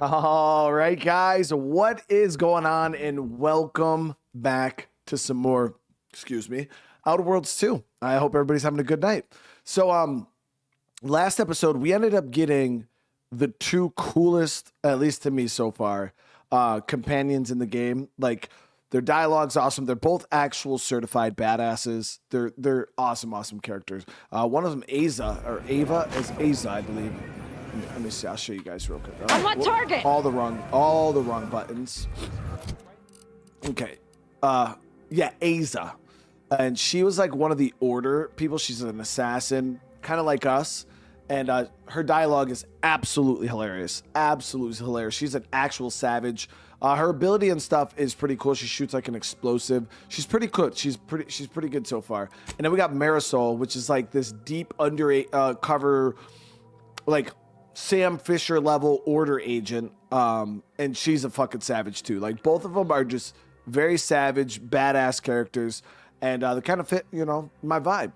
All right, guys, what is going on? And welcome back to some more, Outer Worlds 2. I hope everybody's having a good night. So, last episode, we ended up getting the two coolest, at least to me so far, companions in the game. Like, their dialogue's awesome. They're both actual certified badasses. They're awesome characters. One of them, Ava, is Asa, I believe. Let me see. I'll show you guys real quick. I'm on target. All the wrong buttons. Okay. Yeah, Asa, and she was like one of the Order people. She's an assassin, kind of like us, and her dialogue is absolutely hilarious. Absolutely hilarious. She's an actual savage. Her ability and stuff is pretty cool. She shoots like an explosive. She's pretty good. She's pretty good so far. And then we got Marisol, which is like this deep cover, like Sam Fisher level Order agent, and she's a fucking savage too. Like, both of them are just very savage, badass characters, and they kind of fit, my vibe.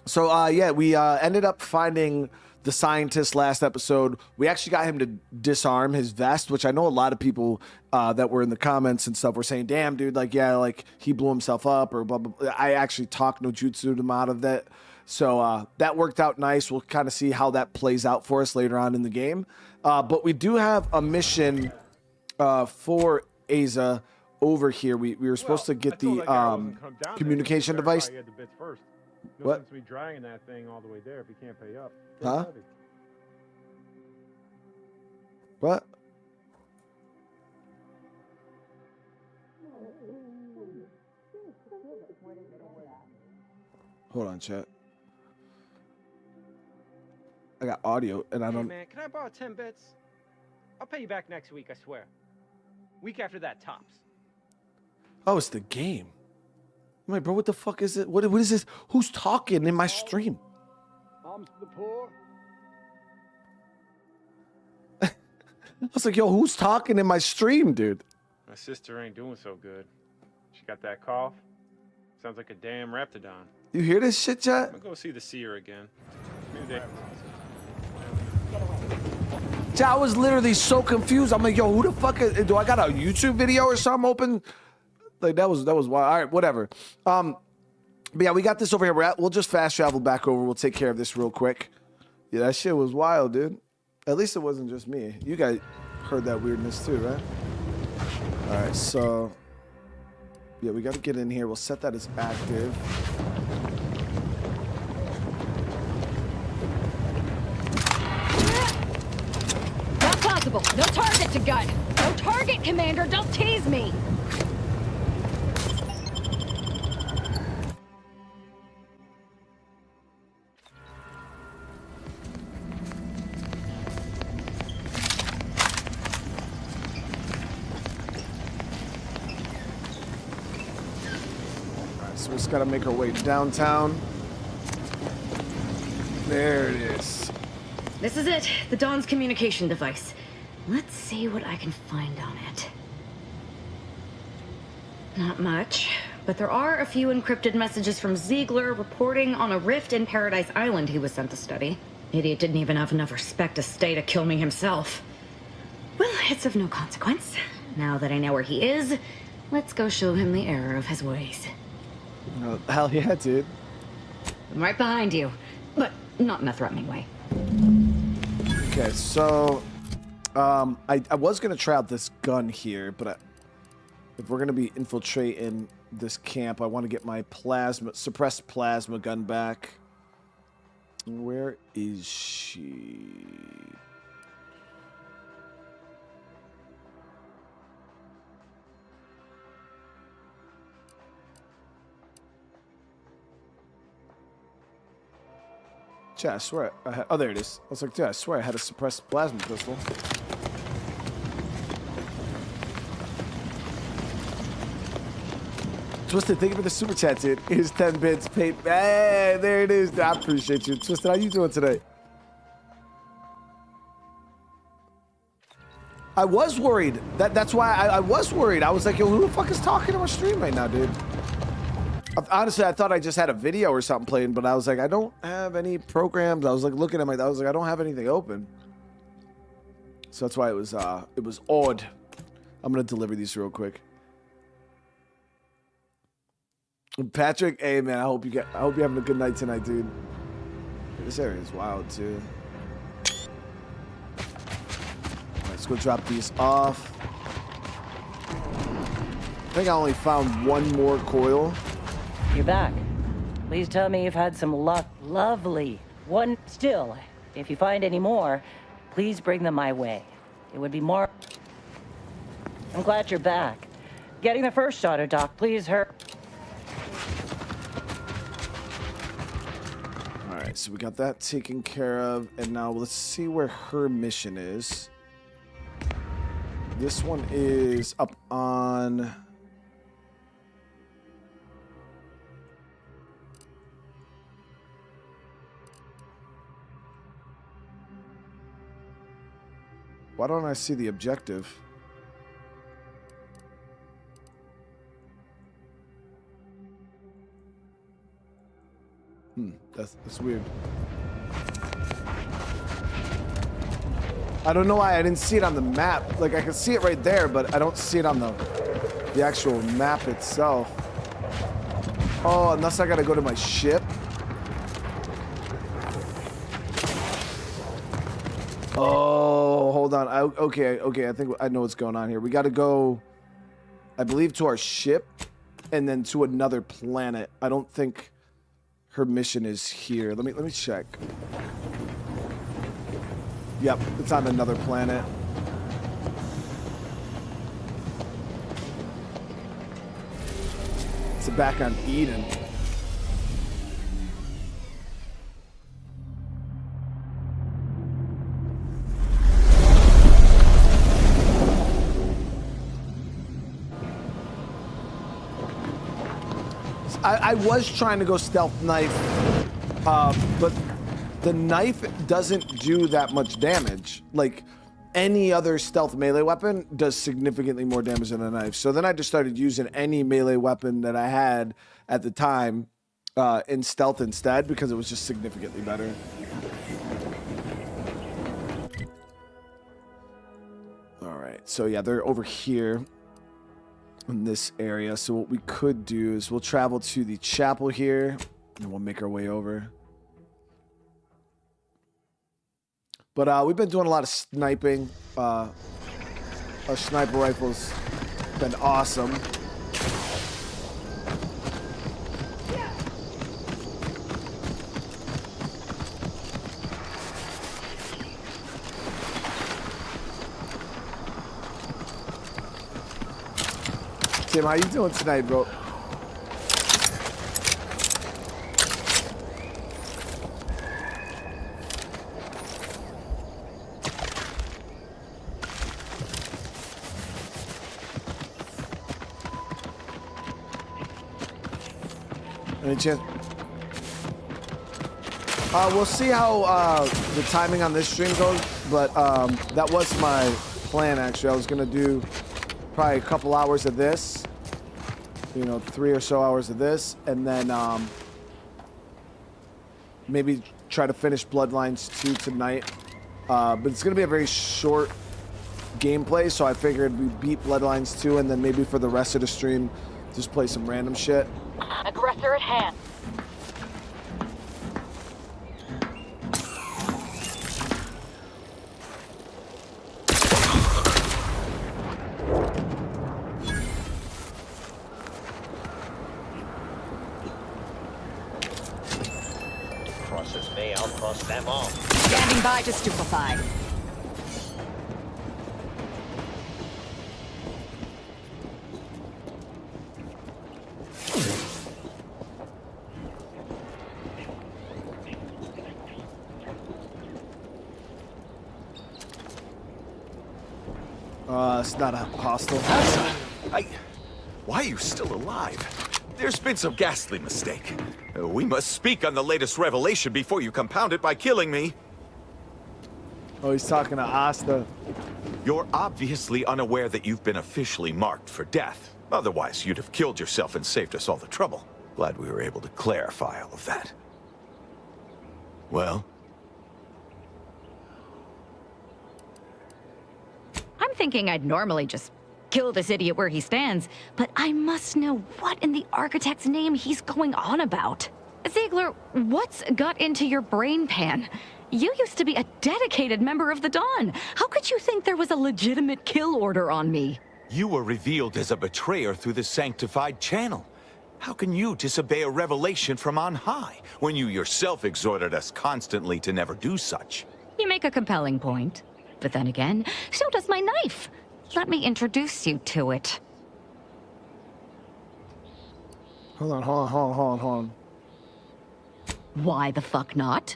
So yeah, we ended up finding the scientist last episode. We actually got him to disarm his vest, which I know a lot of people that were in the comments and stuff were saying, damn, dude, like, yeah, like he blew himself up or blah, blah, blah. I actually talked no jutsu'd him out of that. So that worked out nice. We'll kind of see how that plays out for us later on in the game. But we do have a mission for Asa over here. We were supposed to get the communication device. No what? sense me dragging that thing all the way there if you can't pay up. Huh? What? Hold on, chat. I got audio, and I don't. Hey man, can I borrow 10 bits? I'll pay you back next week, I swear. Week after that, tops. Oh, it's the game. I'm like, bro, what the fuck is it? What is this? Who's talking in my stream? Arms to the poor. I was like, yo, who's talking in my stream, dude? My sister ain't doing so good. She got that cough. Sounds like a damn raptidon. You hear this shit, chat? I'm gonna go see the seer again. Maybe I was literally so confused. I'm like, yo, who the fuck do I got a YouTube video or something open? Like, that was wild. All right, whatever. But yeah, we got this over here. We'll just fast travel back over. We'll take care of this real quick. Yeah, that shit was wild, dude. At least it wasn't just me. You guys heard that weirdness too, right? All right, so yeah, we got to get in here. We'll set that as active. Not possible. No target to gun. No target, Commander. Don't tease me. So we just gotta make our way downtown. There it is. This is it, the Dawn's communication device. Let's see what I can find on it. Not much, but there are a few encrypted messages from Ziegler reporting on a rift in Paradise Island he was sent to study. Idiot didn't even have enough respect to stay to kill me himself. Well, it's of no consequence. Now that I know where he is, let's go show him the error of his ways. Oh, hell yeah, dude. I'm right behind you, but not in a threatening way. Okay, so I was gonna try out this gun here, but if we're gonna be infiltrating this camp, I want to get my suppressed plasma gun back. Where is she? Chat, I swear I had, oh, there it is. I was like, dude, I swear I had a suppressed plasma pistol. Twisted, thank you for the super chat, dude. Here's 10 bits paid. Hey, there it is. I appreciate you. Twisted, how you doing today? I was worried. That's why I was worried. I was like, yo, who the fuck is talking to my stream right now, dude? Honestly, I thought I just had a video or something playing, but I was like, I don't have any programs. I was like looking at I was like, I don't have anything open. So that's why it was odd. I'm gonna deliver these real quick. Patrick, hey man, I hope you're having a good night tonight, dude. This area is wild too. Right, let's go drop these off. I think I only found one more coil. You're back. Please tell me you've had some luck. Lovely. One still. If you find any more, please bring them my way. It would be more... I'm glad you're back. Getting the first shot of Doc, please, her. All right, so we got that taken care of, and now let's see where her mission is. This one is up on... Why don't I see the objective? That's weird. I don't know why I didn't see it on the map. Like, I can see it right there, but I don't see it on the actual map itself. Oh, unless I gotta go to my ship. Oh, hold on. Okay, I think I know what's going on here. We got to go, I believe, to our ship and then to another planet. I don't think her mission is here. Let me check. Yep, it's on another planet. It's back on Eden. I was trying to go stealth knife, but the knife doesn't do that much damage. Like, any other stealth melee weapon does significantly more damage than a knife. So then I just started using any melee weapon that I had at the time in stealth instead, because it was just significantly better. All right, so yeah, they're over here in this area. So what we could do is we'll travel to the chapel here and we'll make our way over. But we've been doing a lot of sniping. Our sniper rifle's been awesome. Tim, how you doing tonight, bro? Any chance? We'll see how the timing on this stream goes, but that was my plan, actually. I was gonna do probably a couple hours of this, you know, 3 or so hours of this, and then maybe try to finish Bloodlines 2 tonight. But it's gonna be a very short gameplay, so I figured we beat Bloodlines 2, and then maybe for the rest of the stream, just play some random shit. Aggressor at hand. Crosses me, I'll cross them all. Standing by to stupefy. It's not a hostile. Why are you still alive? There's been some ghastly mistake. We must speak on the latest revelation before you compound it by killing me. Oh, he's talking to Asta. You're obviously unaware that you've been officially marked for death. Otherwise, you'd have killed yourself and saved us all the trouble. Glad we were able to clarify all of that. Well? thinking I'd normally just kill this idiot where he stands, but I must know what in the architect's name he's going on about. Ziegler, what's got into your brain pan? You used to be a dedicated member of the Dawn. How could you think there was a legitimate kill order on me? You were revealed as a betrayer through the sanctified channel. How can you disobey a revelation from on high, when you yourself exhorted us constantly to never do such? You make a compelling point. But then again, so does my knife. Let me introduce you to it. Hold on. Why the fuck not?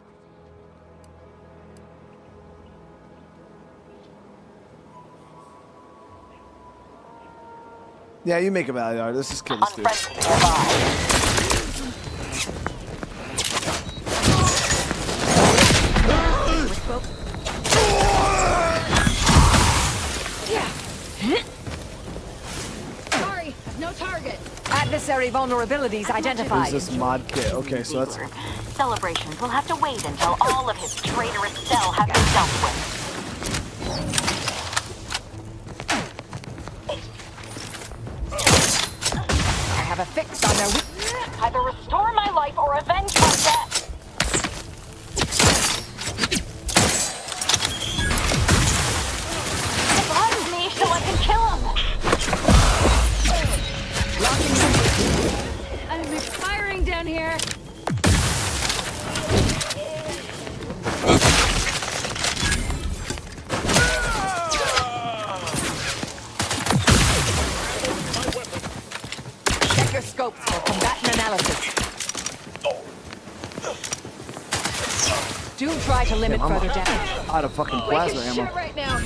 Yeah, you make a valid argument. Let's just kill this dude. Sorry, no target. Adversary vulnerabilities identified. Who's this mod kit? Okay, so that's... Celebrations will have to wait until all of his traitorous cell have been dealt with. I have a fix on their weak. Either restore my life or avenge my death. Surprise me so I can kill him. I'm expiring down here. Check your scopes for combatant analysis. Do try to limit further damage. Out of fucking plasma ammo. Shit right now.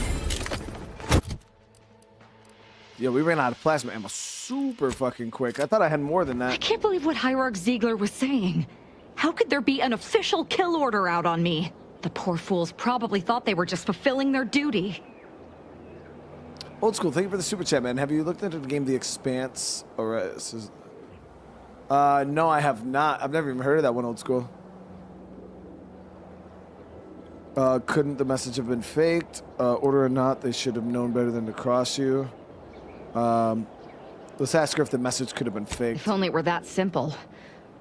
Yo, we ran out of plasma ammo super fucking quick. I thought I had more than I that. can't believe what Hierarch Ziegler was saying. How could there be an official kill order out on me? The poor fools probably thought they were just fulfilling their duty. Old School, thank you for the super chat, man. Have you looked into the game The Expanse? Or, no, I have not. I've never even heard of that one, Old School. Couldn't the message have been faked? Order or not, they should have known better than to cross you. Let's ask her if the message could have been faked. If only it were that simple.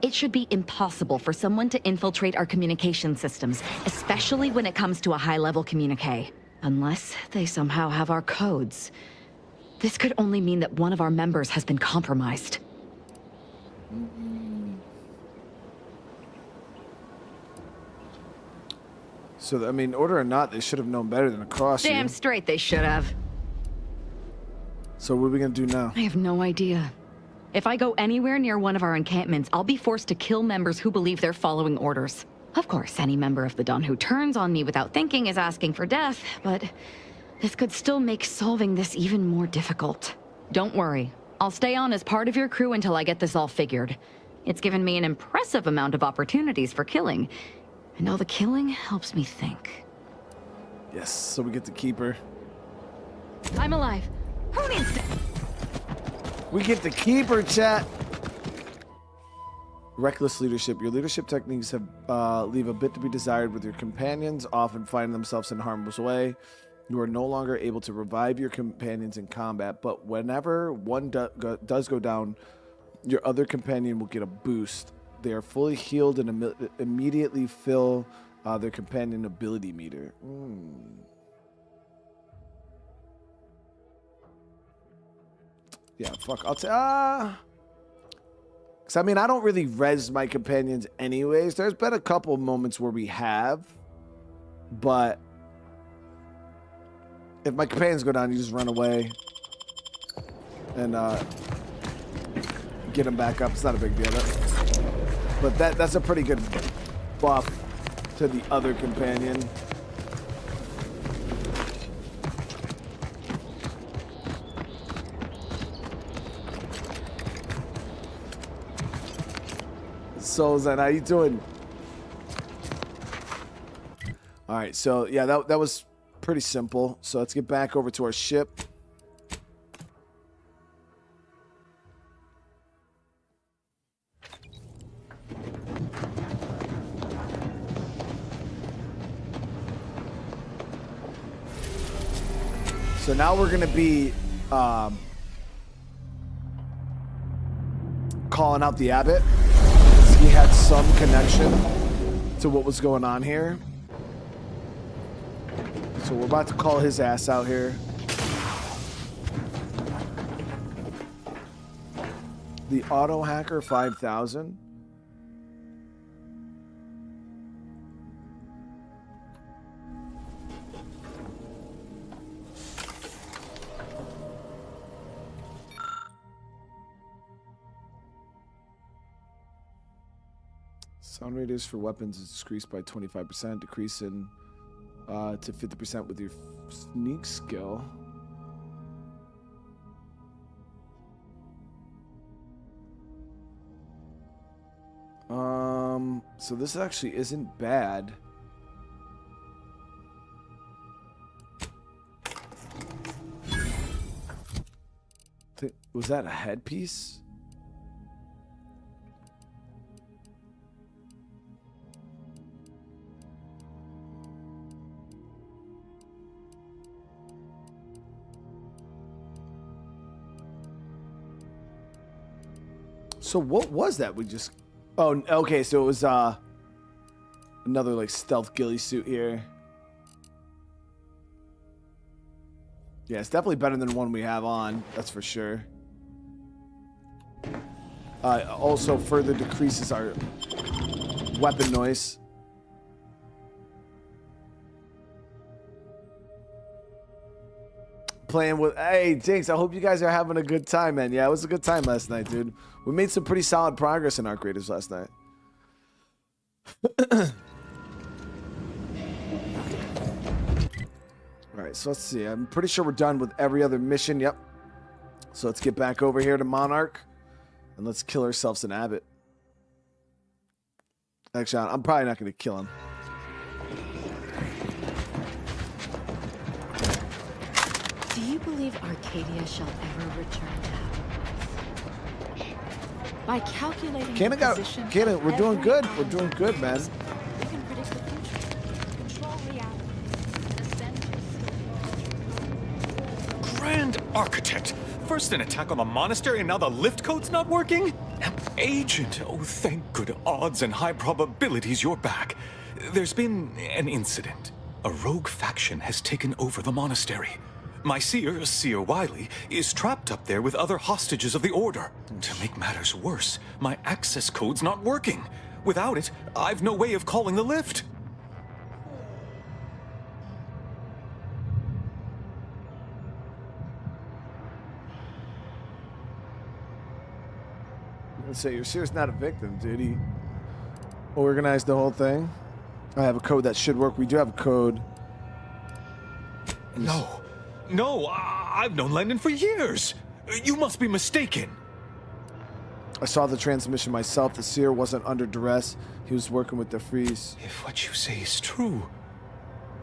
It should be impossible for someone to infiltrate our communication systems, especially when it comes to a high-level communique. Unless they somehow have our codes. This could only mean that one of our members has been compromised. So, I mean, order or not, they should have known better than to cross you. Damn straight they should have. So what are we gonna do now? I have no idea. If I go anywhere near one of our encampments, I'll be forced to kill members who believe they're following orders. Of course, any member of the Dawn who turns on me without thinking is asking for death, but this could still make solving this even more difficult. Don't worry. I'll stay on as part of your crew until I get this all figured. It's given me an impressive amount of opportunities for killing, and all the killing helps me think. Yes, so we get to keep her. I'm alive. Who needs to... We get to keep her, chat. Reckless leadership. Your leadership techniques have leave a bit to be desired with your companions, often finding themselves in harmless way. You are no longer able to revive your companions in combat, but whenever one does go down, your other companion will get a boost. They are fully healed and immediately fill their companion ability meter. Yeah, fuck. I'll take. Because, I mean, I don't really res my companions anyways. There's been a couple moments where we have. But if my companions go down, you just run away. And get them back up. It's not a big deal. But that's a pretty good buff to the other companion. So Zen, how you doing? All right, so yeah, that was pretty simple. So let's get back over to our ship. So now we're gonna be calling out the Abbott. He had some connection to what was going on here. So we're about to call his ass out here. The Auto Hacker 5000. Sound radius for weapons is decreased by 25%, decreasing to 50% with your sneak skill. So this actually isn't bad. Was that a headpiece? So what was that? We just... Oh, okay, so it was another like stealth ghillie suit here. Yeah, it's definitely better than the one we have on, that's for sure. Also further decreases our weapon noise. Playing with... Hey, Jinx, I hope you guys are having a good time, man. Yeah, it was a good time last night, dude. We made some pretty solid progress in our creatives last night. Alright, so let's see. I'm pretty sure we're done with every other mission. Yep. So let's get back over here to Monarch. And let's kill ourselves an Abbott. Actually, I'm probably not going to kill him. Do you believe Arcadia shall ever return to Abbott? By calculating the position Cannon, we're doing good. We're doing good, man. You can predict the future, control reality, and ascend Grand Architect! First an attack on the monastery and now the lift code's not working? Agent, oh thank good odds and high probabilities you're back. There's been an incident. A rogue faction has taken over the monastery. My seer Wiley, is trapped up there with other hostages of the Order. To make matters worse, my access code's not working. Without it, I've no way of calling the lift. Let's say your seer's not a victim, dude. He organized the whole thing. I have a code that should work. We do have a code. No, I've known Landon for years. You must be mistaken. I saw the transmission myself. The seer wasn't under duress. He was working with the freeze. If what you say is true,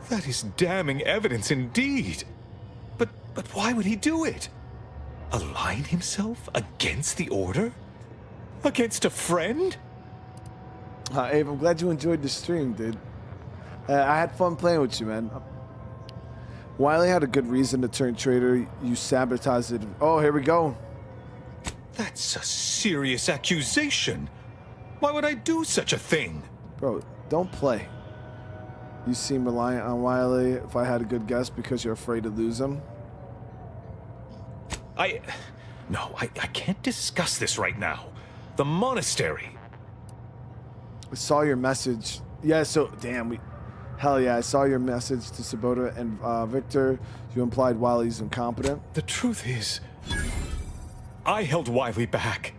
that is damning evidence indeed. But why would he do it? Align himself against the Order? Against a friend? Abe, I'm glad you enjoyed the stream, dude. I had fun playing with you, man. Wiley had a good reason to turn traitor. You sabotaged it. Oh, here we go. That's a serious accusation. Why would I do such a thing? Bro, don't play. You seem reliant on Wiley. If I had a good guess, because you're afraid to lose him. No, I can't discuss this right now. The monastery. I saw your message. Yeah, so, damn, hell yeah, I saw your message to Sabota and Victor. You implied Wiley's incompetent. The truth is, I held Wiley back.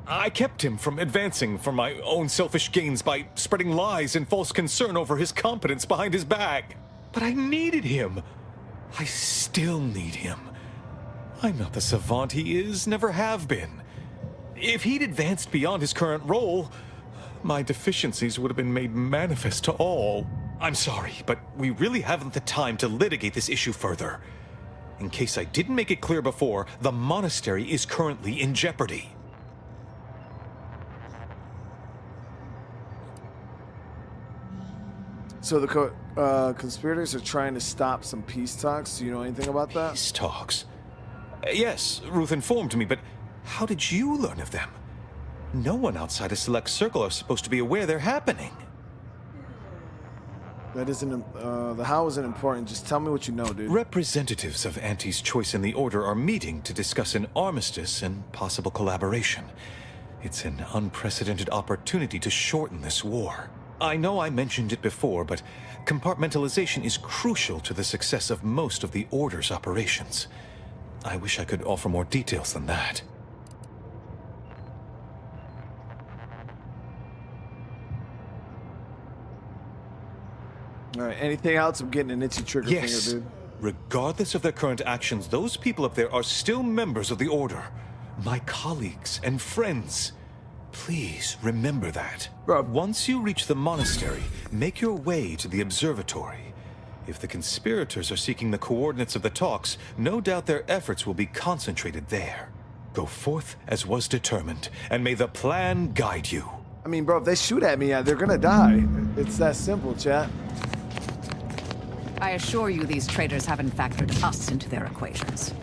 I kept him from advancing for my own selfish gains by spreading lies and false concern over his competence behind his back. But I needed him. I still need him. I'm not the savant he is, never have been. If he'd advanced beyond his current role, my deficiencies would have been made manifest to all. I'm sorry, but we really haven't the time to litigate this issue further. In case I didn't make it clear before, the monastery is currently in jeopardy. So the conspirators are trying to stop some peace talks. Do you know anything about that? Peace talks? Yes, Ruth informed me, but how did you learn of them? No one outside a select circle are supposed to be aware they're happening. That isn't, the how isn't important. Just tell me what you know, dude. Representatives of Auntie's choice in the Order are meeting to discuss an armistice and possible collaboration. It's an unprecedented opportunity to shorten this war. I know I mentioned it before, but compartmentalization is crucial to the success of most of the Order's operations. I wish I could offer more details than that. All right, anything else? I'm getting an itchy trigger finger, dude. Regardless of their current actions, those people up there are still members of the Order. My colleagues and friends. Please remember that. Bro. Once you reach the monastery, make your way to the observatory. If the conspirators are seeking the coordinates of the talks, no doubt their efforts will be concentrated there. Go forth as was determined, and may the plan guide you. I mean, bro, if they shoot at me, they're gonna die. It's that simple, chat. I assure you these traitors haven't factored us into their equations.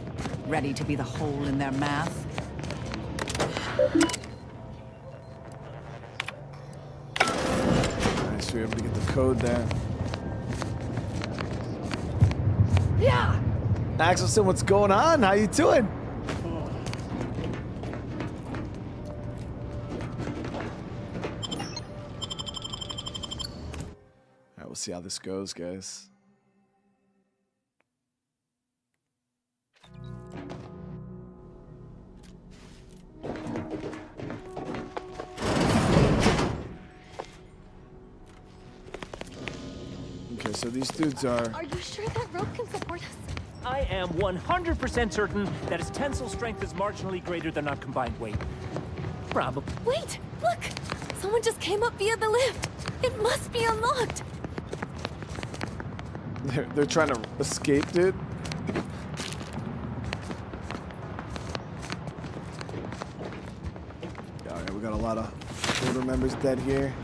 Ready to be the hole in their math? Nice, we were able to get the code there. Yeah. Axelson, what's going on? How you doing? All right, we'll see how this goes, guys. Okay, so these dudes are... Are you sure that rope can support us? I am 100% certain that its tensile strength is marginally greater than our combined weight. Probably. Wait! Look! Someone just came up via the lift! It must be unlocked! They're trying to escape, dude. Yeah, all right, we got a lot of Order members dead here.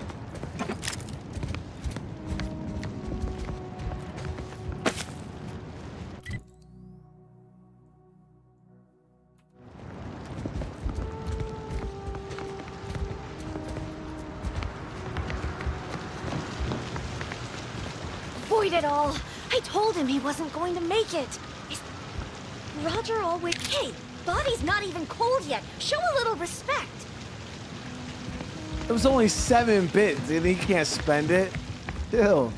Avoid it all! I told him he wasn't going to make it! Roger always... Hey! Body's not even cold yet! Show a little respect! It was only 7 bits, and he can't spend it. Ew.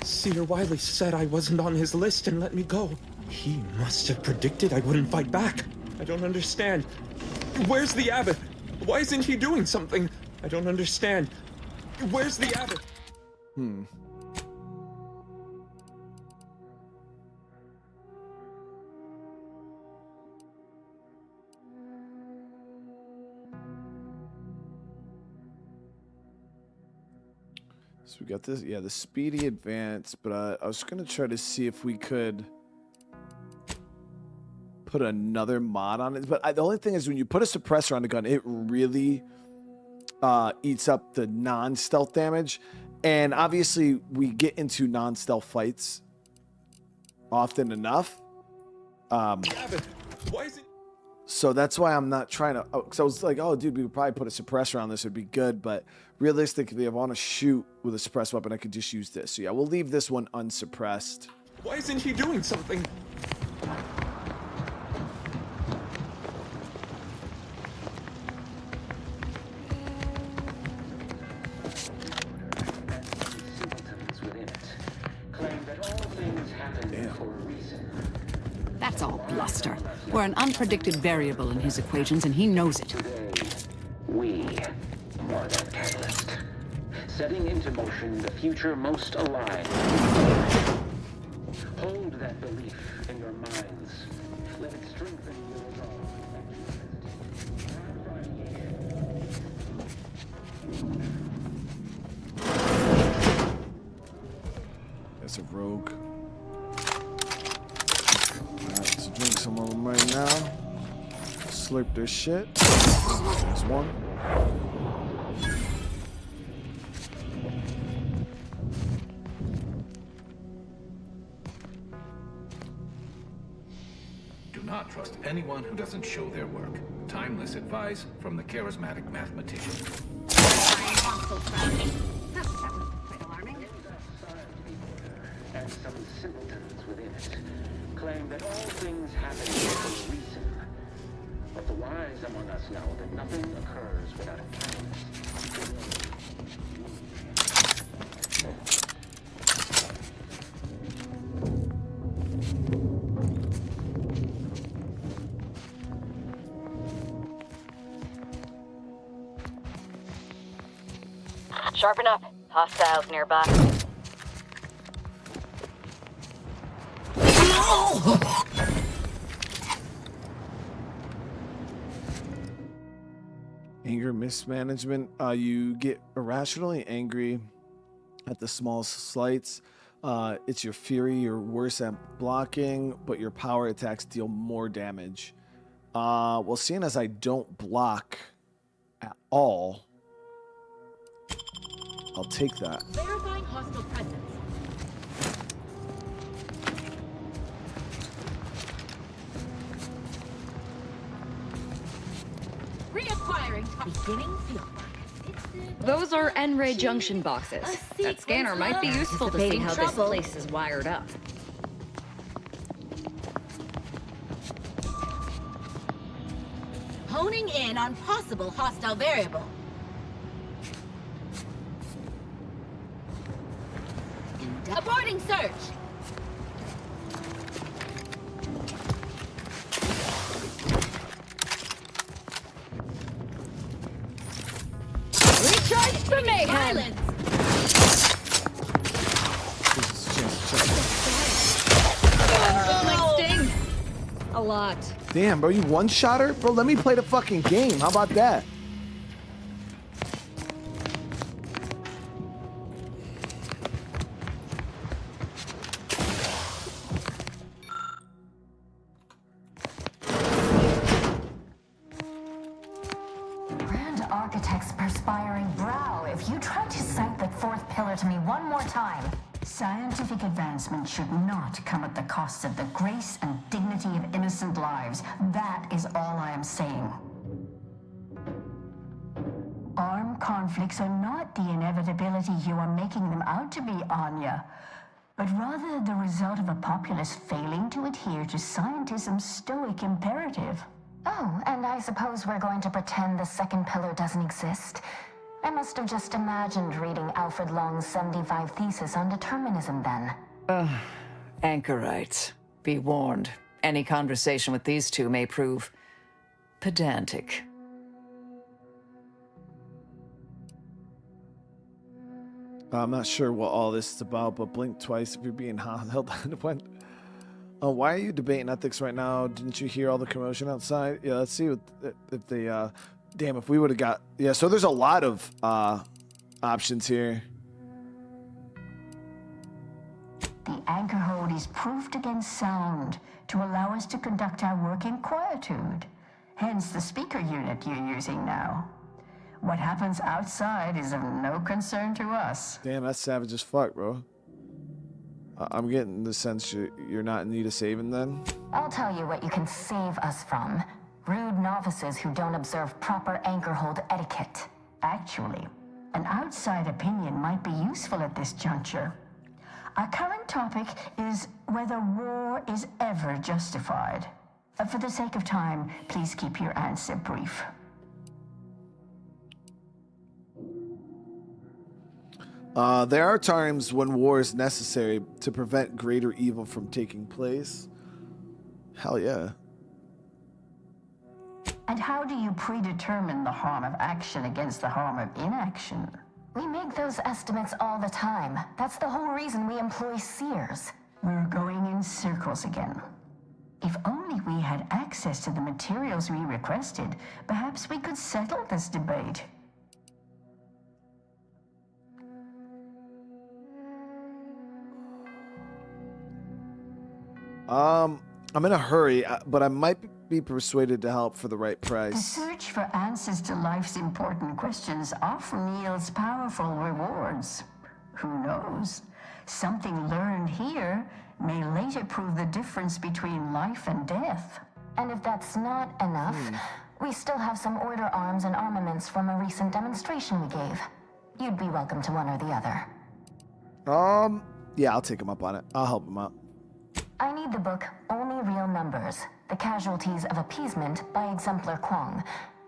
Seer Wiley said I wasn't on his list and let me go. He must have predicted I wouldn't fight back. I don't understand. Where's the Abbott? Why isn't he doing something? I don't understand. Where's the Abbott? So we got this, yeah, the speedy advance, but I was gonna try to see if we could put another mod on it. But the only thing is, when you put a suppressor on the gun, it really eats up the non-stealth damage. And obviously, we get into non-stealth fights often enough. Why is it? So that's why I'm not trying to. Because I was like, oh, dude, we could probably put a suppressor on this. It'd be good. But realistically, if I want to shoot with a suppressed weapon, I could just use this. So yeah, we'll leave this one unsuppressed. Why isn't he doing something? That's all bluster. We're an unpredicted variable in his equations, and he knows it. We are that catalyst, setting into motion the future most alive. Hold that belief in your minds. Let it strengthen your resolve. It's a rogue. Alright, let's drink some of them right now. Slurp their shit. There's one. Do not trust anyone who doesn't show their work. Timeless advice from the charismatic mathematician. And some simpletons within it claim that all things happen for a reason. But the wise among us know that nothing occurs without a catalyst. Sharpen up. Hostiles nearby. Anger mismanagement. You get irrationally angry at the smallest slights. It's your fury. You're worse at blocking, but your power attacks deal more damage. Well, seeing as I don't block at all, I'll take that. Verifying hostile presence. Reacquiring beginning field work. Those are N-ray junction boxes. That scanner might be useful to see how this place is wired up. Honing in on possible hostile variable. Aborting search. Recharge for mayhem. Like sting. A lot. Damn, bro, you one-shot her? Bro, let me play the fucking game. How about that? Grand Architect's perspiring brow. If you try to cite the fourth pillar to me one more time. Scientific advancement should not come at the cost of the grace and dignity of innocent lives. That is all I am saying. Armed conflicts are not the inevitability you are making them out to be, Anya, but rather the result of a populace failing to adhere to scientism's stoic imperative. Oh, and I suppose we're going to pretend the second pillar doesn't exist? I must have just imagined reading Alfred Long's 75 thesis on determinism then. Anchorites, be warned. Any conversation with these two may prove pedantic. I'm not sure what all this is about, but blink twice if you're being held on the point. Why are you debating ethics right now? Didn't you hear all the commotion outside? Yeah, let's see if they, damn, if we would have got, yeah, so there's a lot of options here. The anchor hold is proofed against sound to allow us to conduct our work in quietude. Hence the speaker unit you're using now. What happens outside is of no concern to us. Damn, that's savage as fuck, bro. I'm getting the sense you're not in need of saving then. I'll tell you what you can save us from. Rude novices who don't observe proper anchor hold etiquette. Actually, an outside opinion might be useful at this juncture. Our current topic is whether war is ever justified. For the sake of time, please keep your answer brief. There are times when war is necessary to prevent greater evil from taking place. Hell yeah. And how do you predetermine the harm of action against the harm of inaction? We make those estimates all the time. That's the whole reason we employ seers. We're going in circles again. If only we had access to the materials we requested, perhaps we could settle this debate. I'm in a hurry, but I might be persuaded to help for the right The price. search for answers to life's important questions often yields powerful rewards. Who knows? Something learned here may later prove the difference between life and death. And if that's not enough, we still have some order arms and armaments from a recent demonstration we gave. You'd be welcome to one or the other. Yeah, I'll take him up on it. I'll help him out. I need the book Only Real Numbers, The Casualties of Appeasement by Exemplar Kwong.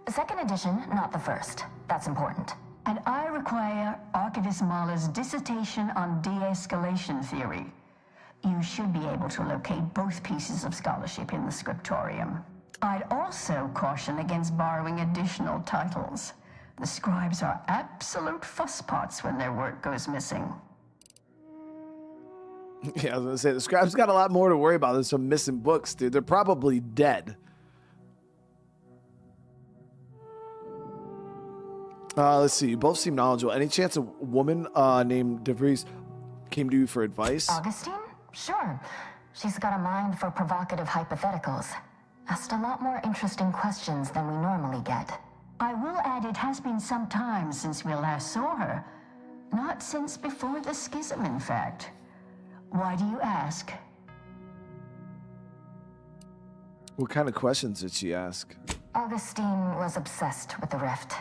Second edition, not the first. That's important. And I require Archivist Mahler's dissertation on de-escalation theory. You should be able to locate both pieces of scholarship in the scriptorium. I'd also caution against borrowing additional titles. The scribes are absolute fusspots when their work goes missing. Yeah, I was gonna say, the scribes got a lot more to worry about than some missing books, dude. They're probably dead. Let's see. You both seem knowledgeable. Any chance a woman named DeVries came to you for advice? Augustine? Sure. She's got a mind for provocative hypotheticals. Asked a lot more interesting questions than we normally get. I will add it has been some time since we last saw her. Not since before the schism, in fact. Why do you ask? What kind of questions did she ask? Augustine was obsessed with the rift.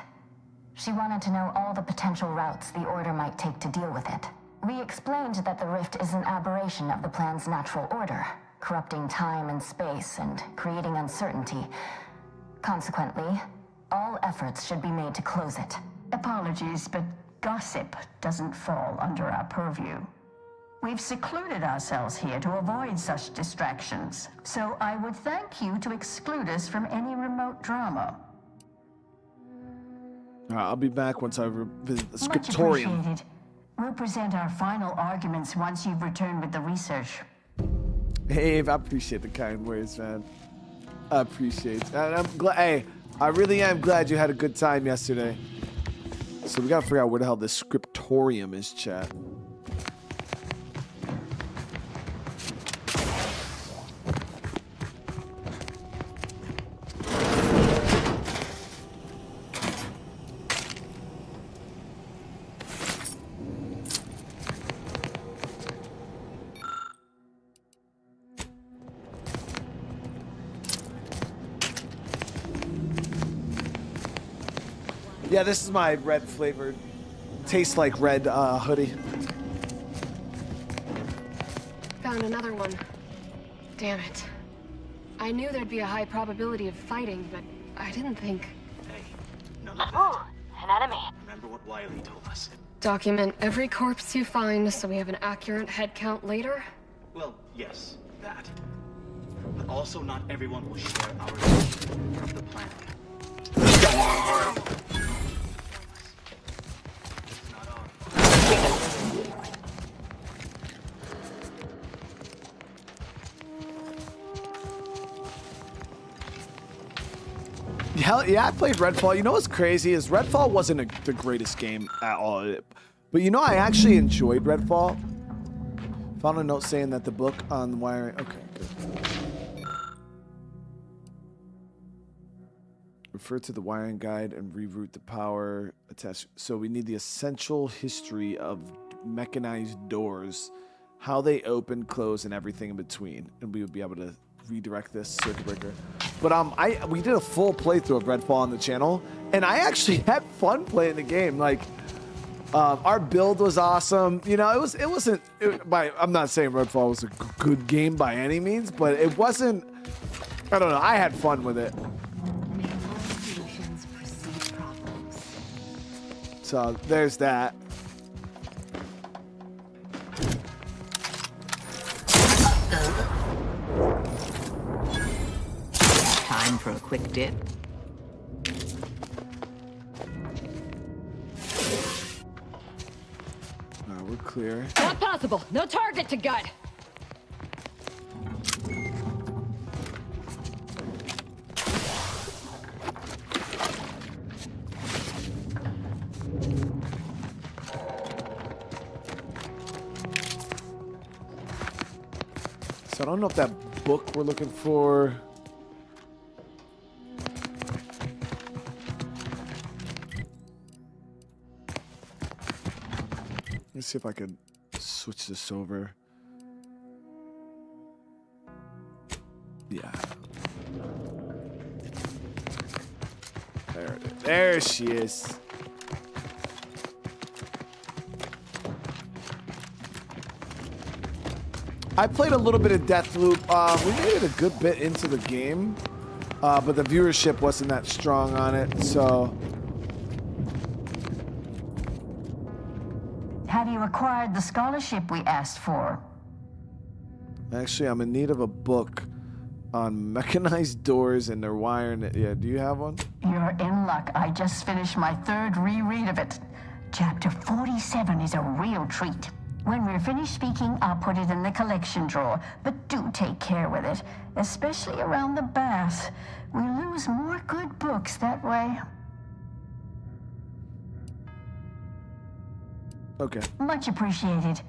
She wanted to know all the potential routes the Order might take to deal with it. We explained that the rift is an aberration of the plan's natural order, corrupting time and space and creating uncertainty. Consequently, all efforts should be made to close it. Apologies, but gossip doesn't fall under our purview. We've secluded ourselves here to avoid such distractions, so I would thank you to exclude us from any remote drama. I'll be back once I visit the Much scriptorium. appreciated. We'll present our final arguments once you've returned with the research. Hey, I appreciate the kind words, man. I appreciate it. And I'm glad. Hey, I really am glad you had a good time yesterday. So we gotta figure out where the hell this scriptorium is, chat. Yeah, this is my red flavored, tastes like red hoodie. Found another one. Damn it. I knew there'd be a high probability of fighting, but I didn't think. Hey, none of Oh, an enemy. Remember what Wiley told us. Document every corpse you find so we have an accurate head count later? Well, yes, that. But also not everyone will share our vision of the plan. Hell yeah, I played Redfall. You know what's crazy is Redfall wasn't the greatest game at all. But you know, I actually enjoyed Redfall. Found a note saying that the book on the wiring. Okay, good. Refer to the wiring guide and reroute the power attached. So we need the essential history of mechanized doors, how they open, close, and everything in between, and we would be able to redirect this circuit breaker. But we did a full playthrough of Redfall on the channel, and I actually had fun playing the game. Like, our build was awesome. You know, I'm not saying Redfall was a good game by any means, but it wasn't. I don't know. I had fun with it. So there's that. Time for a quick dip. We're clear. Not possible. No target to gut. So I don't know if that book we're looking for. Let's see if I could switch this over. Yeah. There it is. There she is. I played a little bit of Deathloop. We made it a good bit into the game, but the viewership wasn't that strong on it, so. Have you acquired the scholarship we asked for? Actually, I'm in need of a book on mechanized doors and their wiring. Yeah, do you have one? You're in luck. I just finished my 3rd reread of it. Chapter 47 is a real treat. When we're finished speaking, I'll put it in the collection drawer, but do take care with it, especially around the bath. We lose more good books that way. Okay. Much appreciated.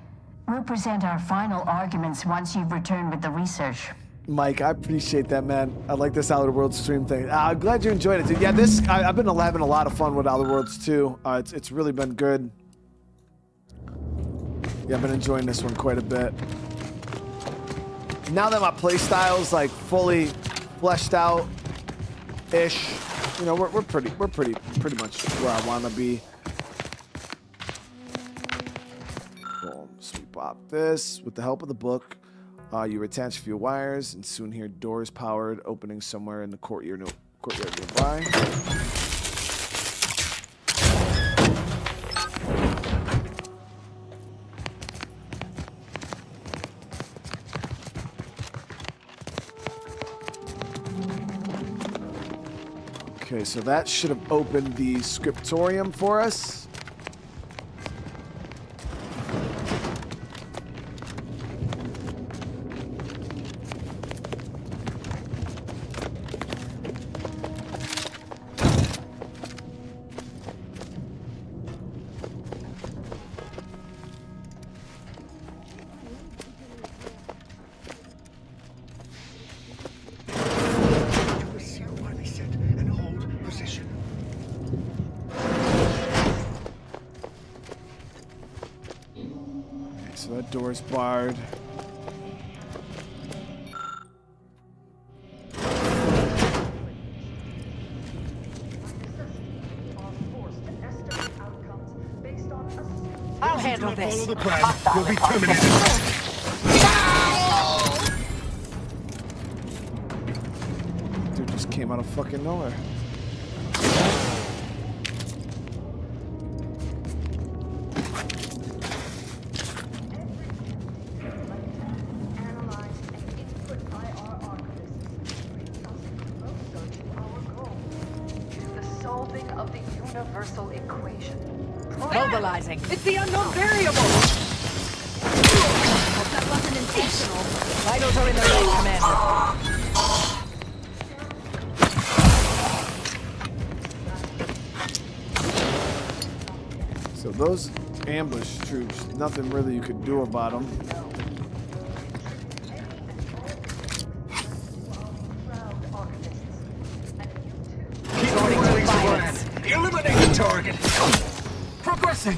We'll present our final arguments once you've returned with the research. Mike, I appreciate that, man. I like this Outer Worlds stream thing. I'm glad you enjoyed it, dude. Yeah, I've been having a lot of fun with Outer Worlds too. It's really been good. Yeah, I've been enjoying this one quite a bit. Now that my playstyle's like fully fleshed out ish, you know, we're pretty much where I want to be. Boom, sweep pop this with the help of the book. You attach a few wires and soon hear doors powered opening somewhere in the courtyard nearby. Okay, so that should have opened the scriptorium for us. Door's barred. I'll handle this. Follow the plan. You'll be terminated. Dude just came out of fucking nowhere. Mobilizing. It's the unknown variable! That wasn't intentional. Vitals are in the right, Commander. So those ambush troops, nothing really you could do about them. Keep going to violence. Eliminate the target. Progressing.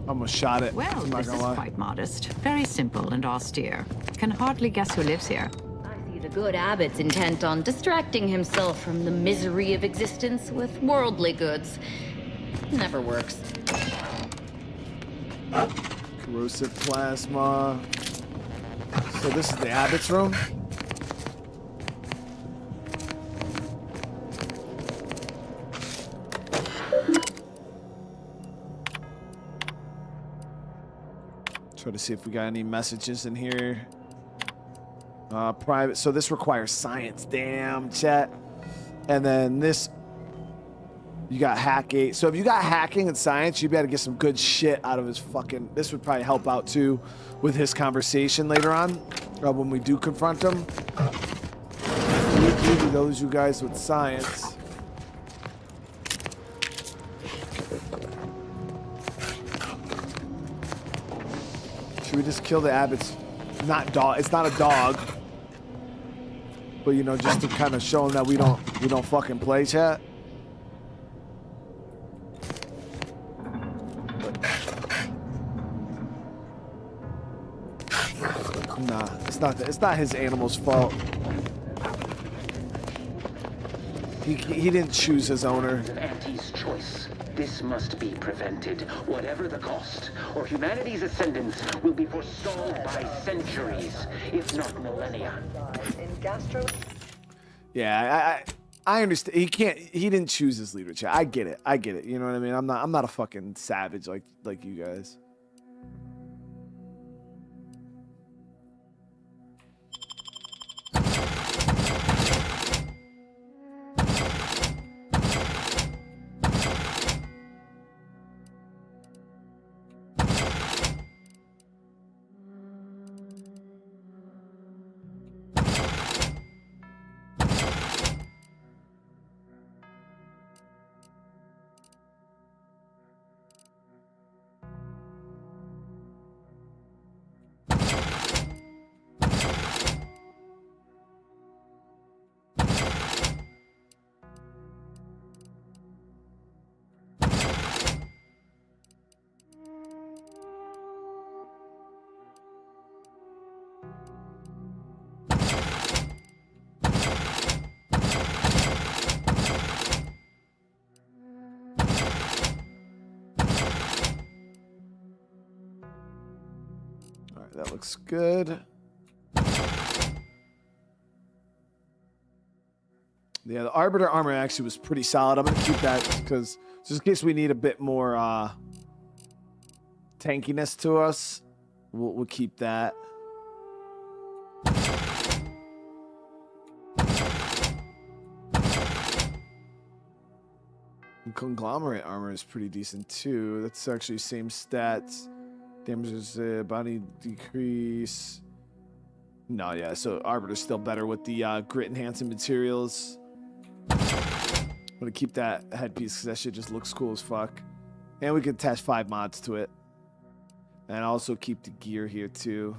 Almost shot it. Well, I'm not this gonna is lie. quite modest. Very simple and austere. Can hardly guess who lives here. I see the good Abbott's intent on distracting himself from the misery of existence with worldly goods. Never works. Corrosive plasma. So this is the Abbott's room? Try to see if we got any messages in here. Private. So this requires science. Damn, chat. And then this, you got hacking. So if you got hacking and science, you better get some good shit out of his fucking. This would probably help out too with his conversation later on when we do confront him. Maybe those you guys with science. Should we just kill the Abbott's? Not dog. It's not a dog. But you know, just to kind of show him that we don't fucking play, chat. Nah, it's not his animal's fault. He didn't choose his owner. Auntie's choice. This must be prevented, whatever the cost, or humanity's ascendance will be forestalled by centuries, if not millennia. Yeah, I understand. He didn't choose his leader, chat. I get it. You know what I mean? I'm not a fucking savage like you guys. That looks good. Yeah, the Arbiter armor actually was pretty solid. I'm going to keep that because just in case we need a bit more tankiness to us, we'll keep that. And Conglomerate armor is pretty decent too. That's actually same stats. Damages body decrease. No, yeah, so Arbiter's still better with the grit enhancing materials. I'm gonna keep that headpiece because that shit just looks cool as fuck. And we can attach 5 mods to it. And also keep the gear here too.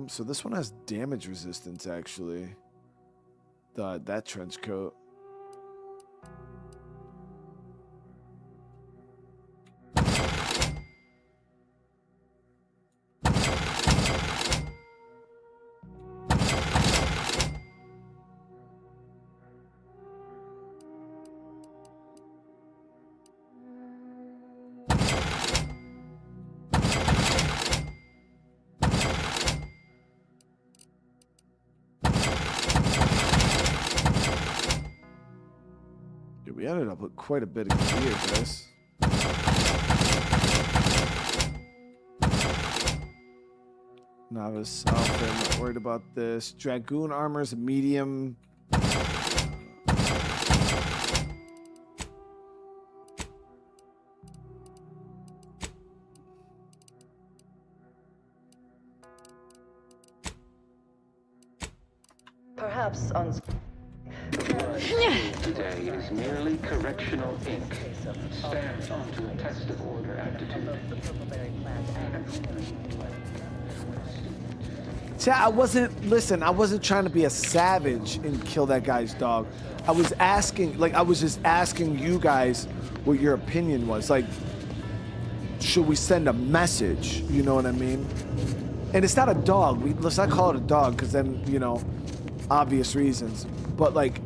So this one has damage resistance actually. That trench coat. We ended up with quite a bit of gear, guys. Novice outfit, I'm not worried about this. Dragoon armor is a medium. Perhaps on... Today is merely correctional ink. Stamped onto a test of order aptitude. Chat, I wasn't trying to be a savage and kill that guy's dog. I was just asking you guys what your opinion was. Like, should we send a message? You know what I mean? And it's not a dog. Let's not call it a dog, because then, you know, obvious reasons. But like,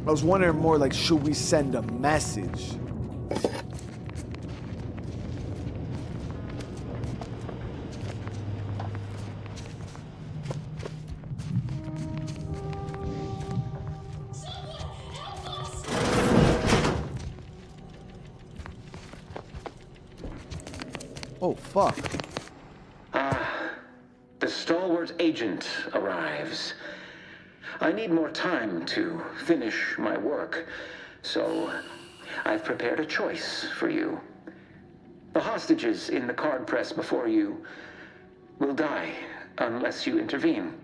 I was wondering more like, should we send a message? Oh, fuck. The stalwart agent arrives. I need more time to finish my work, so I've prepared a choice for you. The hostages in the card press before you will die unless you intervene.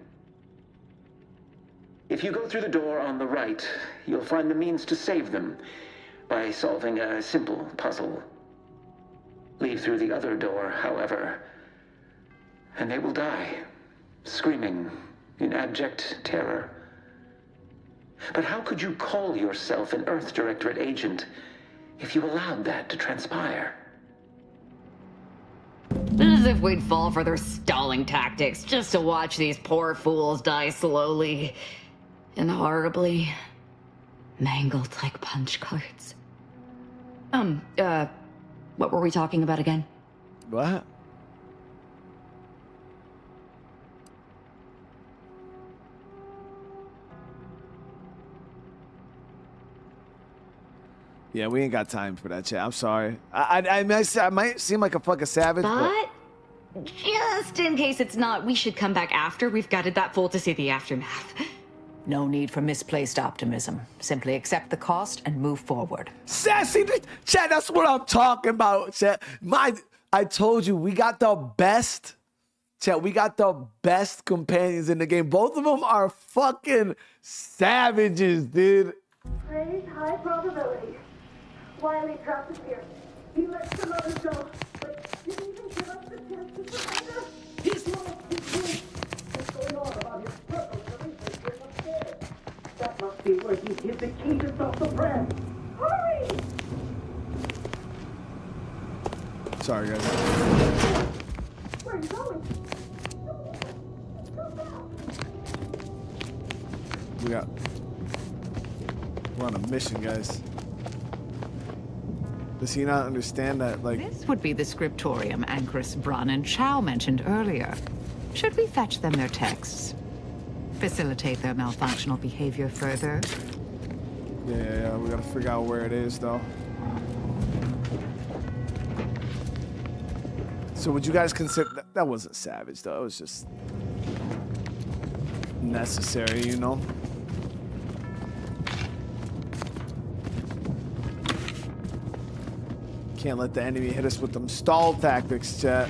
If you go through the door on the right, you'll find the means to save them by solving a simple puzzle. Leave through the other door, however, and they will die, screaming in abject terror. But how could you call yourself an Earth Directorate agent if you allowed that to transpire? As if we'd fall for their stalling tactics just to watch these poor fools die slowly and horribly, mangled like punch cards. What were we talking about again? What? Yeah, we ain't got time for that shit. I'm sorry. I might seem like a fucking savage, but just in case it's not, we should come back after we've gutted that fool to see the aftermath. No need for misplaced optimism. Simply accept the cost and move forward. Sassy, Chad, that's what I'm talking about, Chad. I told you, we got the best, Chad, we got the best companions in the game. Both of them are fucking savages, dude. Praise high probability. Wiley dropped his here. He let some others go, but didn't even give us the chance to surrender. He's lost control. What's going on about his purpose of research upstairs? That must be where he hid the key to stop the press. Hurry! Sorry, guys. Where are you going? We're on a mission, guys. Does he not understand that, like... This would be the scriptorium Anchoress Brun and Chow mentioned earlier. Should we fetch them their texts? Facilitate their malfunctional behavior further? Yeah. We gotta figure out where it is, though. So would you guys consider... That wasn't savage, though. It was just... necessary, you know? Can't let the enemy hit us with them stall tactics, chat.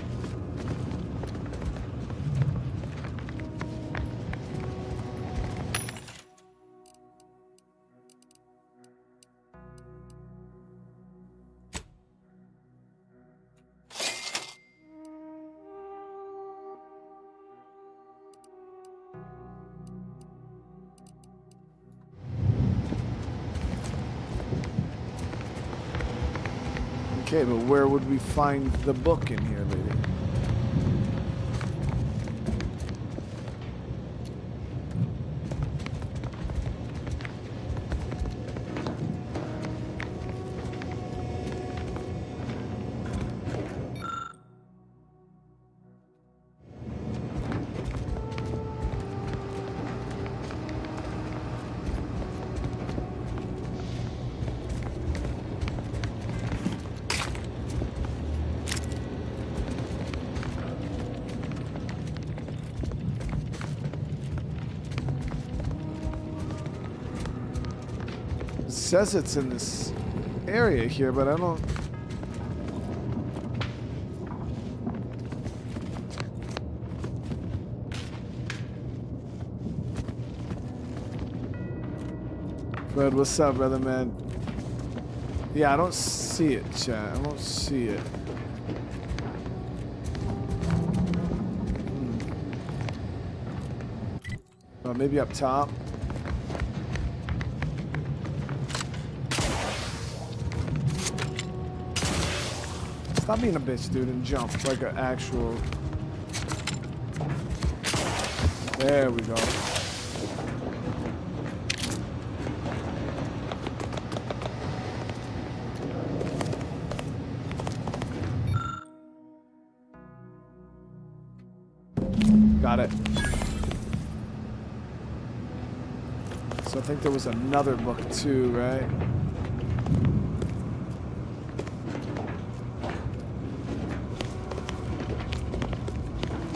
Okay, but where would we find the book in here, lady? It says it's in this area here, but I don't... Fred, what's up, brother, man? Yeah, I don't see it, chat. I don't see it. Maybe up top. Stop being a bitch, dude, and jump like an actual... There we go. Got it. So I think there was another book too, right?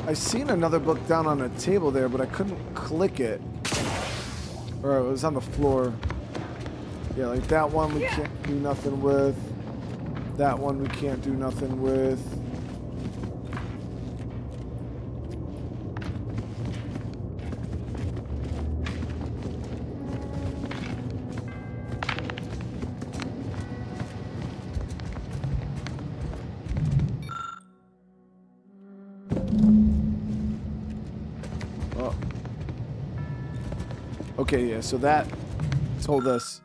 I seen another book down on a table there, but I couldn't click it. Or it was on the floor. Yeah, like that one we can't do nothing with. That one we can't do nothing with. Okay, yeah, so that told us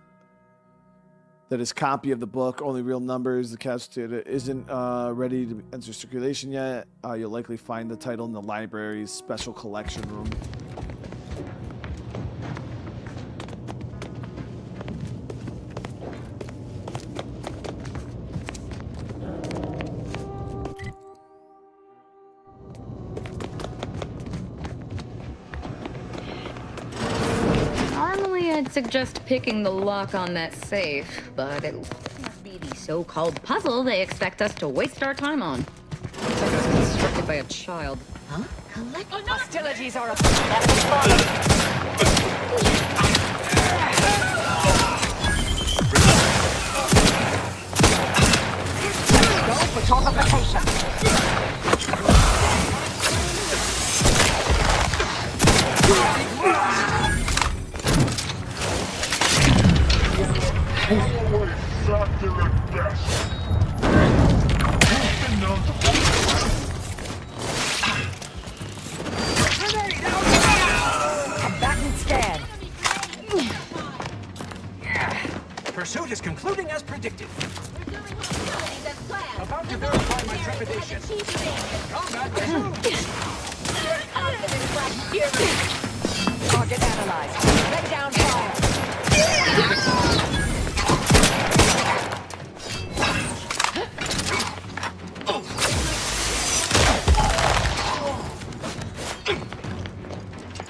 that his copy of the book, Only Real Numbers, the casualty isn't ready to enter circulation yet. You'll likely find the title in the library's special collection room. I'd suggest picking the lock on that safe, but it must be the so-called puzzle they expect us to waste our time on. Looks like it was constructed by a child. Huh? Hostilities are Go for torpification. Combatant scan. Pursuit is concluding as predicted. About to verify my trepidation. Combat resumed. Target analyzed. Lay down fire.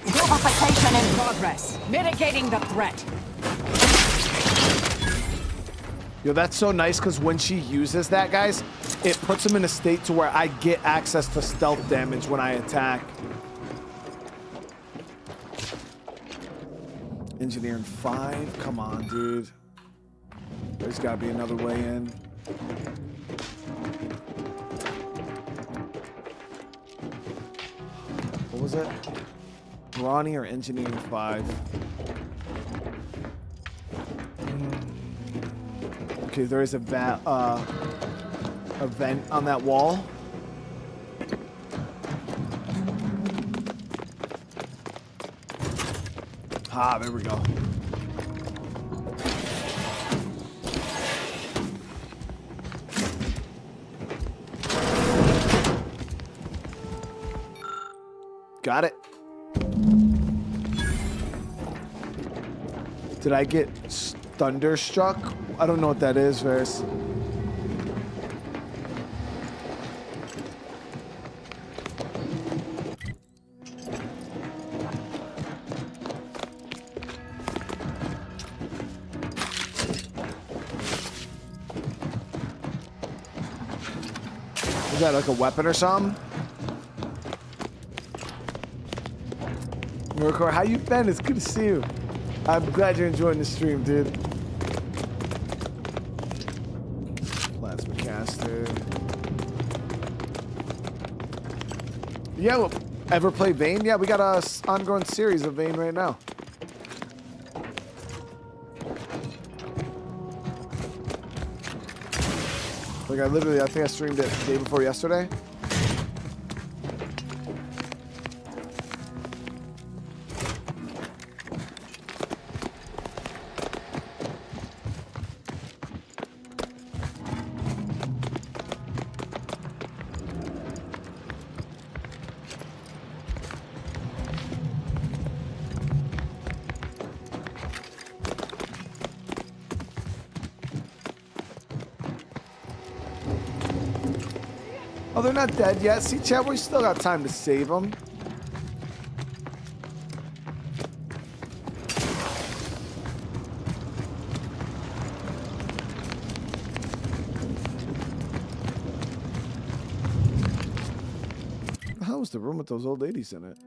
Purification in progress. Mitigating the threat. Yo, that's so nice because when she uses that, guys, it puts him in a state to where I get access to stealth damage when I attack. Engineering 5? Come on, dude. There's got to be another way in. What was it? Brawny or Engineering 5? Okay, there is a vent on that wall. Ah, there we go. Got it. Did I get thunderstruck? I don't know what that is, Varys. Is that like a weapon or something? Miracle, how you been? It's good to see you. I'm glad you're enjoying the stream, dude. Plasma caster. Yeah, well, ever play Vayne? Yeah, we got a ongoing series of Vayne right now. Like I think I streamed it the day before yesterday. Oh, they're not dead yet. See, chat, we still got time to save them. How was the room with those old ladies in it?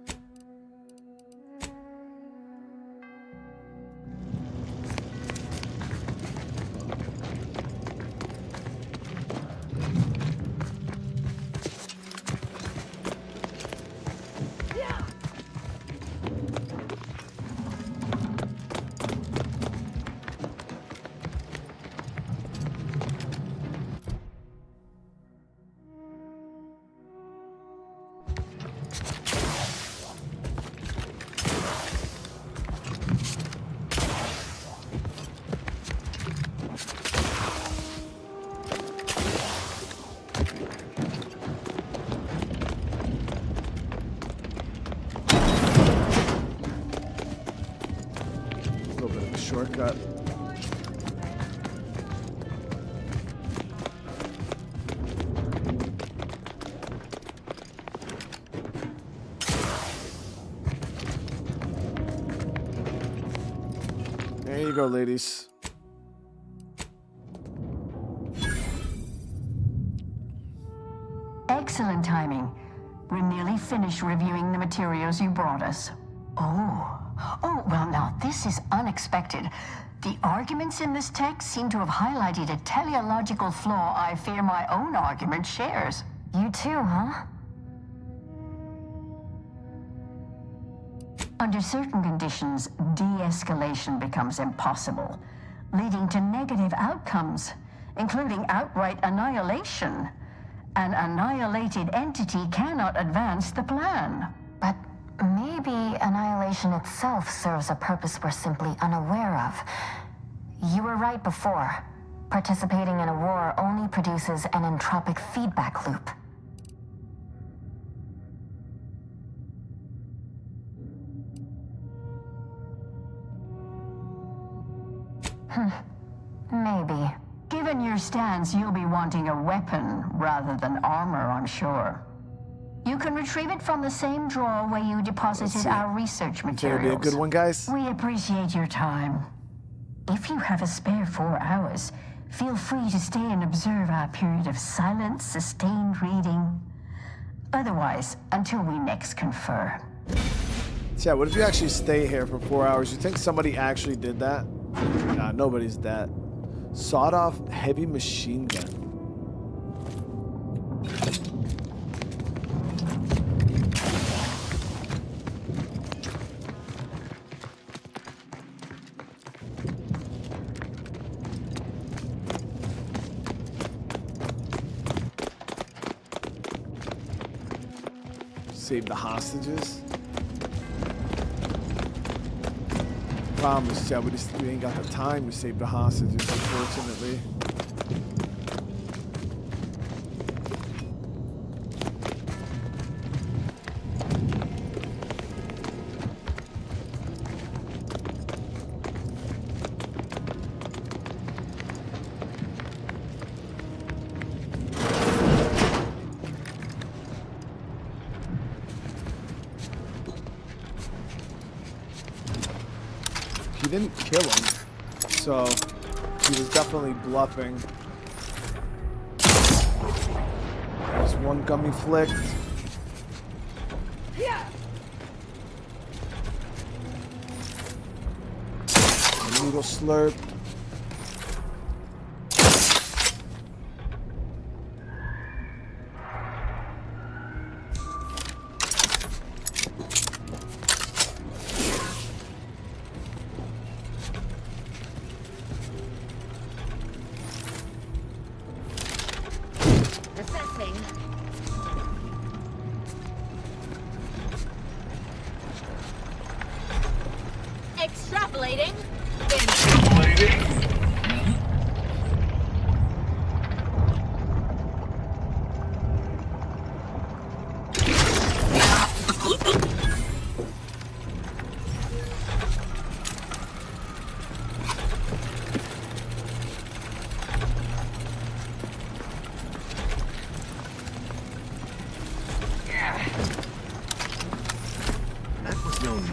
Shortcut. There you go, ladies. Excellent timing. We're nearly finished reviewing the materials you brought us. Oh, well now, this is unexpected. The arguments in this text seem to have highlighted a teleological flaw I fear my own argument shares. You too, huh? Under certain conditions, de-escalation becomes impossible, leading to negative outcomes, including outright annihilation. An annihilated entity cannot advance the plan. But maybe annihilation itself serves a purpose we're simply unaware of. You were right before. Participating in a war only produces an entropic feedback loop. Maybe. Given your stance, you'll be wanting a weapon rather than armor, I'm sure. You can retrieve it from the same drawer where you deposited our research materials. That'll be a good one, guys. We appreciate your time. If you have a spare 4 hours, feel free to stay and observe our period of silent, sustained reading. Otherwise, until we next confer. Yeah, what if you actually stay here for 4 hours? You think somebody actually did that? Nah, nobody's dead. Sawed-off heavy machine gun. Save the hostages. Problem is, yeah, we ain't got the time to save the hostages, unfortunately. He didn't kill him, so he was definitely bluffing. There's one gummy flicked. A noodle slurp. Extrapolating.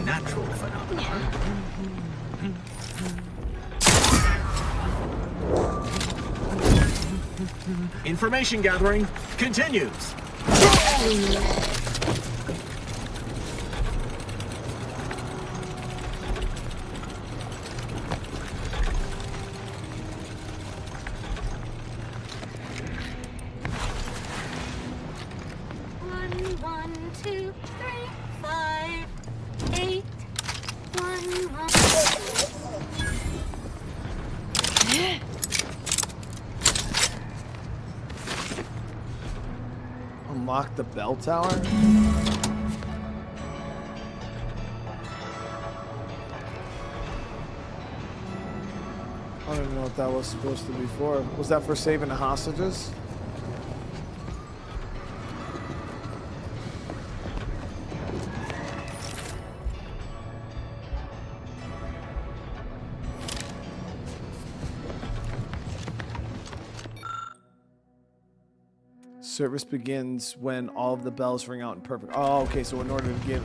natural phenomenon. Information gathering continues. Unlock the bell tower? I don't even know what that was supposed to be for. Was that for saving the hostages? Service begins when all of the bells ring out in perfect. Oh, okay. So in order to give.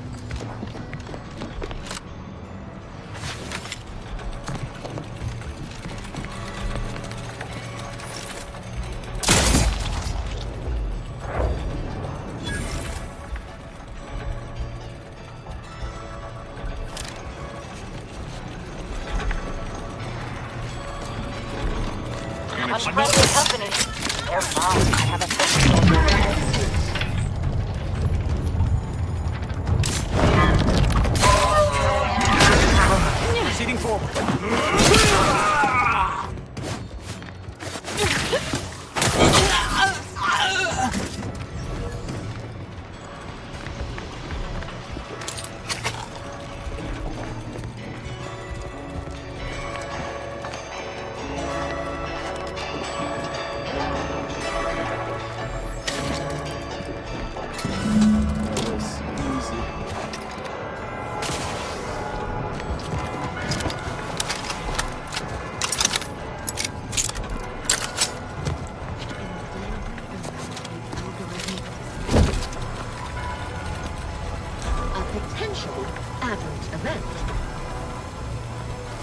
Unfriendly company. They're fine. I have a Proceeding forward.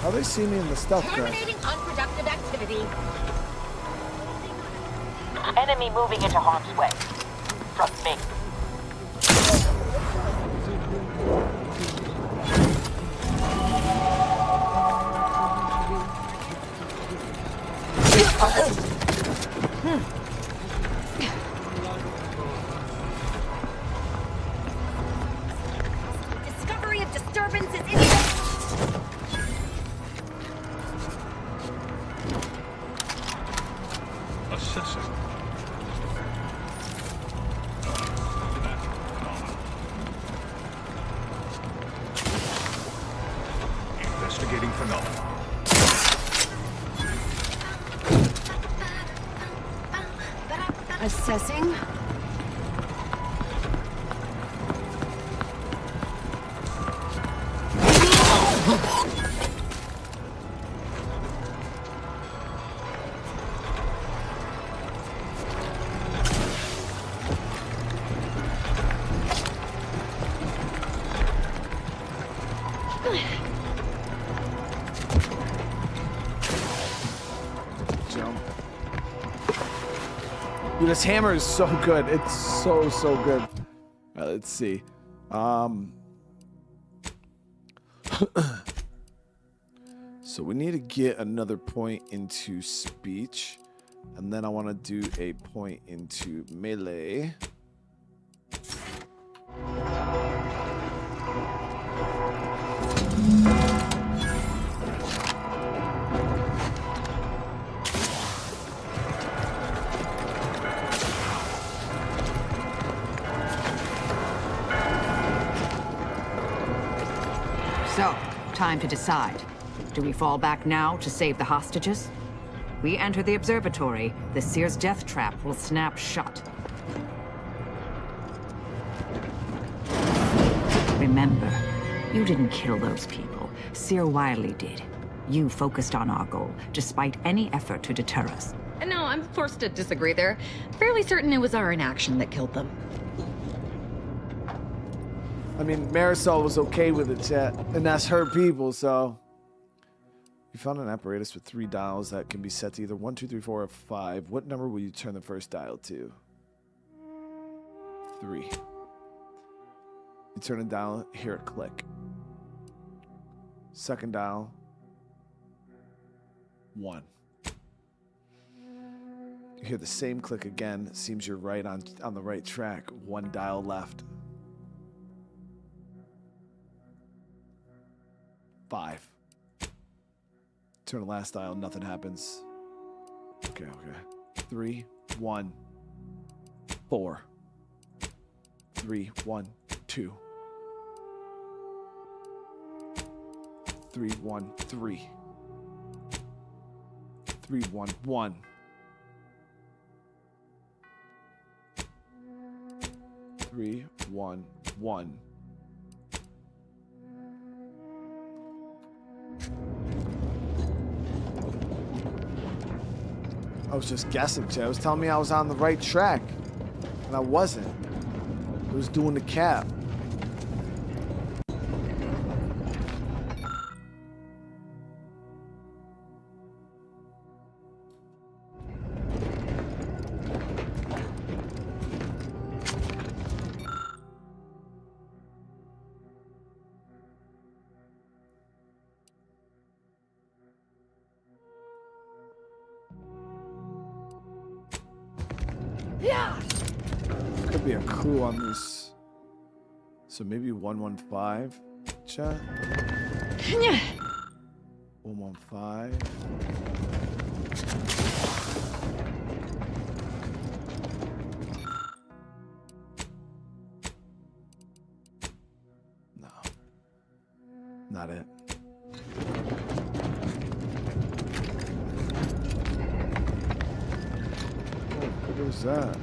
How they see me in the stealth crash? Terminating unproductive activity. Enemy moving into harm's way. From me. Discovery of disturbance is imminent. Assessing. Investigating phenomena. Assessing. Dude, this hammer is so good. It's so good. All right, let's see. So we need to get another point into speech, and then I want to do a point into melee. So, time to decide. Do we fall back now to save the hostages? We enter the observatory, the Seer's death trap will snap shut. Remember, you didn't kill those people. Seer Wiley did. You focused on our goal, despite any effort to deter us. No, I'm forced to disagree there. Fairly certain it was our inaction that killed them. I mean, Marisol was okay with it, chat, and that's her people, so. You found an apparatus with 3 dials that can be set to either 1, 2, 3, 4, or 5. What number will you turn the first dial to? 3. You turn a dial, hear it click. Second dial, 1. You hear the same click again. It seems you're right on the right track. 1 dial left. 5. Turn the last dial, nothing happens. Okay. 3, 1, 4. 3, 1, 2. 3, 1, 3. 3, 1, 1. 3, 1, 1. I was just guessing, Jay. It was telling me I was on the right track, and I wasn't. It was doing the cap. Could be a clue on this. So maybe 115, chat. 115. No. Not it. Oh, what was that?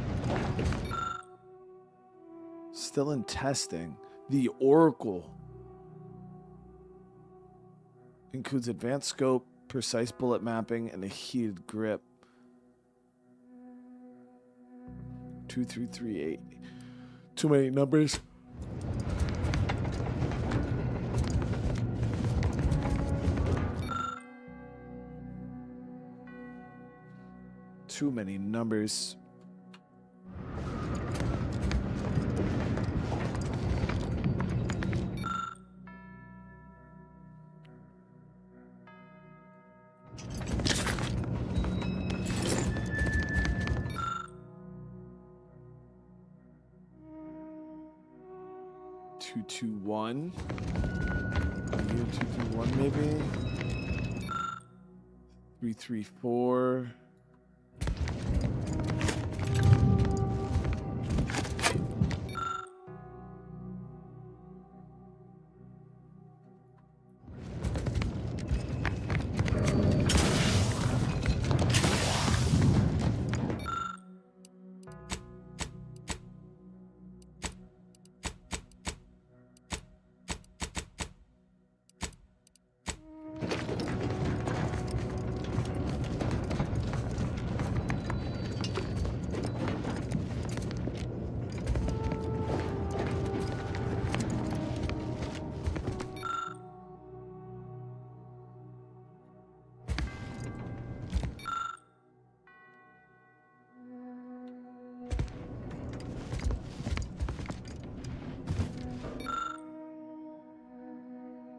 Still in testing. The Oracle includes advanced scope, precise bullet mapping, and a heated grip. 2338. Too many numbers. Too many numbers. One. 221 maybe. 334.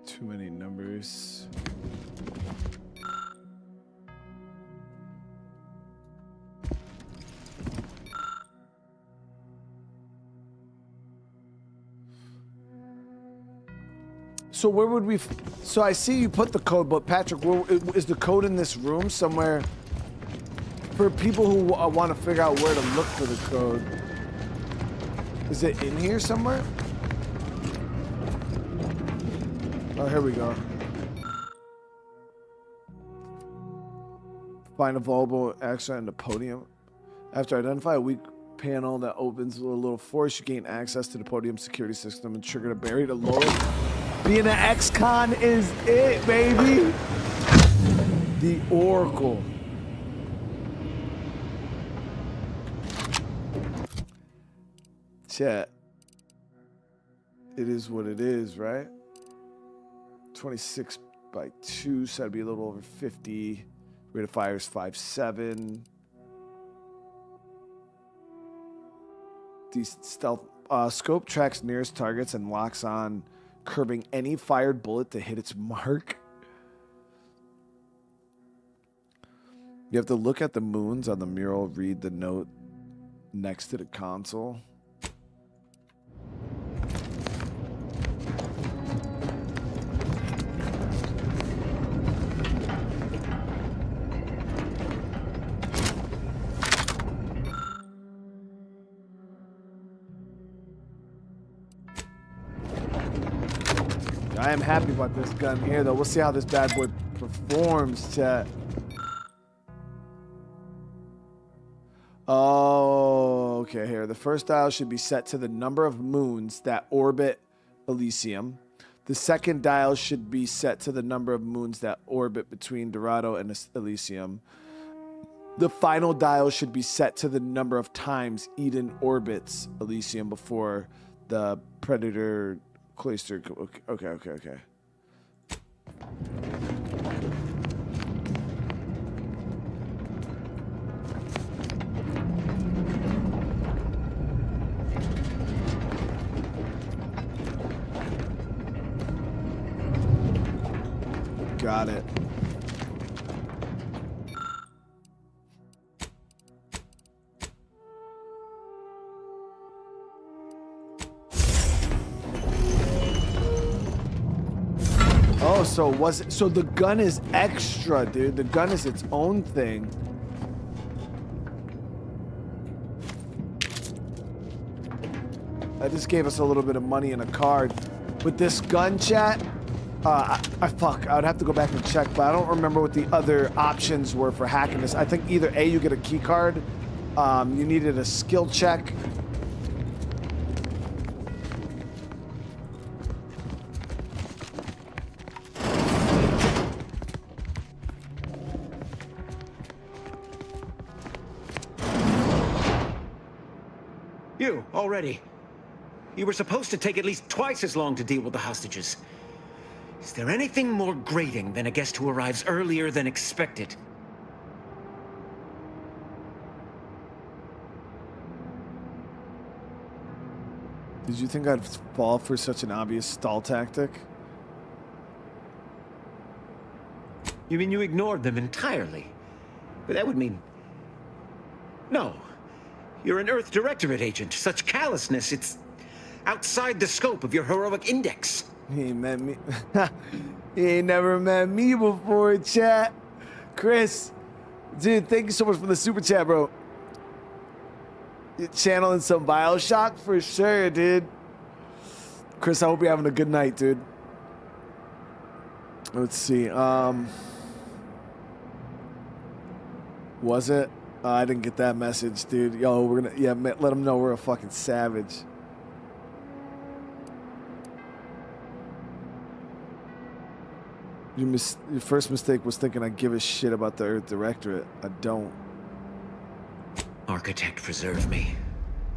Too many numbers. So where would we? So I see you put the code, but Patrick, where is the code in this room somewhere? For people who want to figure out where to look for the code, is it in here somewhere? Oh, here we go. Find a vulnerable access in the podium. After identify a weak panel that opens with a little force, you gain access to the podium security system and trigger the barrier to lower. Being an ex-con is it, baby. The Oracle. Chat. it is what it is, right? 26 by 2, so that'd be a little over 50. Rate of fire is 5.7. Decent stealth. Scope tracks nearest targets and locks on, curbing any fired bullet to hit its mark. You have to look at the moons on the mural, read the note next to the console. I am happy about this gun here, though. We'll see how this bad boy performs, chat. Oh, okay, here. The first dial should be set to the number of moons that orbit Elysium. The second dial should be set to the number of moons that orbit between Dorado and Elysium. The final dial should be set to the number of times Eden orbits Elysium before the Predator cloister. Okay. Got it. Oh, so the gun is extra, dude. The gun is its own thing. That just gave us a little bit of money in a card. With this gun, chat, fuck, I would have to go back and check, but I don't remember what the other options were for hacking this. I think either A, you get a key card, you needed a skill check. You, already. You were supposed to take at least twice as long to deal with the hostages. Is there anything more grating than a guest who arrives earlier than expected? Did you think I'd fall for such an obvious stall tactic? You mean you ignored them entirely? But that would mean... No. You're an Earth Directorate agent. Such callousness, it's outside the scope of your heroic index. He ain't met me. He ain't never met me before, chat. Chris, dude, thank you so much for the super chat, bro. You're channeling some Bioshock for sure, dude. Chris, I hope you're having a good night, dude. Let's see. Was it? I didn't get that message, dude. Yo, we're gonna, yeah, let them know we're a fucking savage. Your first mistake was thinking I give a shit about the Earth Directorate. I don't. Architect, preserve me.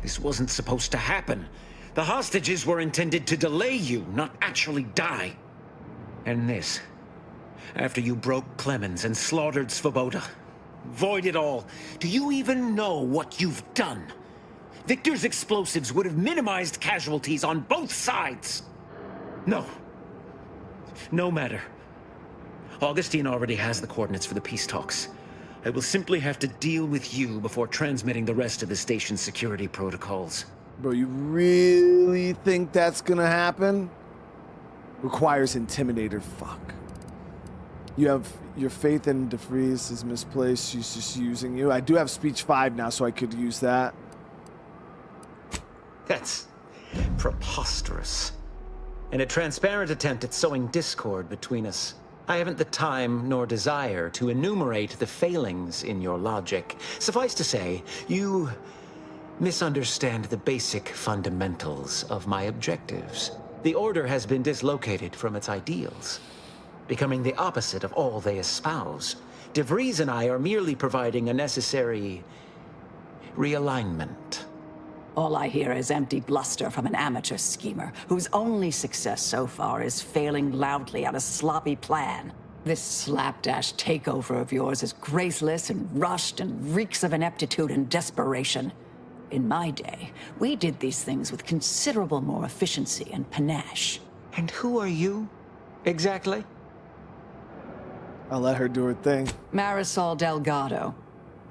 This wasn't supposed to happen. The hostages were intended to delay you, not actually die. And this, after you broke Clemens and slaughtered Svoboda. Void it all. Do you even know what you've done? Victor's explosives would have minimized casualties on both sides. No. No matter. Augustine already has the coordinates for the peace talks. I will simply have to deal with you before transmitting the rest of the station's security protocols. Bro, you really think that's gonna happen? Requires Intimidator. Fuck. You have your faith in DeFreeze is misplaced. She's just using you. I do have speech 5 now, so I could use that. That's preposterous. In a transparent attempt at sowing discord between us, I haven't the time nor desire to enumerate the failings in your logic. Suffice to say, you misunderstand the basic fundamentals of my objectives. The Order has been dislocated from its ideals, becoming the opposite of all they espouse. DeVries and I are merely providing a necessary realignment. All I hear is empty bluster from an amateur schemer whose only success so far is failing loudly at a sloppy plan. This slapdash takeover of yours is graceless and rushed and reeks of ineptitude and desperation. In my day, we did these things with considerable more efficiency and panache. And who are you, exactly? I'll let her do her thing. Marisol Delgado,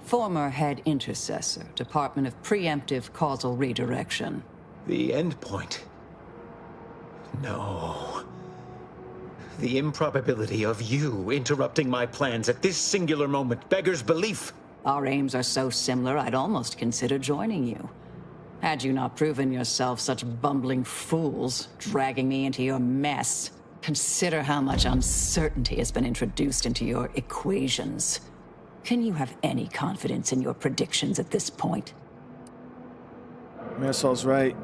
former head intercessor, Department of Preemptive Causal Redirection. The endpoint. No. The improbability of you interrupting my plans at this singular moment beggars belief. Our aims are so similar, I'd almost consider joining you. Had you not proven yourself such bumbling fools, dragging me into your mess. Consider how much uncertainty has been introduced into your equations. Can you have any confidence in your predictions at this point? Marisol's right.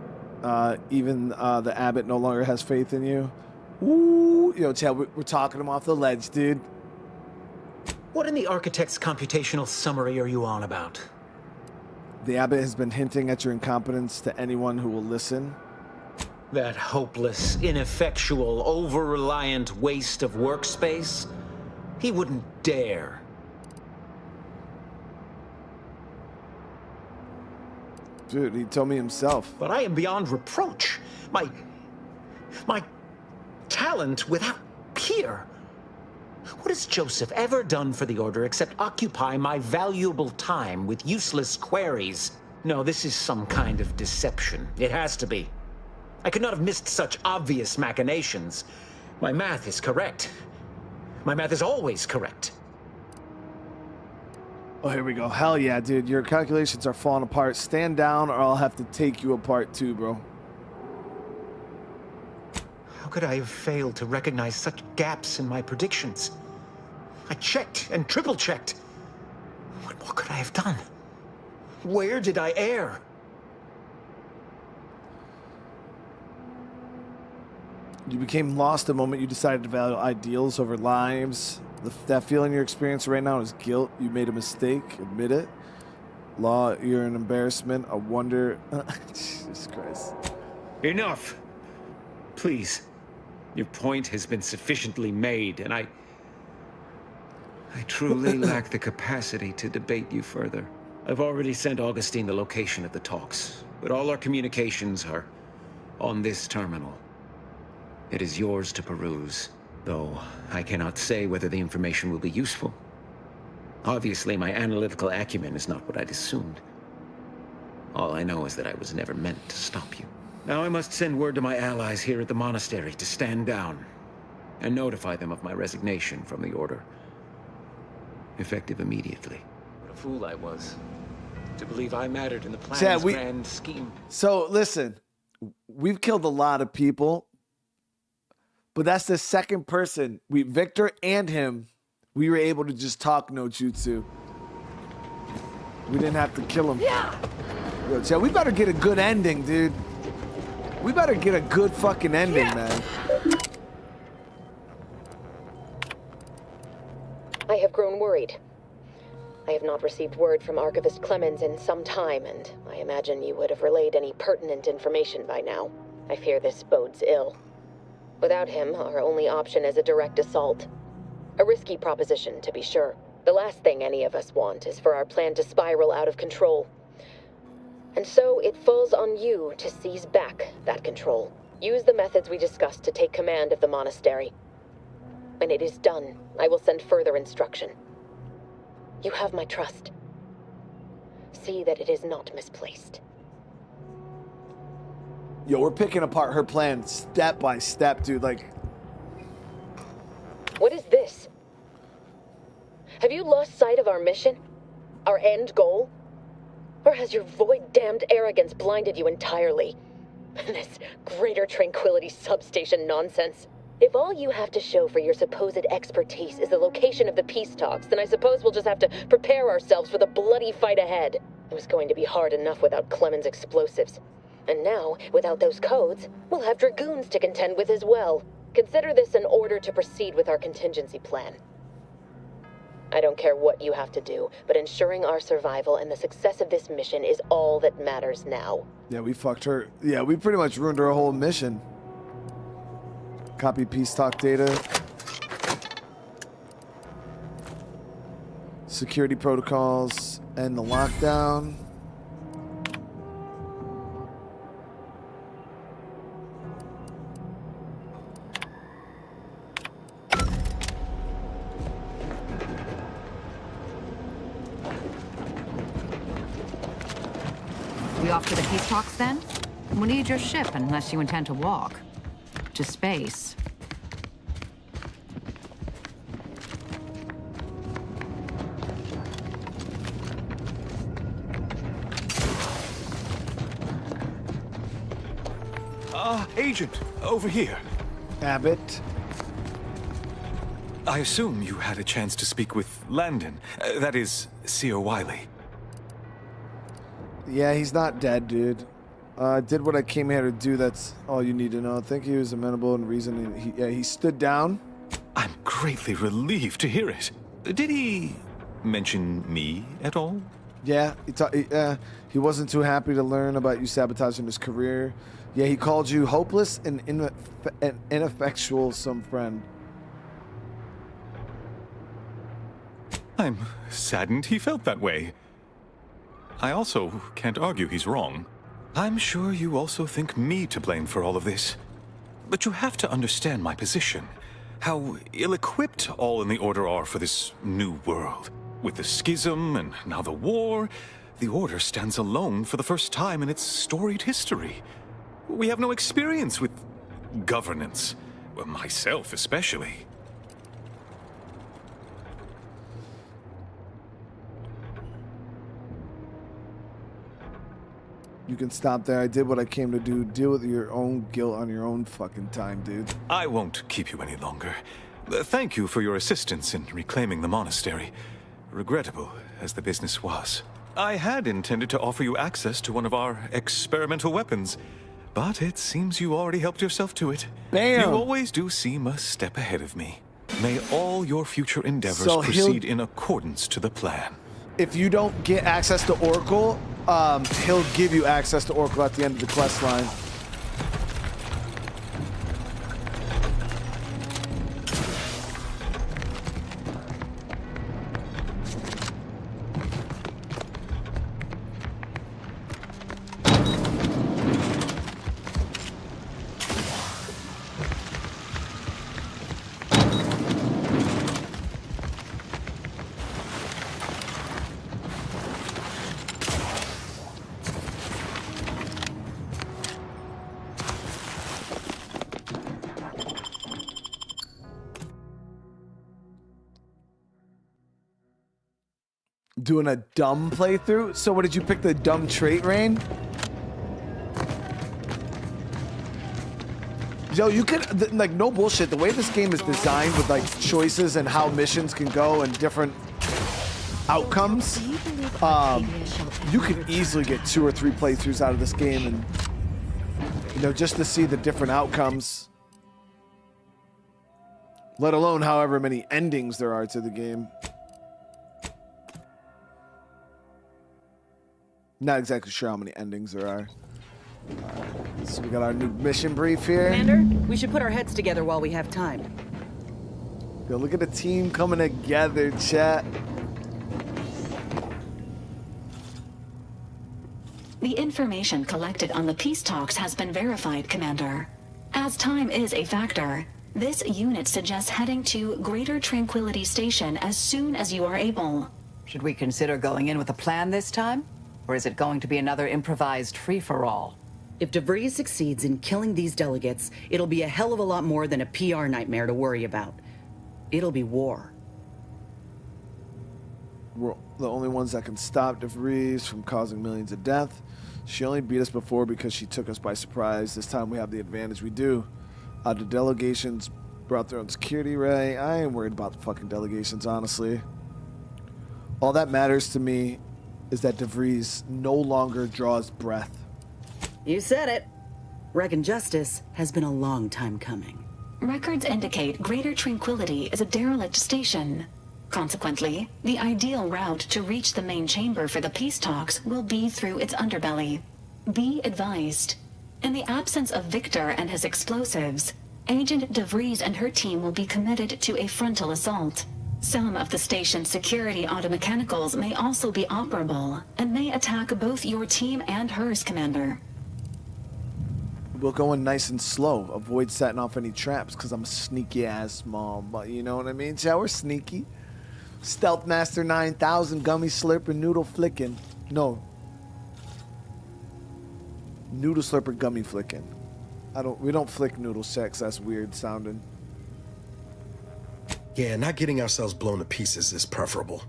Even the Abbott no longer has faith in you. Ooh, yo, Chad, we're talking him off the ledge, dude. What in the architect's computational summary are you on about? The Abbott has been hinting at your incompetence to anyone who will listen. That hopeless, ineffectual, over-reliant waste of workspace? He wouldn't dare. Dude, he told me himself. But I am beyond reproach. My talent without peer. What has Joseph ever done for the Order except occupy my valuable time with useless queries? No, this is some kind of deception. It has to be. I could not have missed such obvious machinations. My math is correct. My math is always correct. Oh, here we go. Hell yeah, dude. Your calculations are falling apart. Stand down or I'll have to take you apart too, bro. How could I have failed to recognize such gaps in my predictions? I checked and triple-checked. What more could I have done? Where did I err? You became lost the moment you decided to value ideals over lives. That feeling you're experiencing right now is guilt. You made a mistake. Admit it. Law, you're an embarrassment. A wonder. Jesus Christ. Enough. Please. Your point has been sufficiently made, and I truly lack the capacity to debate you further. I've already sent Augustine the location of the talks, but all our communications are on this terminal. It is yours to peruse, though I cannot say whether the information will be useful. Obviously, my analytical acumen is not what I'd assumed. All I know is that I was never meant to stop you. Now I must send word to my allies here at the monastery to stand down and notify them of my resignation from the Order. Effective immediately. What a fool I was to believe I mattered in the plan's grand scheme. So listen, we've killed a lot of people, but that's the second person. Victor and him, we were able to just talk no jutsu. We didn't have to kill him. Yeah. Yo, Chad, we better get a good ending, dude. We better get a good fucking ending, man. I have grown worried. I have not received word from Archivist Clemens in some time, and I imagine you would have relayed any pertinent information by now. I fear this bodes ill. Without him, our only option is a direct assault. A risky proposition, to be sure. The last thing any of us want is for our plan to spiral out of control. And so it falls on you to seize back that control. Use the methods we discussed to take command of the monastery. When it is done, I will send further instruction. You have my trust. See that it is not misplaced. Yo, we're picking apart her plan step by step, dude. Like, what is this? Have you lost sight of our mission? Our end goal? Or has your void-damned arrogance blinded you entirely? This greater Tranquility substation nonsense. If all you have to show for your supposed expertise is the location of the peace talks, then I suppose we'll just have to prepare ourselves for the bloody fight ahead. It was going to be hard enough without Clemens' explosives. And now, without those codes, we'll have dragoons to contend with as well. Consider this an order to proceed with our contingency plan. I don't care what you have to do, but ensuring our survival and the success of this mission is all that matters now. Yeah, we fucked her. Yeah, we pretty much ruined her whole mission. Copy peace talk data. Security protocols and the lockdown. We off to the peace talks then? We need your ship unless you intend to walk. To space. Agent, over here. Abbott. I assume you had a chance to speak with Landon. That is, Seer Wiley. Yeah, he's not dead, dude. Did what I came here to do. That's all you need to know. I think he was amenable in reasoning. He stood down. I'm greatly relieved to hear it. Did he mention me at all? Yeah, he wasn't too happy to learn about you sabotaging his career. Yeah, he called you hopeless and ineffectual some friend. I'm saddened he felt that way. I also can't argue he's wrong. I'm sure you also think me to blame for all of this. But you have to understand my position. How ill-equipped all in the Order are for this new world. With the schism and now the war, the Order stands alone for the first time in its storied history. We have no experience with governance. Well, myself especially. You can stop there. I did what I came to do. Deal with your own guilt on your own fucking time, dude. I won't keep you any longer. Thank you for your assistance in reclaiming the monastery. Regrettable as the business was. I had intended to offer you access to one of our experimental weapons, but it seems you already helped yourself to it. Bam! You always do seem a step ahead of me. May all your future endeavors proceed in accordance to the plan. If you don't get access to Oracle, he'll give you access to Oracle at the end of the quest line. Doing a dumb playthrough? So what, did you pick the dumb trait, Rain? Yo, you could, like, no bullshit. The way this game is designed with, like, choices and how missions can go and different outcomes, you could easily get 2 or 3 playthroughs out of this game and, you know, just to see the different outcomes. Let alone however many endings there are to the game. Not exactly sure how many endings there are. So we got our new mission brief here. Commander, we should put our heads together while we have time. Yo, look at the team coming together, chat. The information collected on the peace talks has been verified, Commander. As time is a factor, this unit suggests heading to Greater Tranquility Station as soon as you are able. Should we consider going in with a plan this time? Or is it going to be another improvised free-for-all? If DeVries succeeds in killing these delegates, it'll be a hell of a lot more than a PR nightmare to worry about. It'll be war. We're the only ones that can stop DeVries from causing millions of death. She only beat us before because she took us by surprise. This time we have the advantage. We do. The delegations brought their own security ray. I ain't worried about the fucking delegations, honestly. All that matters to me is that DeVries no longer draws breath. You said it. Reckon justice has been a long time coming. Records indicate Greater Tranquility is a derelict station. Consequently, the ideal route to reach the main chamber for the peace talks will be through its underbelly. Be advised. In the absence of Victor and his explosives, Agent DeVries and her team will be committed to a frontal assault. Some of the station's security automechanicals may also be operable and may attack both your team and hers, Commander. We'll go in nice and slow. Avoid setting off any traps because I'm a sneaky ass mom. But you know what I mean? Yeah, we're sneaky. Stealth Master 9000, gummy slurper, noodle flicking. No. Noodle slurper, gummy flicking. We don't flick noodle sex. That's weird sounding. Yeah, not getting ourselves blown to pieces is preferable.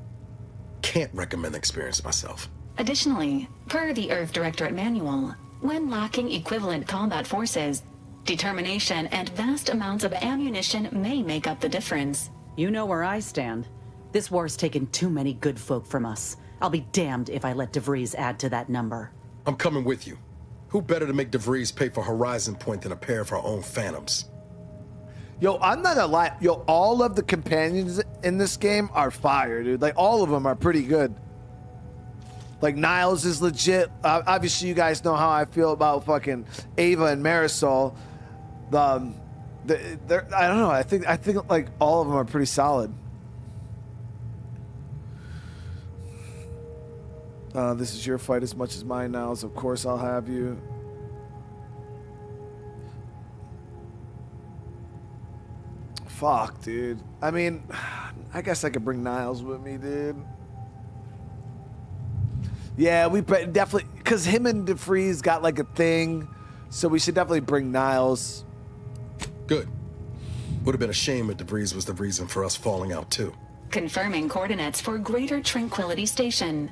Can't recommend the experience myself. Additionally, per the Earth Directorate Manual, when lacking equivalent combat forces, determination and vast amounts of ammunition may make up the difference. You know where I stand. This war's taken too many good folk from us. I'll be damned if I let DeVries add to that number. I'm coming with you. Who better to make DeVries pay for Horizon Point than a pair of her own Phantoms? Yo, I'm not gonna lie. Yo, all of the companions in this game are fire, dude. Like, all of them are pretty good. Like, Niles is legit. Obviously, you guys know how I feel about fucking Ava and Marisol. I don't know. I think like all of them are pretty solid. This is your fight as much as mine, Niles. Of course, I'll have you. Fuck, dude. I mean, I guess I could bring Niles with me, dude. Yeah, we definitely, because him and DeVries got like a thing, so we should definitely bring Niles. Good. Would have been a shame if DeVries was the reason for us falling out too. Confirming coordinates for Greater Tranquility Station.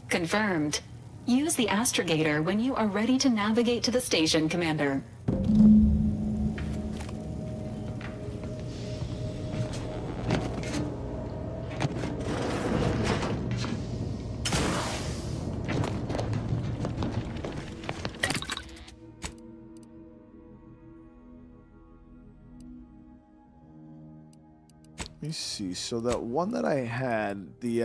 Confirmed. Use the astrogator when you are ready to navigate to the station, Commander. Let me see. So that one that I had, the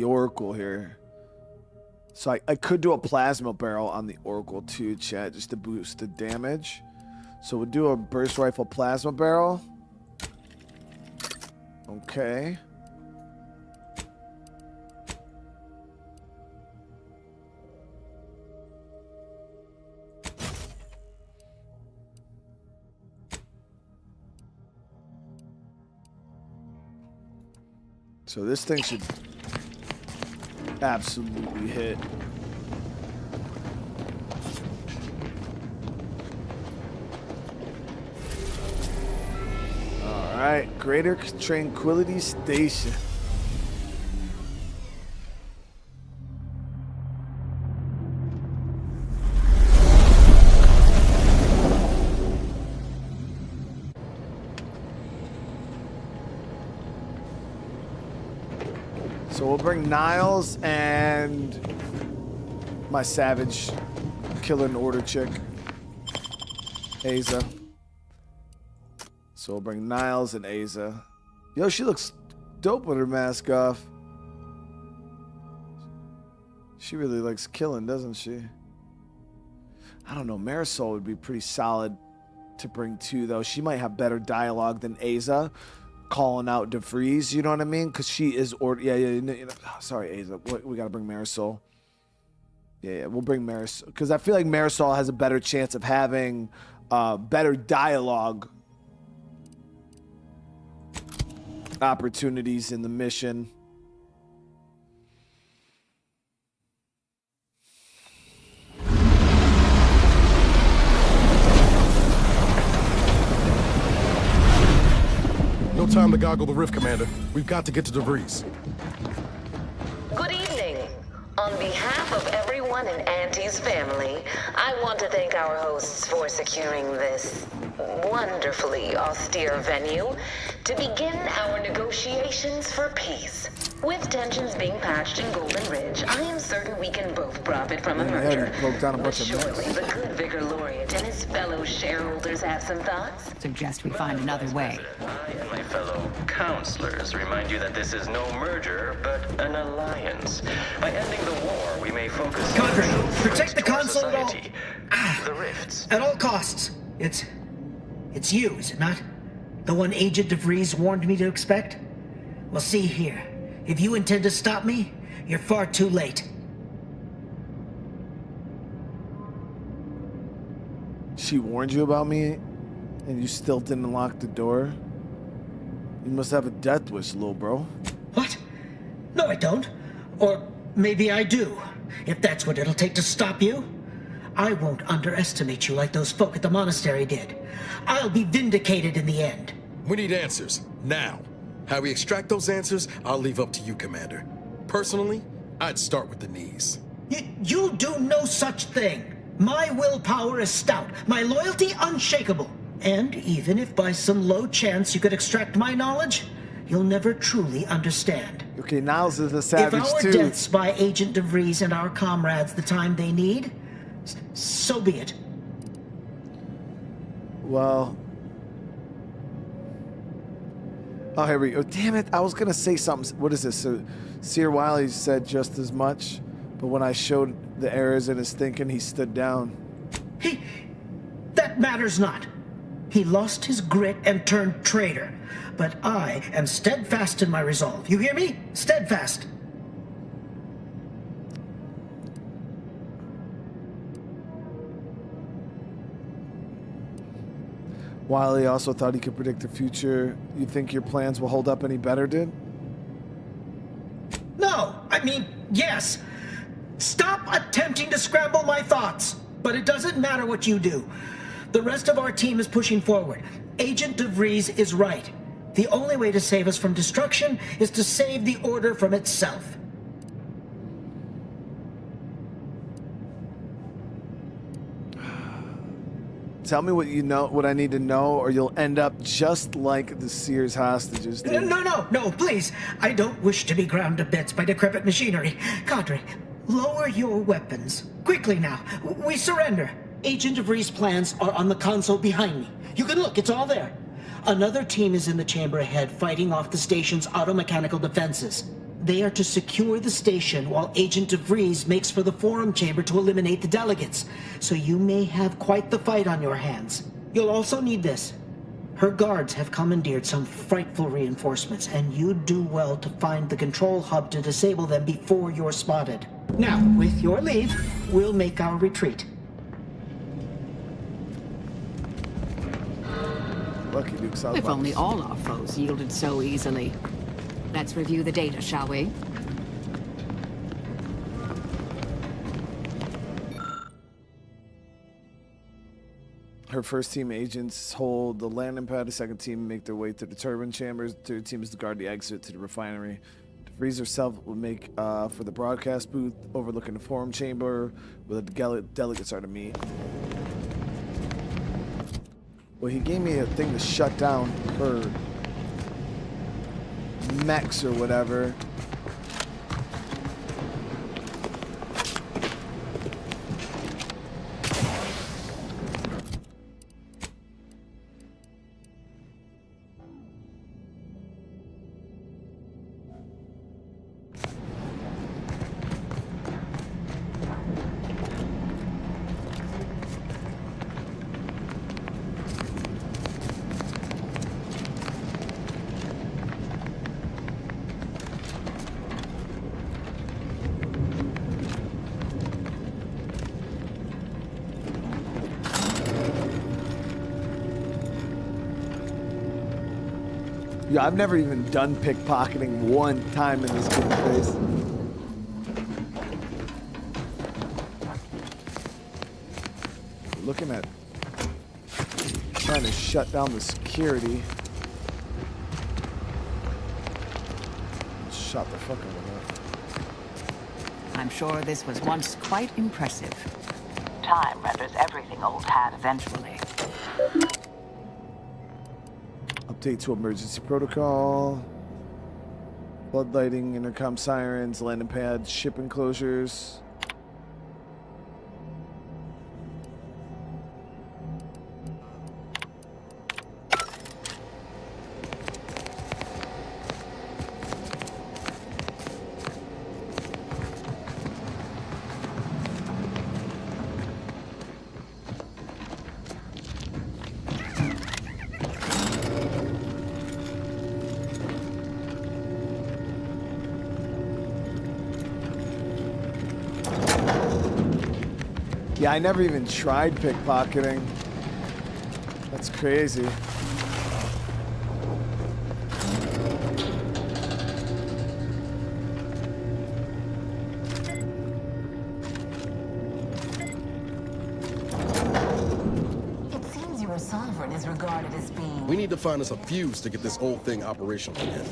Oracle here. So I could do a plasma barrel on the Oracle too, chat, just to boost the damage. So we'll do a burst rifle plasma barrel. Okay. So this thing should absolutely hit. All right, Greater Tranquility Station. So we'll bring Niles and my savage killer and order chick, Asa. So we'll bring Niles and Asa. Yo, she looks dope with her mask off. She really likes killing, doesn't she? I don't know. Marisol would be pretty solid to bring too, though. She might have better dialogue than Asa. Calling out DeVries, you know what I mean? Because she is, sorry, Asa. We got to bring Marisol. Yeah, we'll bring Marisol. Because I feel like Marisol has a better chance of having better dialogue opportunities in the mission. No time to goggle the rift, Commander. We've got to get to DeVries. Good evening. On behalf of everyone in Auntie's family, I want to thank our hosts for securing this wonderfully austere venue to begin our negotiations for peace. With tensions being patched in Golden Ridge, I am certain we can both profit from a Yeah, merger. you broke down a bunch of Surely mess. the good Vicar Laureate and his fellow shareholders have some thoughts? Suggest we find another way. I and my fellow counselors remind you that this is no merger, but an alliance. By ending the war, we may focus Cadre, on protect the console at all. society. The rifts. At all costs. It's you, is it not? The one Agent DeVries warned me to expect? Well, see here. If you intend to stop me, you're far too late. She warned you about me, and you still didn't unlock the door? You must have a death wish, little bro. What? No, I don't. Or maybe I do, if that's what it'll take to stop you. I won't underestimate you like those folk at the monastery did. I'll be vindicated in the end. We need answers, now. How we extract those answers, I'll leave up to you, Commander. Personally, I'd start with the knees. You'll do no such thing. My willpower is stout, my loyalty unshakable. And even if by some low chance you could extract my knowledge, you'll never truly understand. Okay, Niles is a savage if our too. deaths buy Agent DeVries and our comrades the time they need, so be it. Well... Oh, here we go. Damn it, I was going to say something. What is this? So, Seer Wiley said just as much, but when I showed the errors in his thinking, he stood down. That matters not. He lost his grit and turned traitor. But I am steadfast in my resolve. You hear me? Steadfast. Wiley also thought he could predict the future. You think your plans will hold up any better, dude? No, I mean, yes. Stop attempting to scramble my thoughts. But it doesn't matter what you do. The rest of our team is pushing forward. Agent DeVries is right. The only way to save us from destruction is to save the Order from itself. Tell me what you know, what I need to know, or you'll end up just like the Sears hostages did. No, please. I don't wish to be ground to bits by decrepit machinery. Cadre, lower your weapons. Quickly now. We surrender. Agent DeVries' plans are on the console behind me. You can look, it's all there. Another team is in the chamber ahead, fighting off the station's automechanical defenses. They are to secure the station while Agent DeVries makes for the forum chamber to eliminate the delegates. So you may have quite the fight on your hands. You'll also need this. Her guards have commandeered some frightful reinforcements, and you'd do well to find the control hub to disable them before you're spotted. Now, with your leave, we'll make our retreat. Lucky Duke South. If only all our foes yielded so easily. Let's review the data, shall we? Her first team agents hold the landing pad. The second team make their way to the turbine chambers. The third team is to guard the exit to the refinery. DeVries herself will make for the broadcast booth overlooking the forum chamber where the delegates are to meet. Well, he gave me a thing to shut down her mechs or whatever. Yeah, I've never even done pickpocketing one time in this kid's face. We're looking at trying to shut down the security. Shot the fuck out of that. I'm sure this was once quite impressive. Time renders everything old hat eventually. Update to emergency protocol. Blood lighting, intercom sirens, landing pads, ship enclosures. Yeah, I never even tried pickpocketing. That's crazy. It seems your sovereign is regarded as being... We need to find us a fuse to get this whole thing operational again.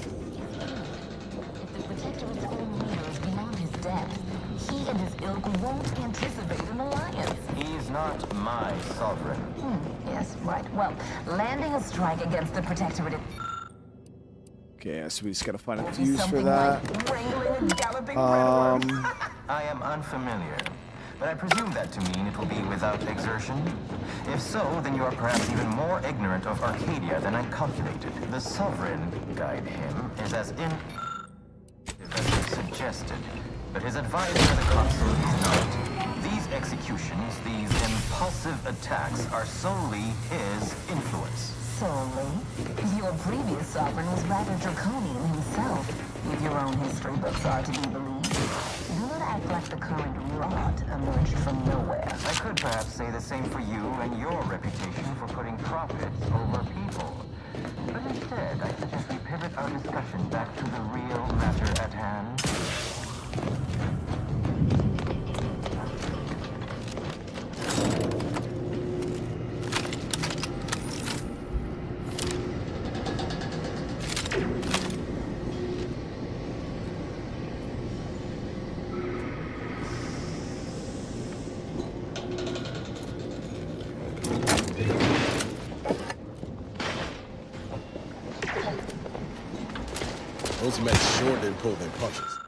The Protectorate's own leader is beyond his depth. He and his ilk won't anticipate an alliance. He's not my sovereign. Yes, right. Well, landing a strike against the Protectorate... Okay, so we just gotta find a will be fuse for something that. like wrangling a galloping red horse. I am unfamiliar, but I presume that to mean it will be without exertion. If so, then you are perhaps even more ignorant of Arcadia than I calculated. The sovereign, guide him, is as as he suggested, but his advisor, the consul, is not. These executions, these impulsive attacks, are solely his influence. Solely? Your previous sovereign was rather draconian himself, if your own history books are to be believed. Do not act like the current rot emerged from nowhere. I could perhaps say the same for you and your reputation for putting profits over people. But instead, I suggest we pivot our discussion back to the real matter at hand. Those men sure didn't pull their punches.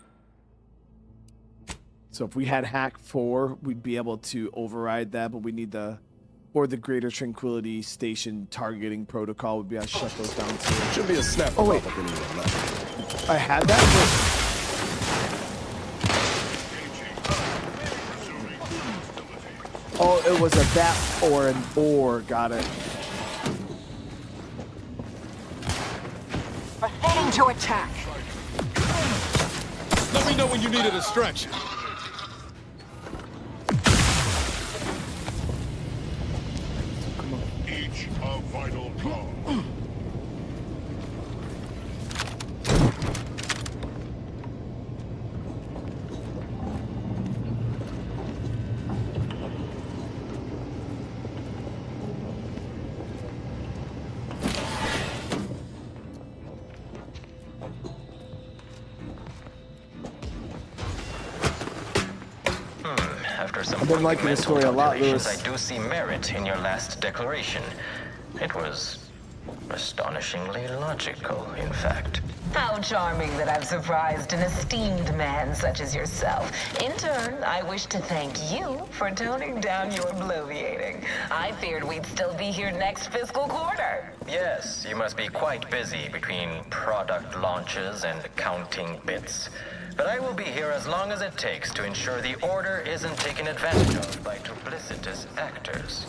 So if we had hack 4, we'd be able to override that, but we need or the Greater Tranquility Station targeting protocol would be able to shut those down too. Should be a snap. Oh wait, I had that. Oh, it was a that or an or. Got it. Heading to attack. Let me know when you need a distraction. Each a vital call. After some I've been liking this story a lot, Lewis. I do see merit in your last declaration. It was astonishingly logical, in fact. How charming that I've surprised an esteemed man such as yourself. In turn, I wish to thank you for toning down your bloviating. I feared we'd still be here next fiscal quarter. Yes, you must be quite busy between product launches and counting bits. But I will be here as long as it takes to ensure the order isn't taken advantage of by duplicitous actors.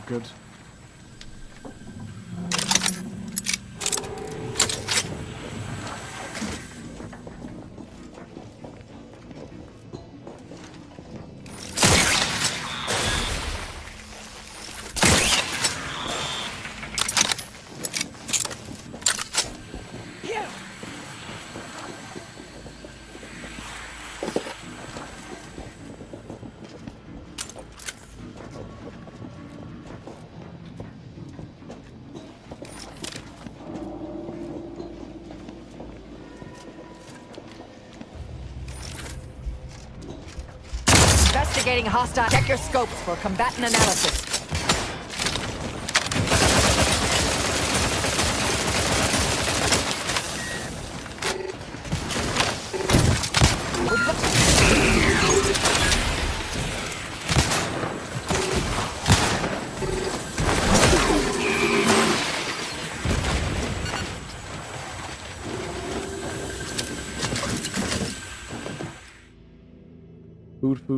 Good. Investigating hostile. Check your scopes for combatant analysis.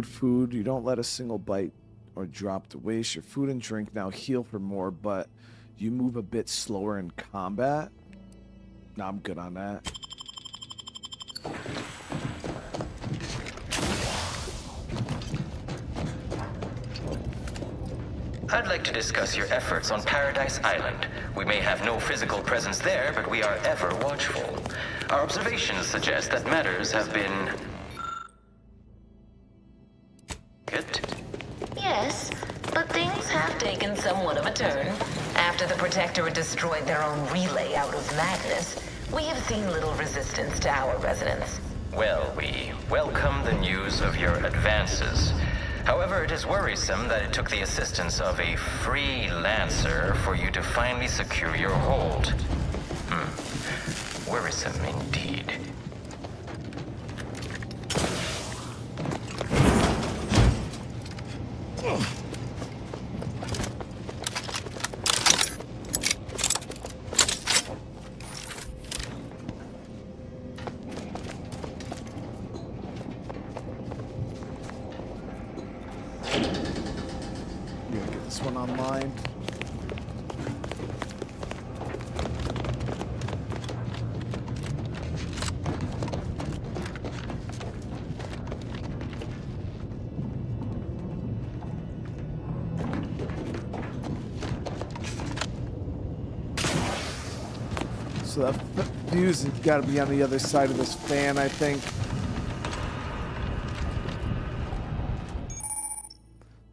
Food. You don't let a single bite or drop to waste. Your food and drink now heal for more, but you move a bit slower in combat. Nah, I'm good on that. I'd like to discuss your efforts on Paradise Island. We may have no physical presence there, but we are ever watchful. Our observations suggest that matters have been... Yes, but things have taken somewhat of a turn. After the Protectorate destroyed their own relay out of madness, we have seen little resistance to our residents. Well, we welcome the news of your advances. However, it is worrisome that it took the assistance of a freelancer for you to finally secure your hold. Worrisome indeed. Get this one online. So that fuse has got to be on the other side of this fan, I think.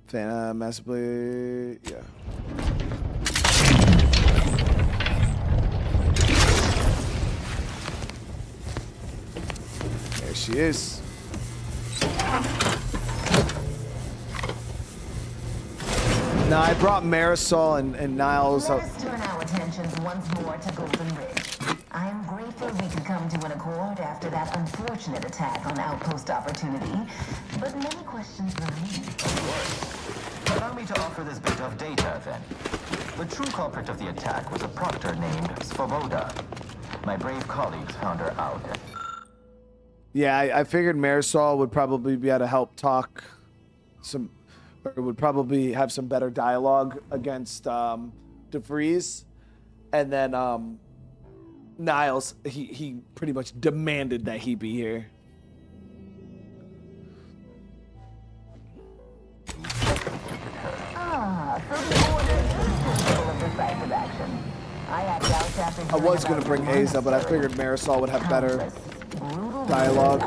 Fan, massively, yeah. There she is. Now I brought Marisol and Niles up. Let us turn our attentions once more to Golden Ridge. I am grateful we could come to an accord after that unfortunate attack on Outpost Opportunity, but many questions remain. Of course. Allow me to offer this bit of data, then. The true culprit of the attack was a proctor named Svoboda. My brave colleagues found her out. Yeah, I figured Marisol would probably be able to help talk some, or would probably have some better dialogue against DeVries. And then Niles, he pretty much demanded that he be here. So the order is capable of decisive action. I had doubts after I was going to bring Asa, but I figured Marisol would have better dialogue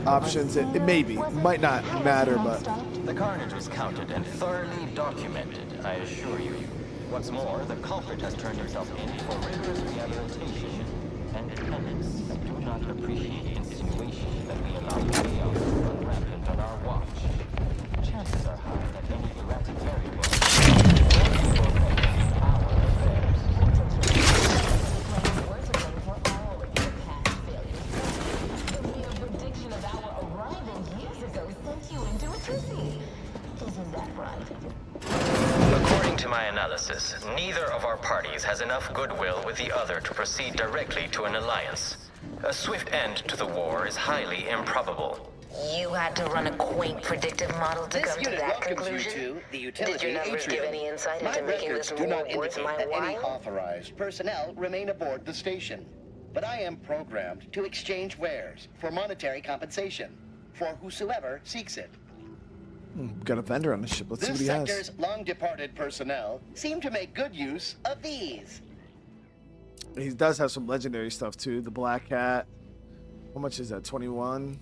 options. It maybe. It might not matter, but... The carnage was counted and thoroughly documented, I assure you. What's more, the culprit has turned himself in for rigorous rehabilitation and dependence. I do not appreciate insinuations that we allow chaos to run rampant on our watch. Chances are high that any erratic variable According to my analysis, neither of our parties has enough goodwill with the other to proceed directly to an alliance. A swift end to the war is highly improbable. You had to run a quaint predictive model to come to that conclusion? Did your numbers give any insight into making this war worth my while? Any authorized personnel remain aboard the station. But I am programmed to exchange wares for monetary compensation for whosoever seeks it. Got a vendor on the ship. Let's see what he has. This sector's long-departed personnel seem to make good use of these. He does have some legendary stuff too. The Black Hat. How much is that? 21.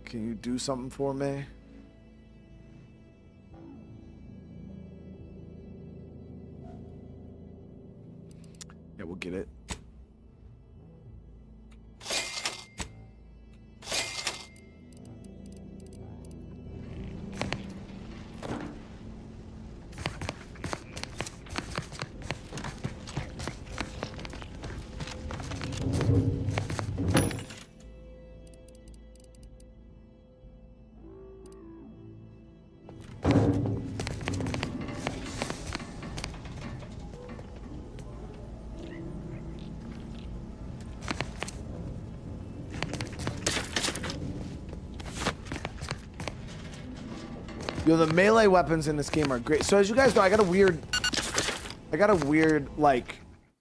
Can you do something for me? Yeah, we'll get it. Yo, the melee weapons in this game are great. So as you guys know, I got a weird like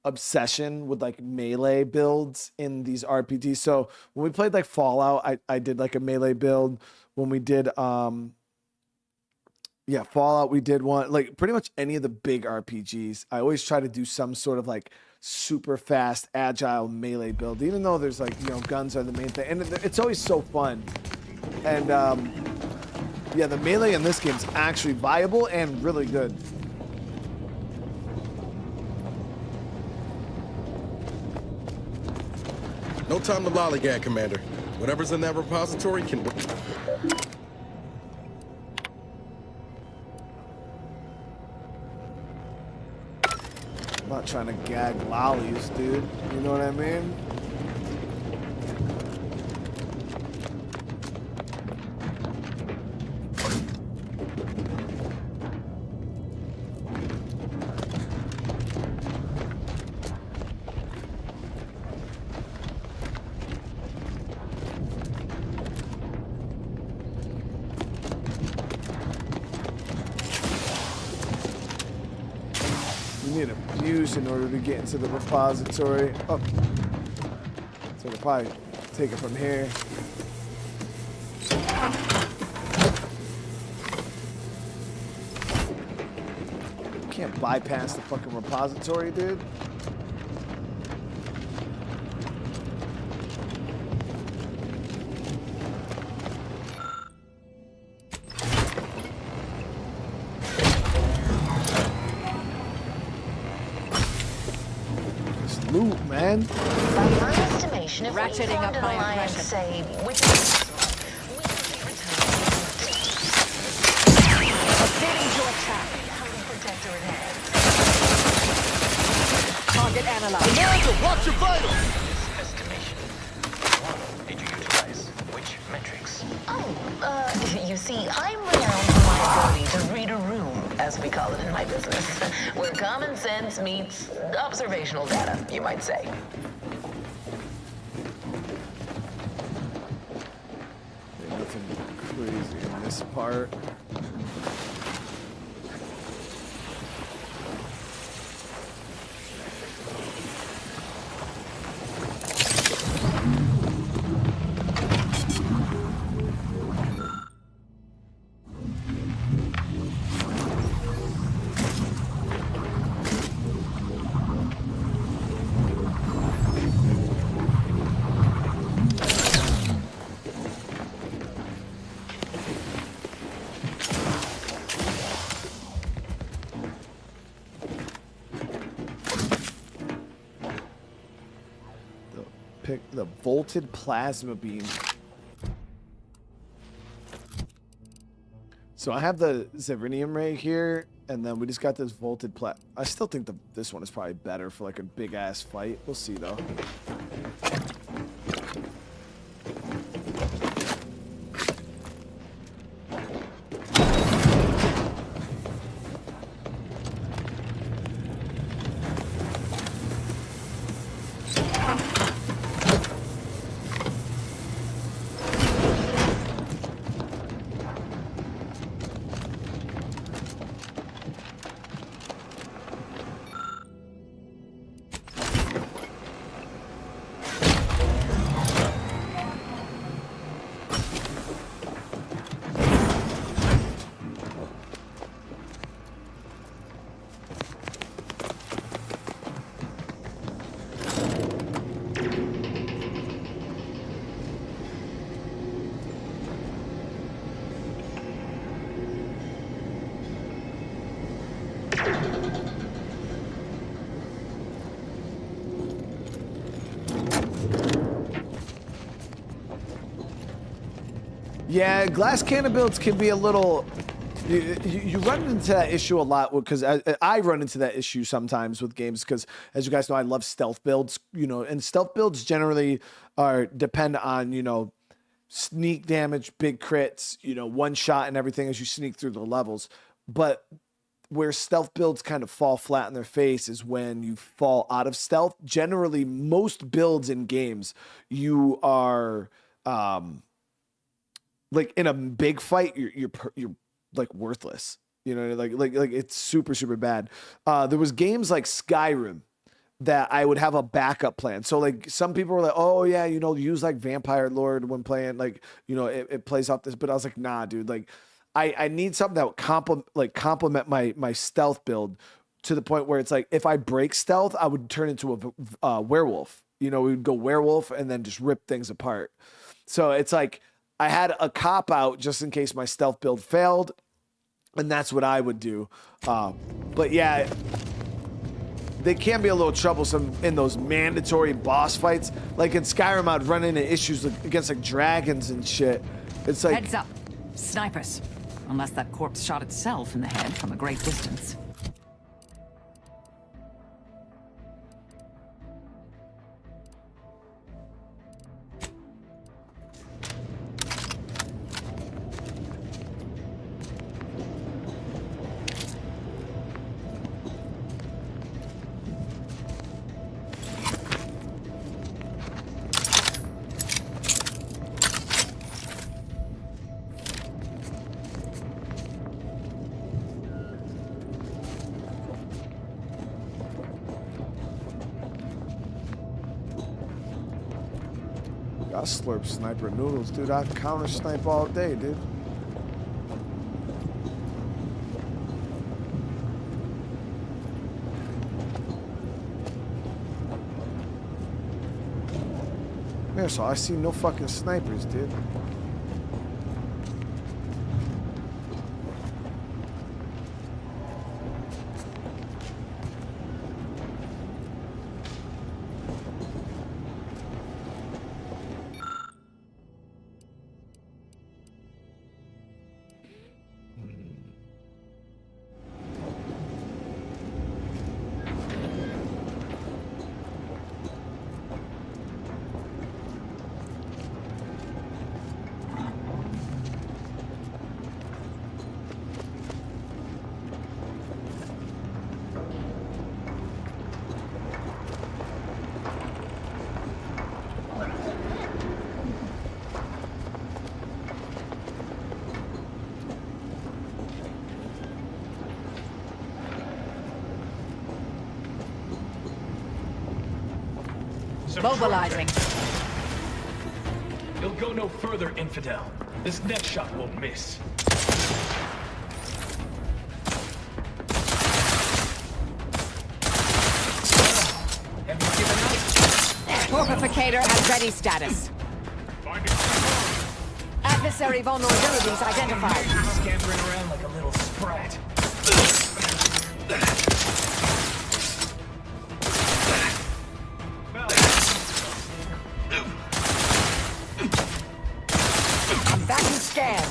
obsession with like melee builds in these RPGs. So when we played like Fallout, I did like a melee build. When we did Fallout, we did one. Like pretty much any of the big RPGs, I always try to do some sort of like super fast, agile melee build, even though there's like, you know, guns are the main thing. And it's always so fun. And yeah, the melee in this game is actually viable and really good. No time to lollygag, Commander. Whatever's in that repository can... I'm not trying to gag lollies, dude. You know what I mean? Need a fuse in order to get into the repository. Oh. So we'll probably take it from here. Can't bypass the fucking repository, dude. Loot, man. By my estimation, if Ratcheting we formed up an my alliance, impression. say, with Updating to attack. protector in hand. Target analyzed. Commander, watch your vitals! Estimation. What did you utilize? Which metrics? You see, I'm renowned for my ability to read a room, as we call it in my business, where common sense meets observational data, you might say. There's nothing crazy in this part. Pick the volted plasma beam. So I have the Zerinium ray here, and then we just got this volted I still think this one is probably better for like a big ass fight. We'll see though. Yeah, glass cannon builds can be a little... You run into that issue a lot because I run into that issue sometimes with games because, as you guys know, I love stealth builds, you know, and stealth builds generally depend on, you know, sneak damage, big crits, you know, one shot and everything as you sneak through the levels. But where stealth builds kind of fall flat in their face is when you fall out of stealth. Generally, most builds in games, you are... like in a big fight, you're like worthless. You know, like it's super, super bad. There was games like Skyrim that I would have a backup plan. So like some people were like, oh yeah, you know, use like Vampire Lord when playing, like, you know, it plays off this, but I was like, nah, dude, like I need something that would complement my stealth build to the point where it's like, if I break stealth, I would turn into a werewolf. You know, we would go werewolf and then just rip things apart. So it's like, I had a cop out just in case my stealth build failed. And that's what I would do. But yeah, they can be a little troublesome in those mandatory boss fights. Like in Skyrim, I'd run into issues against like dragons and shit. It's like... Heads up. Snipers. Unless that corpse shot itself in the head from a great distance. I slurp sniper noodles, dude. I counter snipe all day, dude. Yeah, so I see no fucking snipers, dude. Mobilizing. You'll go no further, infidel. This next shot won't miss. Torpificator at ready status. Adversary vulnerabilities identified. Scampering around like a little sprat. Back to scan.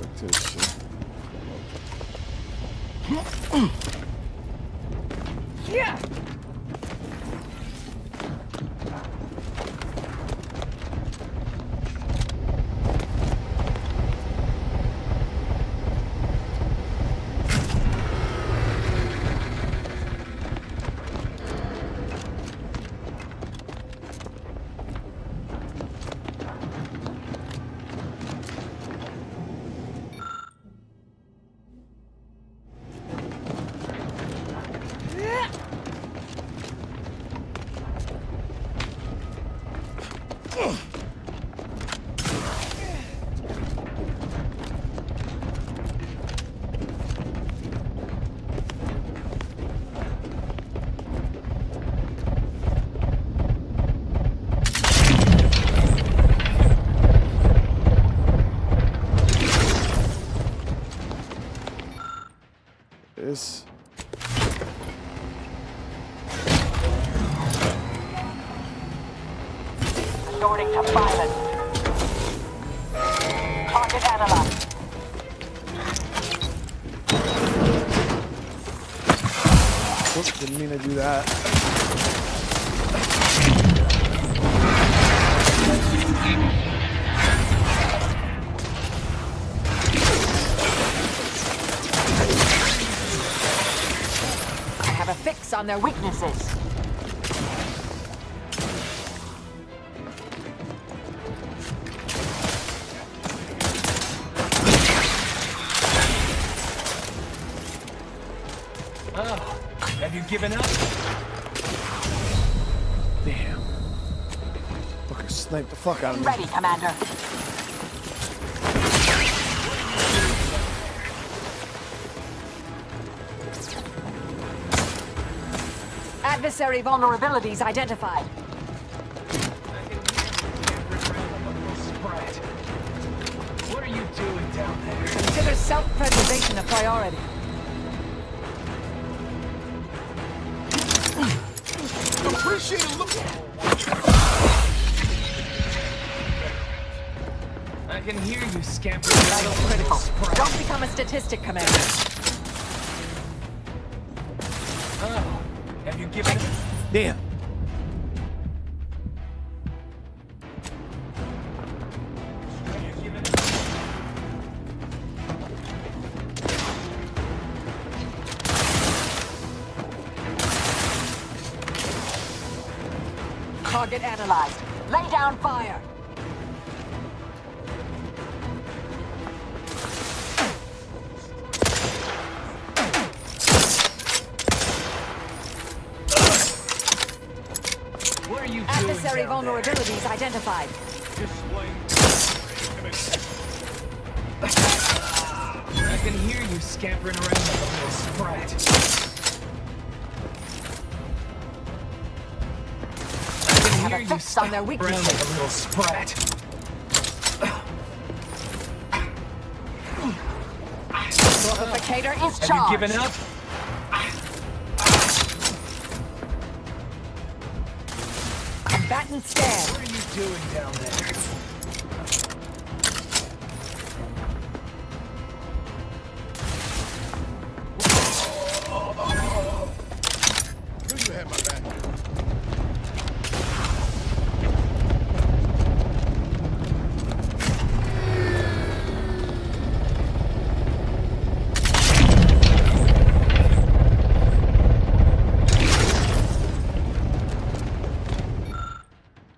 Back to this shit. Yeah. This. Resorting to violence. Target analyzed. Oops, didn't mean to do that. I have a fix on their weaknesses. given up? Damn. Fucker sniped the fuck out of me. Ready, Commander. Adversary vulnerabilities identified. What are you doing down there? Consider self-preservation a priority. Appreciate a look. I can hear you scampering. Vital critical. Don't become a statistic, Commander. Oh, have you given it? Damn. Target analyzed. Lay down fire. What are you doing? Adversary vulnerabilities identified. I can hear you scampering around like a little sprat. I can hear you on their scampering around like a little sprat. Amplificator is charged. Have you given up? Combatant scared. What are you doing down there? Knew you had my back.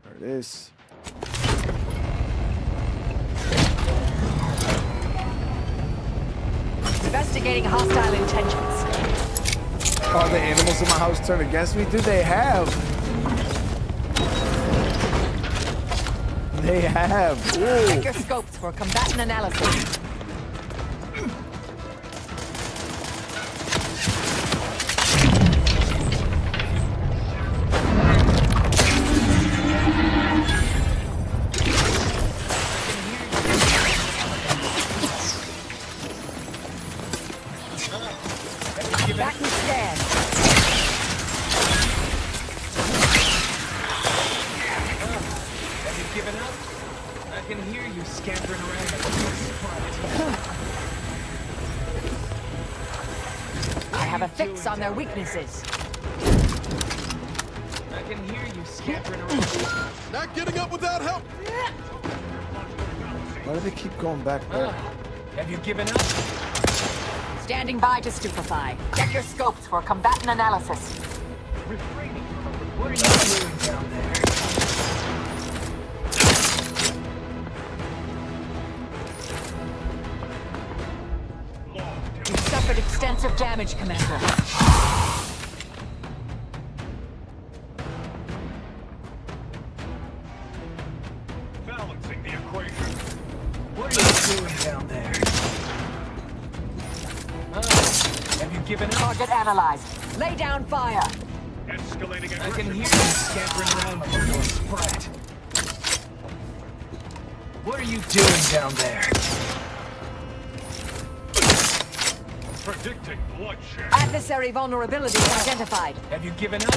There it is. Investigating hostile intentions. Are the animals in my house turned against me? Dude, they have. They have. Check your scopes for combatant analysis. Combatant scared. Have you given up? I can hear you scampering around like a little sprat. I have a fix on their weaknesses. I can hear you scampering around. Not getting up without help. Why do they keep going back there? Have you given up? Standing by to stupefy. Check your scopes for combatant analysis. What are you doing down there? You suffered extensive damage, Commander. Balancing the equation. What are you doing down there? Have you given up? Target analyzed. Lay down fire. Escalating. I can hear you scampering around like a little sprat. What are you doing down there? Predicting bloodshed. Adversary vulnerabilities identified. Have you given up?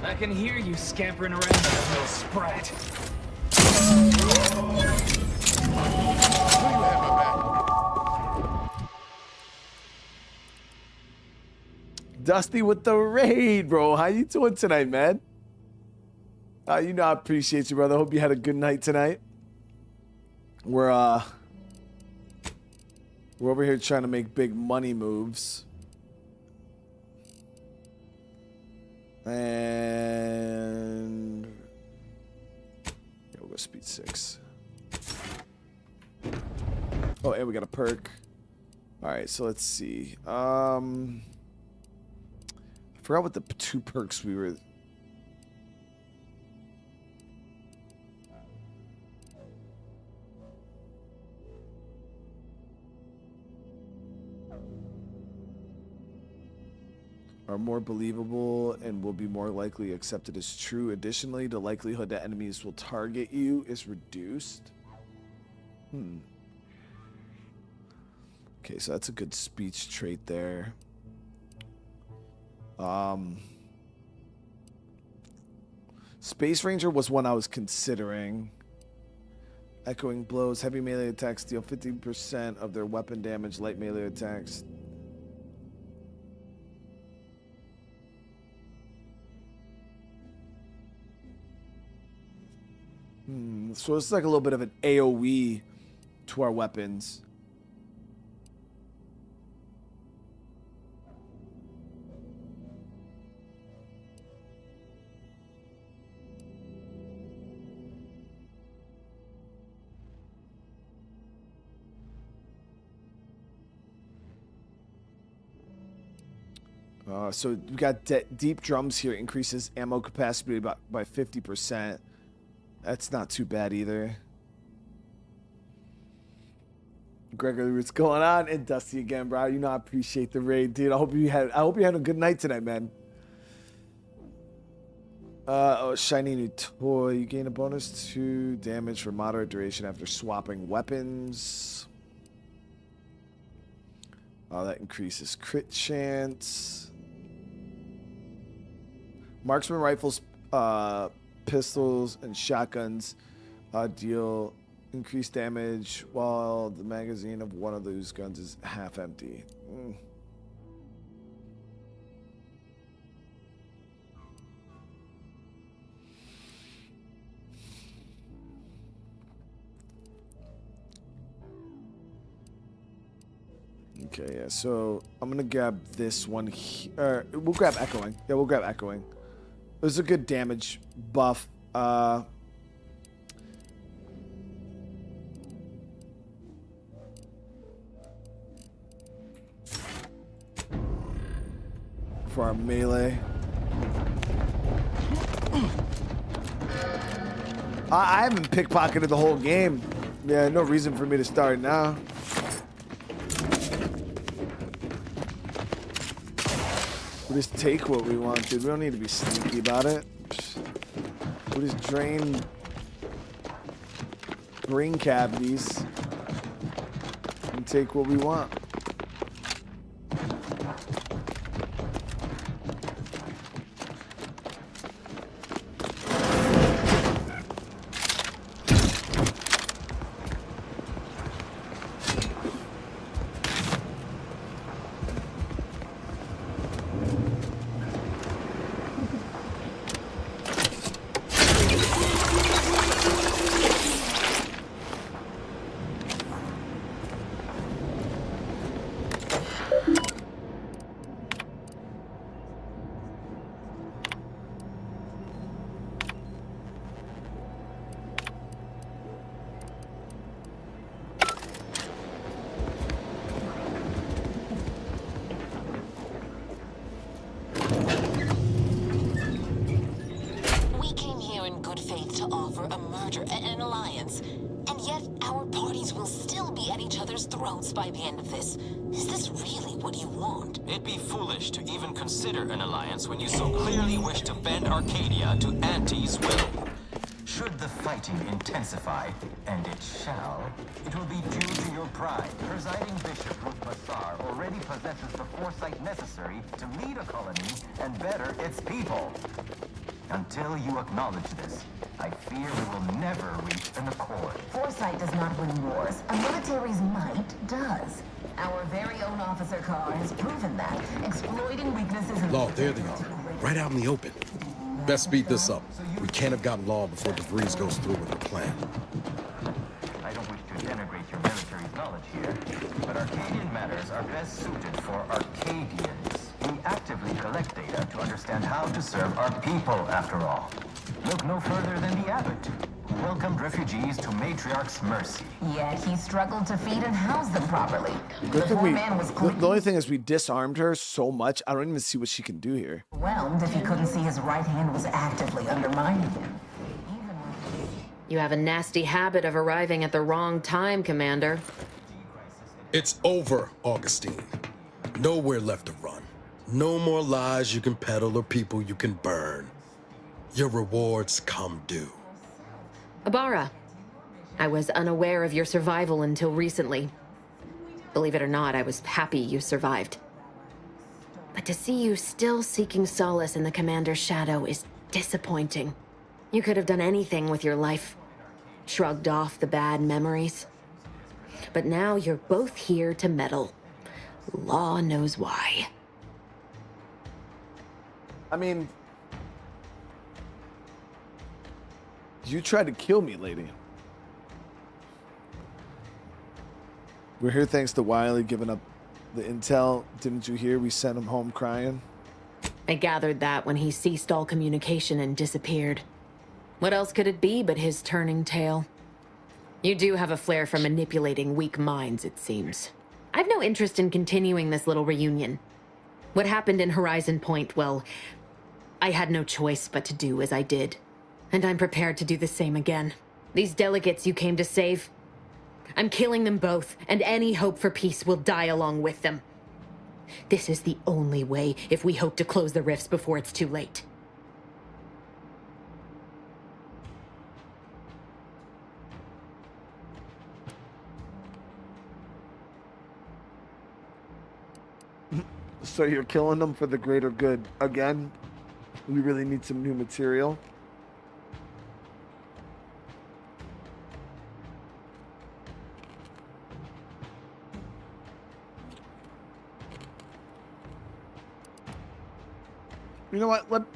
I can hear you scampering around like a little sprat. Dusty with the raid, bro. How you doing tonight, man? You know I appreciate you, brother. Hope you had a good night tonight. We're over here trying to make big money moves. And yeah, we'll go speed 6. Oh, and we got a perk. All right, so let's see. I forgot what the 2 perks we were. Are more believable and will be more likely accepted as true. Additionally, the likelihood that enemies will target you is reduced. Okay, so that's a good speech trait there. Space Ranger was one I was considering. Echoing blows. Heavy melee attacks deal 50% of their weapon damage. Light melee attacks. So it's like a little bit of an AoE to our weapons. So we got deep drums here, increases ammo capacity by 50%. That's not too bad either. Gregory, what's going on? And Dusty again, bro. You know I appreciate the raid, dude. I hope you had a good night tonight, man. Oh, shiny new toy. You gain a bonus to damage for moderate duration after swapping weapons. Oh, that increases crit chance. Marksman rifles, pistols, and shotguns deal increased damage while the magazine of one of those guns is half empty. Okay, yeah, so I'm gonna grab this one here. We'll grab Echoing. Yeah, we'll grab Echoing. There's a good damage buff. For our melee. I haven't pickpocketed the whole game. Yeah, no reason for me to start now. We'll just take what we want, dude. We don't need to be sneaky about it. We'll just drain brain cavities and take what we want. By the end of this. Is this really what you want? It'd be foolish to even consider an alliance when you so clearly wish to bend Arcadia to Auntie's will. Should the fighting intensify, and it shall, it will be due to your pride. Presiding Bishop Basar already possesses the foresight necessary to lead a colony and better its people. Until you acknowledge this, I fear we will never reach an accord. Foresight does not win wars. A military's might does. Our very own officer Carr has proven that, exploiting weaknesses in... Law, there they are. Right out in the open. Best speed this up. We can't have gotten Law before DeVries goes through with the plan. I don't wish to denigrate your military's knowledge here, but Arcadian matters are best suited for Arcadians. We actively collect data to understand how to serve our people, after all. Look no further than the Abbott, who welcomed refugees to Matriarch's mercy. Yet he struggled to feed and house them properly. Good The thing poor man was the only thing is we disarmed her so much, I don't even see what she can do here. overwhelmed if he couldn't see his right hand was actively undermining him. You have a nasty habit of arriving at the wrong time, Commander. It's over, Augustine. Nowhere left to run. No more lies you can peddle or people you can burn. Your rewards come due. Ibarra, I was unaware of your survival until recently. Believe it or not, I was happy you survived. But to see you still seeking solace in the Commander's shadow is disappointing. You could have done anything with your life. Shrugged off the bad memories. But now you're both here to meddle. Law knows why. I mean, you tried to kill me, lady. We're here thanks to Wiley giving up the intel. Didn't you hear we sent him home crying? I gathered that when he ceased all communication and disappeared. What else could it be but his turning tail? You do have a flair for manipulating weak minds, it seems. I've no interest in continuing this little reunion. What happened in Horizon Point, well, I had no choice but to do as I did. And I'm prepared to do the same again. These delegates you came to save, I'm killing them both, and any hope for peace will die along with them. This is the only way if we hope to close the rifts before it's too late. So you're killing them for the greater good. Again, we really need some new material. You know what?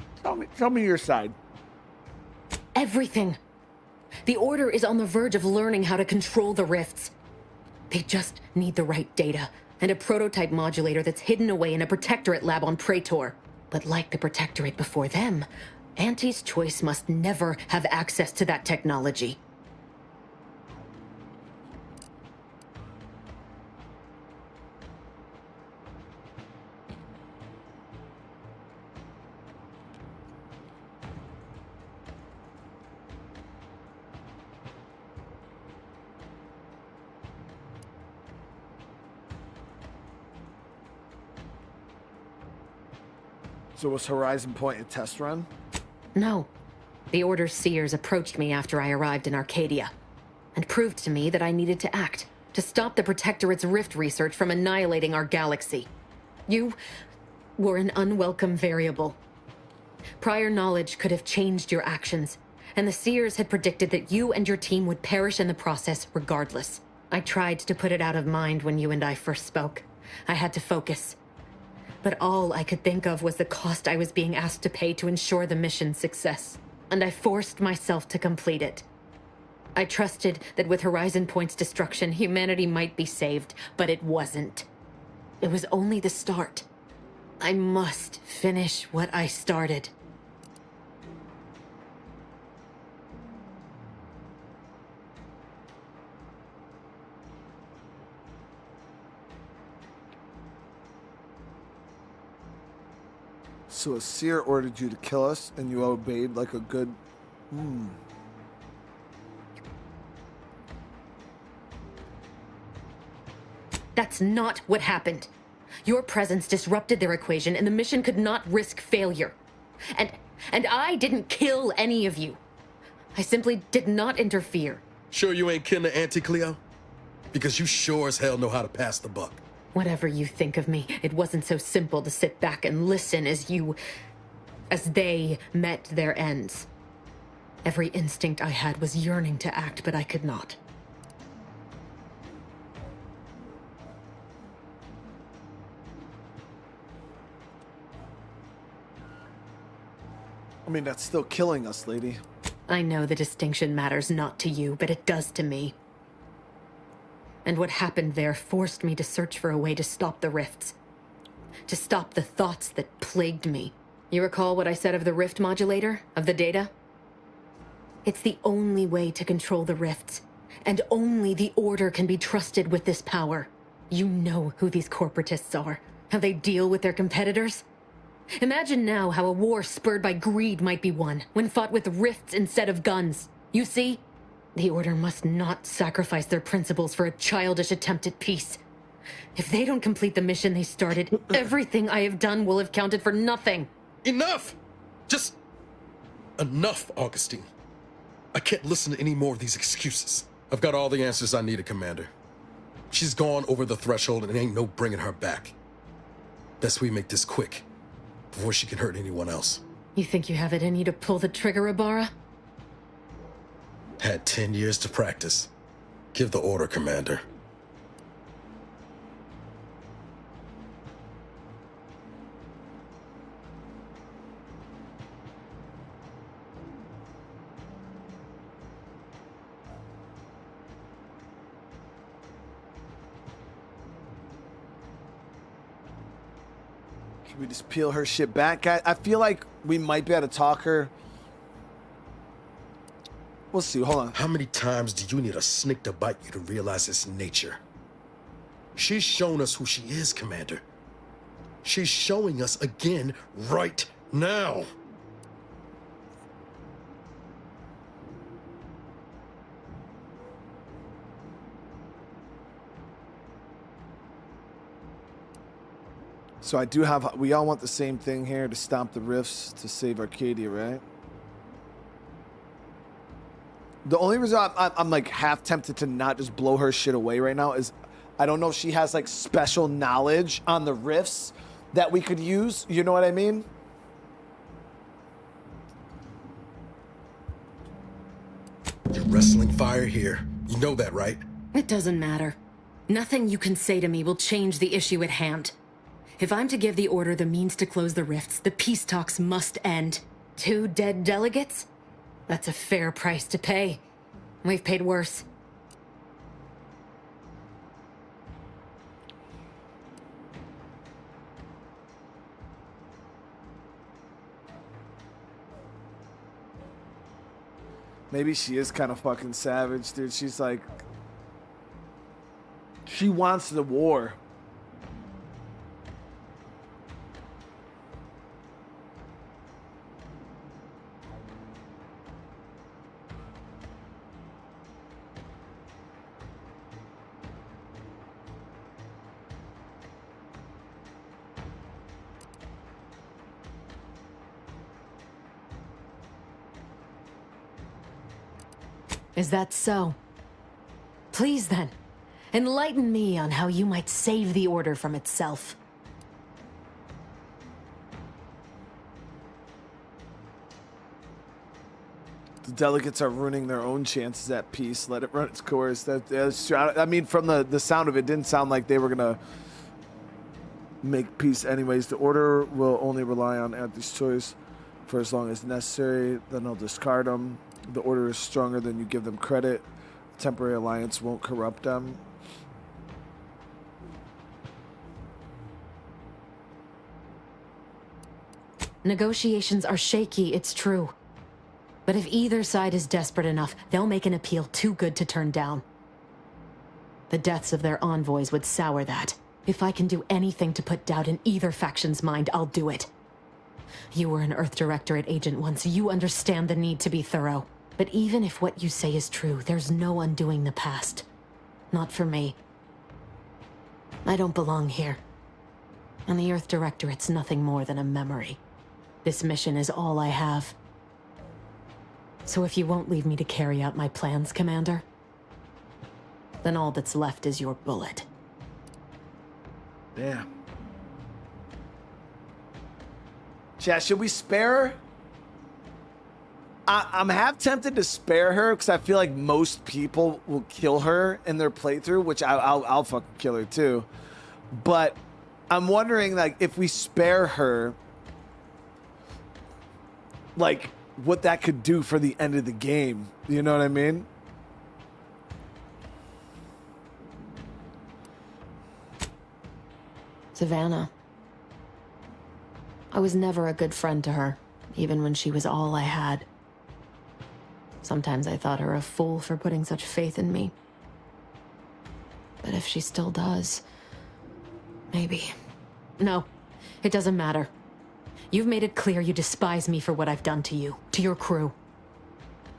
Tell me your side. Everything. The Order is on the verge of learning how to control the rifts. They just need the right data and a prototype modulator that's hidden away in a Protectorate lab on Praetor. But like the Protectorate before them, Auntie's Choice must never have access to that technology. So was Horizon Point a test run? No. The Order's seers approached me after I arrived in Arcadia and proved to me that I needed to act to stop the Protectorate's rift research from annihilating our galaxy. You were an unwelcome variable. Prior knowledge could have changed your actions, and the seers had predicted that you and your team would perish in the process regardless. I tried to put it out of mind when you and I first spoke. I had to focus. But all I could think of was the cost I was being asked to pay to ensure the mission's success. And I forced myself to complete it. I trusted that with Horizon Point's destruction, humanity might be saved, but it wasn't. It was only the start. I must finish what I started. So a seer ordered you to kill us, and you obeyed like a good... That's not what happened. Your presence disrupted their equation, and the mission could not risk failure. And I didn't kill any of you. I simply did not interfere. Sure you ain't kin to Auntie Cleo? Because you sure as hell know how to pass the buck. Whatever you think of me, it wasn't so simple to sit back and listen as they met their ends. Every instinct I had was yearning to act, but I could not. I mean, that's still killing us, lady. I know the distinction matters not to you, but it does to me. And what happened there forced me to search for a way to stop the rifts. To stop the thoughts that plagued me. You recall what I said of the rift modulator? Of the data? It's the only way to control the rifts, and only the Order can be trusted with this power. You know who these corporatists are, how they deal with their competitors. Imagine now how a war spurred by greed might be won, when fought with rifts instead of guns. You see? The Order must not sacrifice their principles for a childish attempt at peace. If they don't complete the mission they started, everything I have done will have counted for nothing. Enough! Just enough, Augustine. I can't listen to any more of these excuses. I've got all the answers I needed, Commander. She's gone over the threshold and ain't no bringing her back. Best we make this quick, before she can hurt anyone else. You think you have it in you to pull the trigger, Ibarra? Had 10 years to practice. Give the order, Commander. Can we just peel her shit back? I feel like we might be able to talk her. We'll see. Hold on. How many times do you need a snake to bite you to realize its nature? She's shown us who she is, Commander. She's showing us again right now. So I do have, we all want the same thing here, to stop the rifts, to save Arcadia, right? The only reason I'm like half tempted to not just blow her shit away right now is I don't know if she has like special knowledge on the rifts that we could use. You know what I mean? You're wrestling fire here. You know that, right? It doesn't matter. Nothing you can say to me will change the issue at hand. If I'm to give the Order the means to close the rifts, the peace talks must end. 2 dead delegates? That's a fair price to pay. We've paid worse. Maybe she is kind of fucking savage, dude. She's like, she wants the war. Is that so? Please then, enlighten me on how you might save the Order from itself. The delegates are ruining their own chances at peace. Let it run its course. That's true. I mean, from the sound of it, didn't sound like they were gonna make peace anyways. The Order will only rely on Anthony's choice for as long as necessary. Then they'll discard them. The Order is stronger than you give them credit. A temporary alliance won't corrupt them. Negotiations are shaky, it's true. But if either side is desperate enough, they'll make an appeal too good to turn down. The deaths of their envoys would sour that. If I can do anything to put doubt in either faction's mind, I'll do it. You were an Earth Directorate agent once. You understand the need to be thorough. But even if what you say is true, there's no undoing the past. Not for me. I don't belong here. And the Earth Directorate's nothing more than a memory. This mission is all I have. So if you won't leave me to carry out my plans, Commander, then all that's left is your bullet. Damn. Chat, should we spare her? I'm half tempted to spare her because I feel like most people will kill her in their playthrough, which I'll fucking kill her too. But I'm wondering, like, if we spare her, like, what that could do for the end of the game. You know what I mean? Savannah. I was never a good friend to her, even when she was all I had. Sometimes I thought her a fool for putting such faith in me. But if she still does, maybe. No, it doesn't matter. You've made it clear you despise me for what I've done to you, to your crew.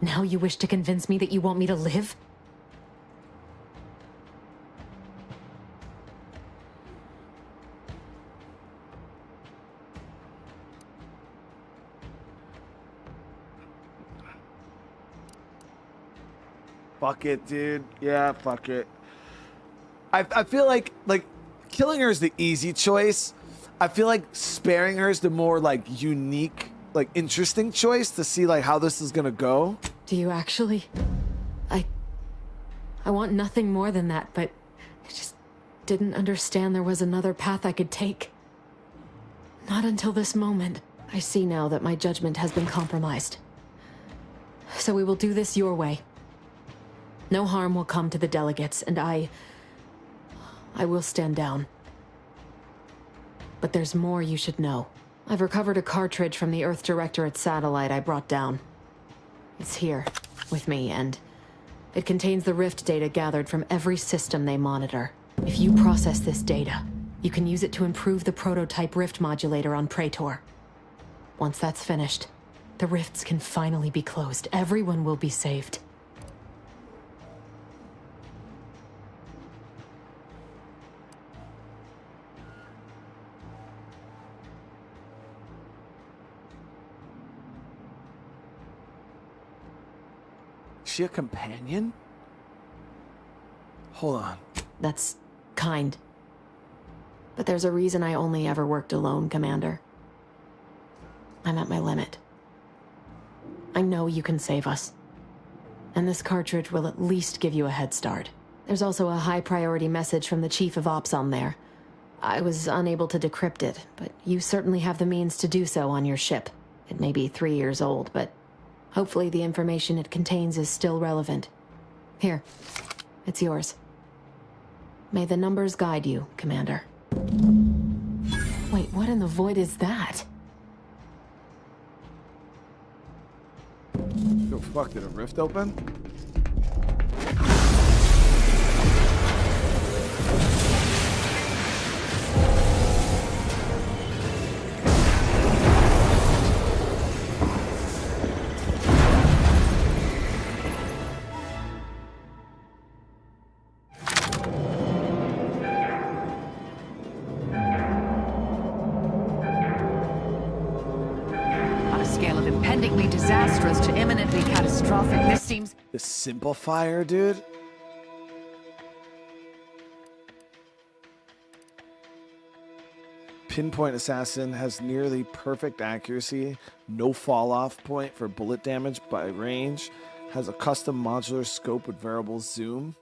Now you wish to convince me that you want me to live? Fuck it, dude. Yeah, fuck it. I feel like killing her is the easy choice. I feel like sparing her is the more like unique, like interesting choice to see like how this is gonna go. Do you actually? I want nothing more than that, but I just didn't understand there was another path I could take. Not until this moment. I see now that my judgment has been compromised. So we will do this your way. No harm will come to the delegates, and I will stand down. But there's more you should know. I've recovered a cartridge from the Earth Directorate satellite I brought down. It's here, with me, and it contains the Rift data gathered from every system they monitor. If you process this data, you can use it to improve the prototype Rift modulator on Praetor. Once that's finished, the rifts can finally be closed. Everyone will be saved. Is she a companion? Hold on. That's kind. But there's a reason I only ever worked alone, Commander. I'm at my limit. I know you can save us. And this cartridge will at least give you a head start. There's also a high-priority message from the Chief of Ops on there. I was unable to decrypt it, but you certainly have the means to do so on your ship. It may be 3 years old, but hopefully the information it contains is still relevant. Here, it's yours. May the numbers guide you, Commander. Wait, what in the void is that? Yo, fuck, did a rift open? Disastrous to imminently catastrophic. This seems... The simplifier, dude? Pinpoint assassin has nearly perfect accuracy, no fall-off point for bullet damage by range, has a custom modular scope with variable zoom.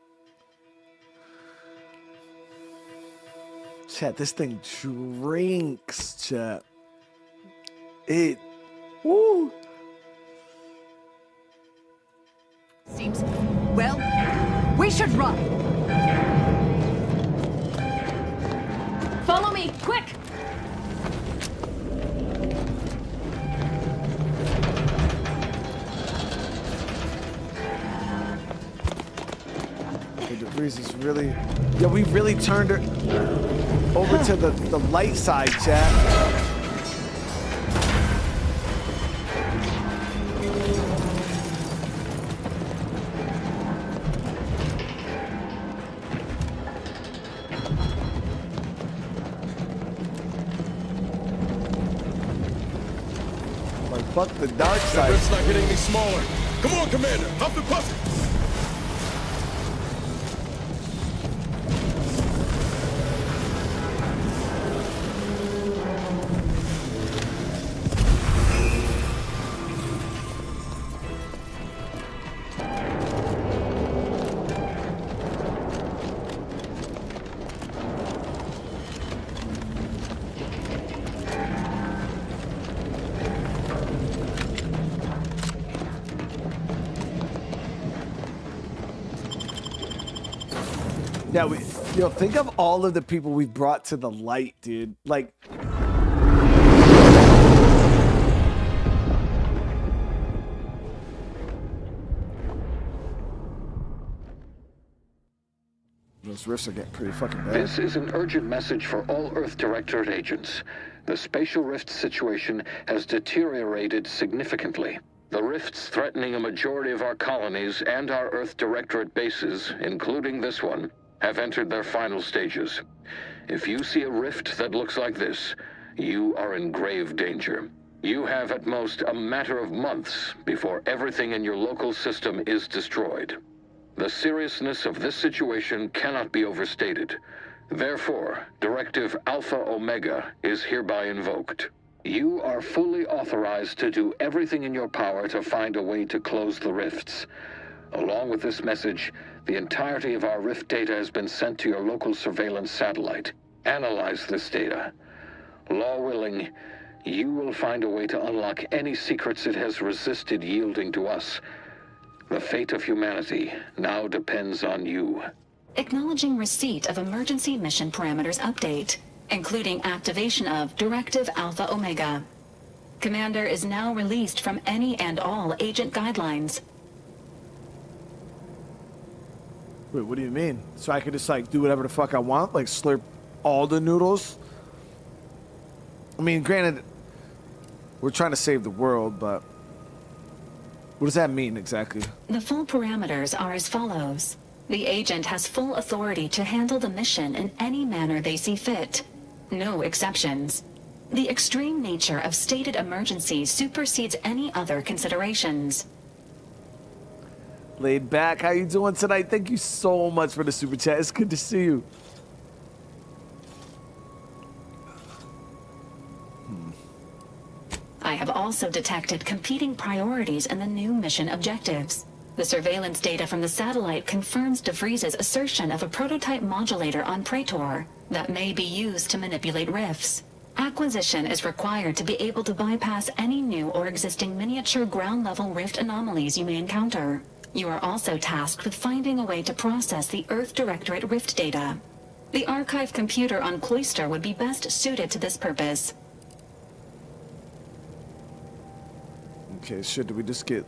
Chat, this thing drinks, chat. It... Woo! Seems... well, we should run! Follow me, quick! The debris is really... Yeah, we really turned her over to the light side, chat. Fuck the dark side. It's not getting any smaller. Come on, Commander. Huff and puff it. Yeah, think of all of the people we've brought to the light, dude. Like, These rifts are getting pretty fucking bad. This is an urgent message for all Earth Directorate agents. The spatial rift situation has deteriorated significantly. The rifts threatening a majority of our colonies and our Earth Directorate bases, including this one, have entered their final stages. If you see a rift that looks like this, you are in grave danger. You have at most a matter of months before everything in your local system is destroyed. The seriousness of this situation cannot be overstated. Therefore, Directive Alpha Omega is hereby invoked. You are fully authorized to do everything in your power to find a way to close the rifts. Along with this message, the entirety of our rift data has been sent to your local surveillance satellite. Analyze this data. Law willing, you will find a way to unlock any secrets it has resisted yielding to us. The fate of humanity now depends on you. Acknowledging receipt of emergency mission parameters update, including activation of Directive Alpha Omega. Commander is now released from any and all agent guidelines. Wait, what do you mean? So I could just like do whatever the fuck I want? Like slurp all the noodles? I mean, granted, we're trying to save the world, but what does that mean exactly? The full parameters are as follows. The agent has full authority to handle the mission in any manner they see fit. No exceptions. The extreme nature of stated emergencies supersedes any other considerations. Laid back, how you doing tonight? Thank you so much for the super chat. It's good to see you. I have also detected competing priorities in the new mission objectives. The surveillance data from the satellite confirms DeVries's assertion of a prototype modulator on Praetor that may be used to manipulate rifts. Acquisition is required to be able to bypass any new or existing miniature ground-level rift anomalies you may encounter. You are also tasked with finding a way to process the Earth Directorate rift data. The archive computer on Cloister would be best suited to this purpose. Okay, shit, do we just get,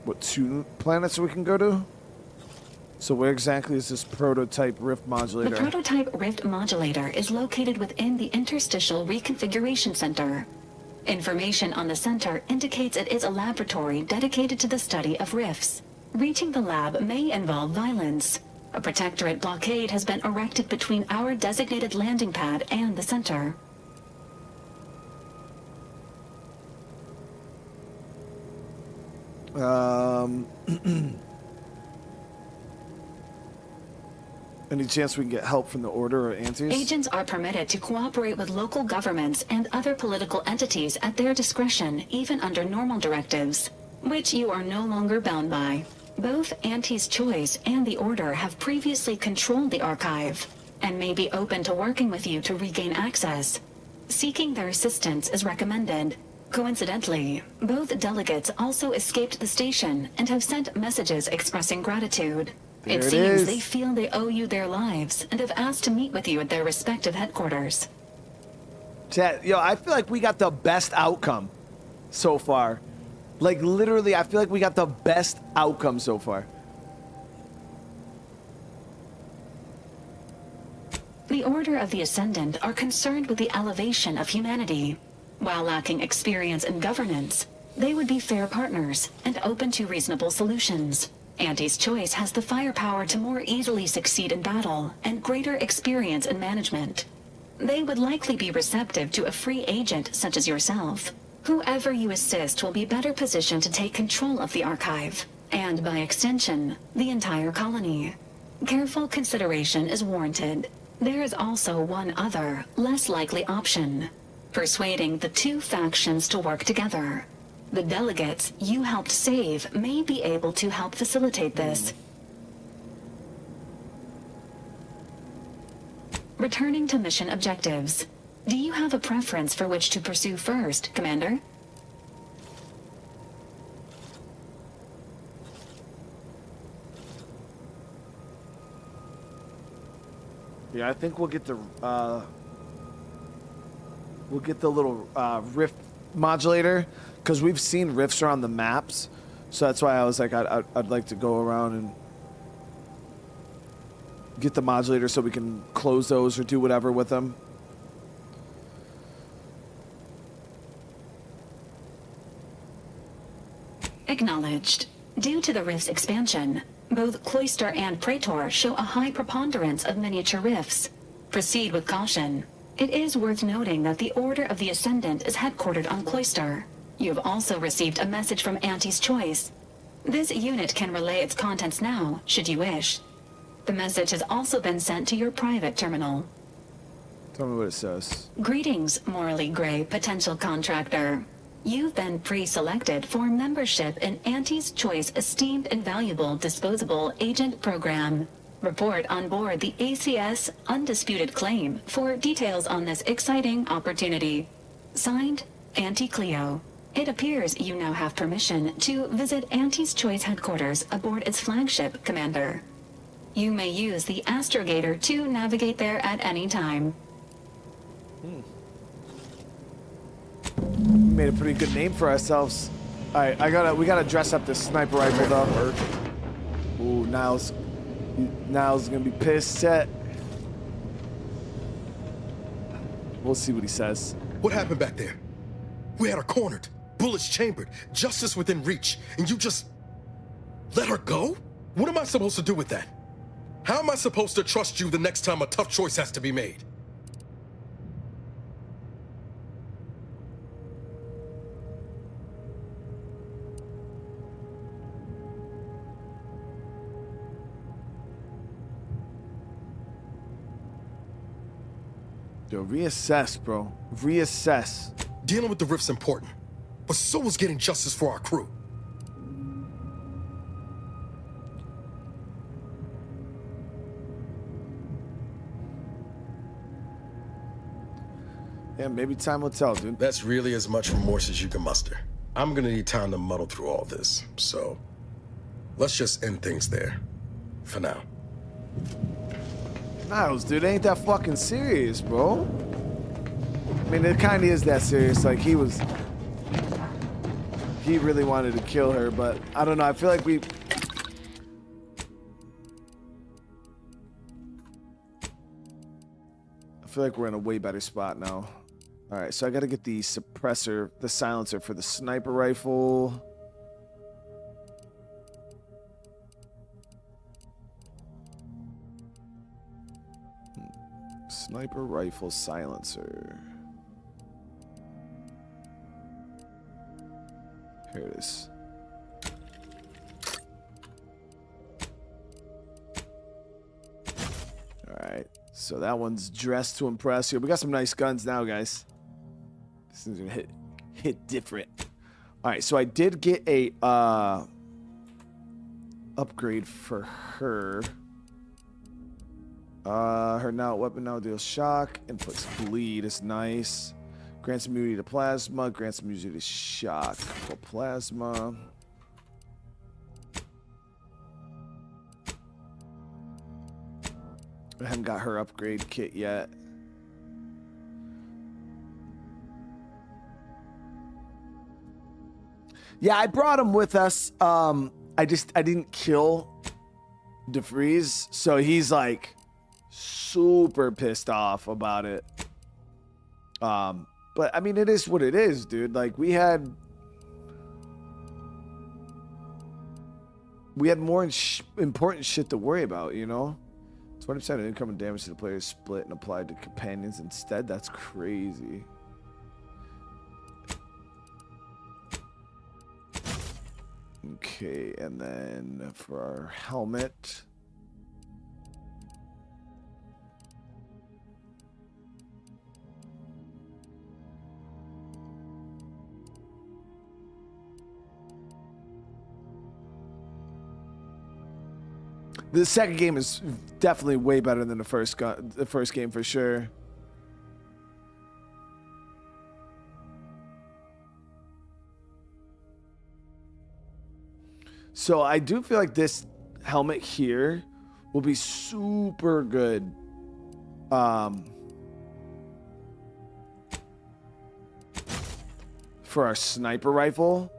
what, 2 planets we can go to? So where exactly is this prototype rift modulator? The prototype rift modulator is located within the Interstitial Reconfiguration Center. Information on the center indicates it is a laboratory dedicated to the study of rifts. Reaching the lab may involve violence. A protectorate blockade has been erected between our designated landing pad and the center. Any chance we can get help from the Order or Antis? Agents are permitted to cooperate with local governments and other political entities at their discretion, even under normal directives, which you are no longer bound by. Both Antis Choice and the Order have previously controlled the archive, and may be open to working with you to regain access. Seeking their assistance is recommended. Coincidentally, both delegates also escaped the station and have sent messages expressing gratitude. It seems they feel they owe you their lives and have asked to meet with you at their respective headquarters. Chat, yo, I feel like we got the best outcome so far. Like, literally, I feel like we got the best outcome so far. The Order of the Ascendant are concerned with the elevation of humanity. While lacking experience in governance, they would be fair partners and open to reasonable solutions. Antis Choice has the firepower to more easily succeed in battle and greater experience in management. They would likely be receptive to a free agent such as yourself. Whoever you assist will be better positioned to take control of the archive, and by extension, the entire colony. Careful consideration is warranted. There is also one other, less likely option. Persuading the two factions to work together. The delegates you helped save may be able to help facilitate this. Returning to mission objectives. Do you have a preference for which to pursue first, Commander? Yeah, I think we'll get the little rift modulator, because we've seen rifts around the maps, so that's why I was like, I'd like to go around and get the modulator so we can close those or do whatever with them. Acknowledged. Due to the rift's expansion, both Cloister and Praetor show a high preponderance of miniature rifts. Proceed with caution. It is worth noting that the Order of the Ascendant is headquartered on Cloister. You have also received a message from Auntie's Choice. This unit can relay its contents now, should you wish. The message has also been sent to your private terminal. Tell me what it says. Greetings, morally gray potential contractor. You've been pre-selected for membership in Auntie's Choice Esteemed and Valuable Disposable Agent Program. Report on board the ACS Undisputed Claim for details on this exciting opportunity. Signed, Auntie Cleo. It appears you now have permission to visit Auntie's Choice headquarters aboard its flagship, Commander. You may use the astrogator to navigate there at any time. We made a pretty good name for ourselves. All right, we gotta dress up this sniper rifle though. Ooh, Niles gonna be pissed. Set. We'll see what he says. What happened back there? We had her cornered, bullets chambered, justice within reach, and you just let her go? What am I supposed to do with that? How am I supposed to trust you the next time a tough choice has to be made? Yo, reassess, bro. Reassess. Dealing with the rift's important, but so is getting justice for our crew. Yeah, maybe time will tell, dude. That's really as much remorse as you can muster. I'm gonna need time to muddle through all this, so let's just end things there. For now. Niles, dude, ain't that fucking serious, bro. I mean, it kind of is that serious. Like, he really wanted to kill her, but I don't know. I feel like we're in a way better spot now. All right, so I got to get the suppressor, the silencer for the sniper rifle. Sniper rifle silencer. Here it is. All right, so that one's dressed to impress here. We got some nice guns now, guys. This thing's gonna hit different. All right, so I did get a upgrade for her. Her weapon now deals shock, inflicts bleed is nice. Grants immunity to plasma, grants immunity to shock for plasma. I haven't got her upgrade kit yet. Yeah, I brought him with us. I didn't kill DeFreeze, so he's like super pissed off about it. But I mean, it is what it is, dude. Like, we had more important shit to worry about, you know? 20% of income and damage to the player is split and applied to companions instead. That's crazy. Okay, and then for our helmet. The second game is definitely way better than the first game for sure. So I do feel like this helmet here will be super good. For our sniper rifle.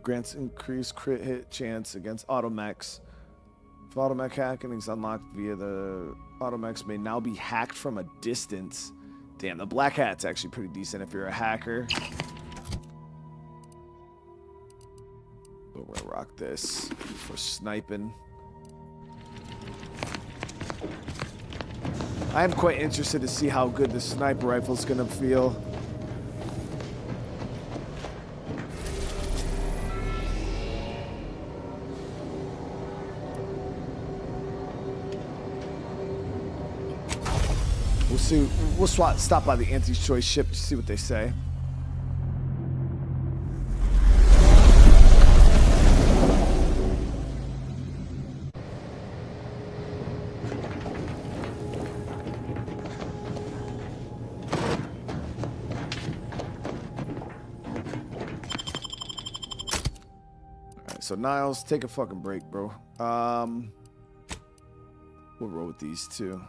Grants increased crit hit chance against automechs. If automech hacking is unlocked via the automechs may now be hacked from a distance. Damn, the black hat's actually pretty decent if you're a hacker. But we're gonna rock this for sniping. I am quite interested to see how good the sniper rifle's gonna feel. We'll see. We'll stop by the Auntie's Choice ship to see what they say. Alright, so Niles, take a fucking break, bro. We'll roll with these two.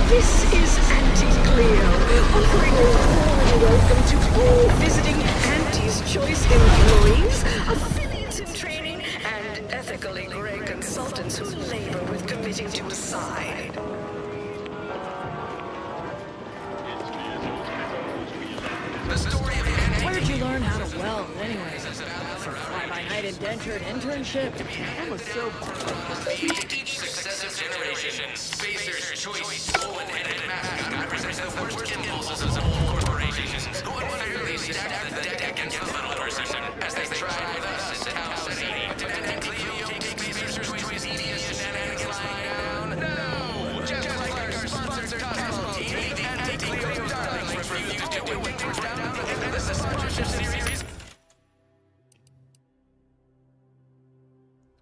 This is Anti-Cleo, offering a warm welcome to all visiting Auntie's Choice employees, affiliates in training, and ethically grey consultants who labor with committing to a side. Where'd you learn how to weld, anyway? Some fly-by-night indentured internship? That was so Each successive generation, Spacer's Choice stolen-headed mascot represents the worst impulses of all corporations, who unfairly stack the deck against the little person, as they tried with us in Town City. Did Cleo take Spacer's Choice EDS shenanigans lying down? No! Just like our sponsor Cosmo TV, Anti-Cleo darlings refuse to do it down in this sponsorship series.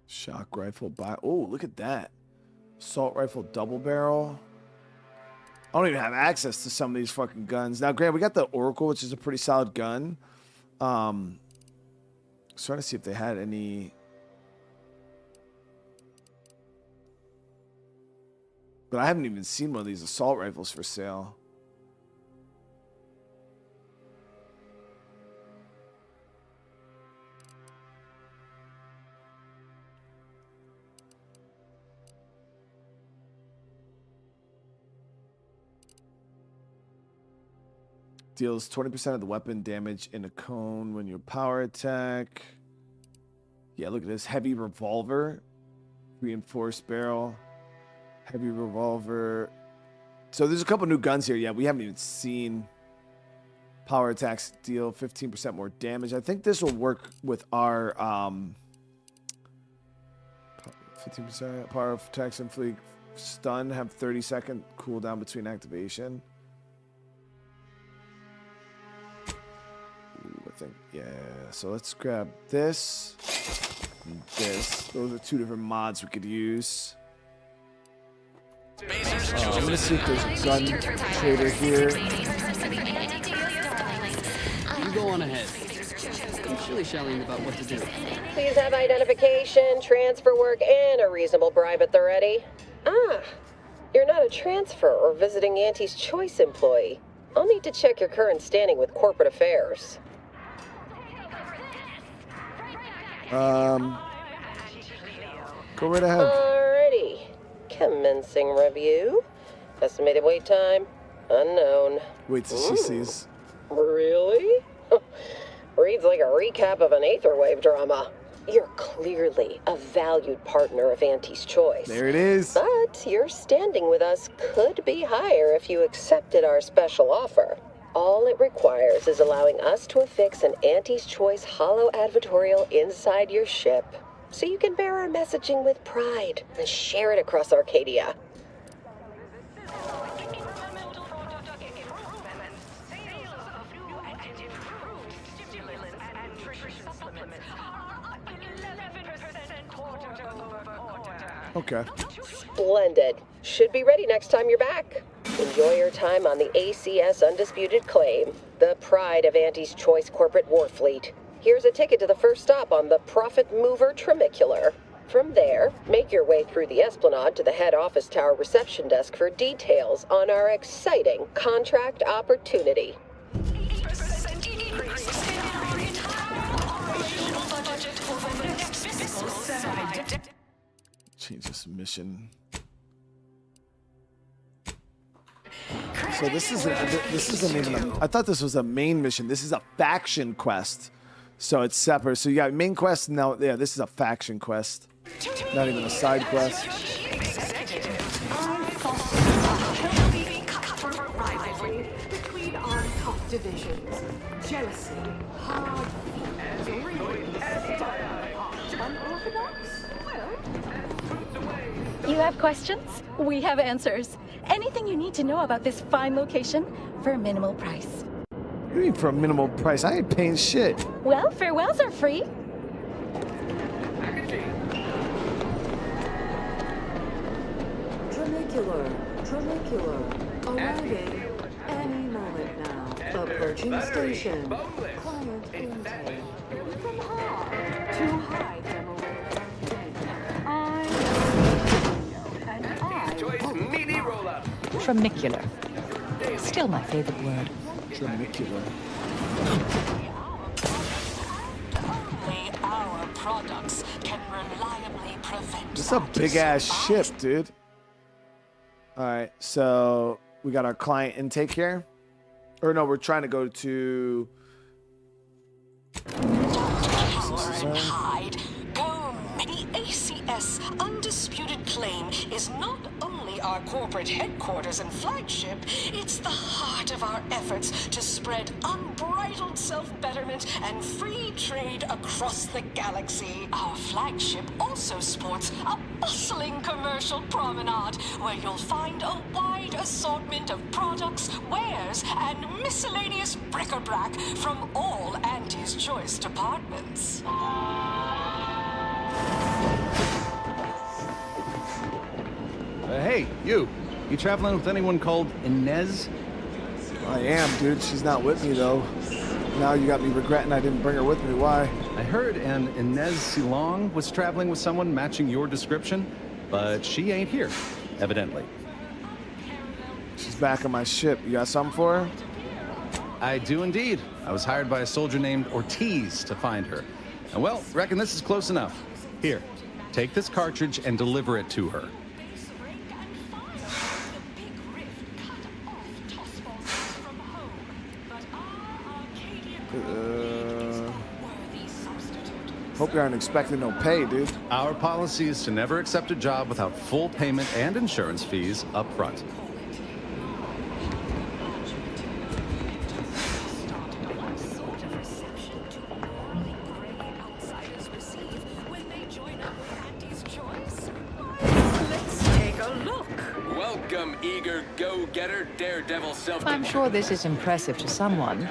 Shock rifle by. Oh, look at that. Assault rifle double barrel. I don't even have access to some of these fucking guns. Now, Grant, we got the Oracle, which is a pretty solid gun. Trying to see if they had any. But I haven't even seen one of these assault rifles for sale. Deals 20% of the weapon damage in a cone when you power attack. Yeah, look at this. Heavy revolver. Reinforced barrel. Heavy revolver. So there's a couple new guns here. Yeah, we haven't even seen. Power attacks deal 15% more damage. I think this will work with our 15% power attacks and fleet stun. Have 30-second cooldown between activation. I think, yeah, so let's grab this and this. Those are two different mods we could use. I'm gonna see if there's a gun trader here. You go on ahead. I'm shilly-shallying about what to do. Please have identification, transfer work, and a reasonable bribe at the ready. Ah, you're not a transfer or visiting Auntie's Choice employee. I'll need to check your current standing with corporate affairs. Go right ahead. Alrighty. Commencing review. Estimated wait time, unknown. Wait till she sees. Really? Reads like a recap of an Aetherwave drama. You're clearly a valued partner of Auntie's Choice. There it is. But your standing with us could be higher if you accepted our special offer. All it requires is allowing us to affix an Auntie's Choice holo advertorial inside your ship, so you can bear our messaging with pride and share it across Arcadia. Okay. Splendid. Should be ready next time you're back. Enjoy your time on the ACS Undisputed Claim, the pride of Auntie's Choice corporate war fleet. Here's a ticket to the first stop on the Profit Mover Trimicular. From there, make your way through the Esplanade to the head office tower reception desk for details on our exciting contract opportunity. Change this mission. So this isn't even I thought this was a main mission. This is a faction quest. So it's separate. So you got main quest now. Yeah, this is a faction quest. Not even a side quest. Between our top divisions, jealousy, hard feelings, unorthodox. You have questions? We have answers. Anything you need to know about this fine location for a minimal price. What do you mean for a minimal price? I ain't paying shit. Well, farewells are free. Tranicular, arriving any moment now. Approaching station. Client intake. From hard to high demo. Tramicular. Still my favorite word. Tramicular. Only our products can reliably prevent. This is a big ass ship, dude. All right, so we got our client intake here. Or no, we're trying to go to. Hide. Go. The ACS undisputed claim is not only our corporate headquarters and flagship, it's the heart of our efforts to spread unbridled self-betterment and free trade across the galaxy. Our flagship also sports a bustling commercial promenade where you'll find a wide assortment of products, wares, and miscellaneous bric-a-brac from all Auntie's choice departments. Hey, you traveling with anyone called Inez? I am, dude. She's not with me, though. Now you got me regretting I didn't bring her with me. Why? I heard an Inez Silong was traveling with someone matching your description, but she ain't here, evidently. She's back on my ship. You got something for her? I do indeed. I was hired by a soldier named Ortiz to find her. And well, reckon this is close enough. Here, take this cartridge and deliver it to her. Hope you aren't expecting no pay, dude. Our policy is to never accept a job without full payment and insurance fees up front. Welcome, eager go-getter, daredevil self. I'm sure this is impressive to someone,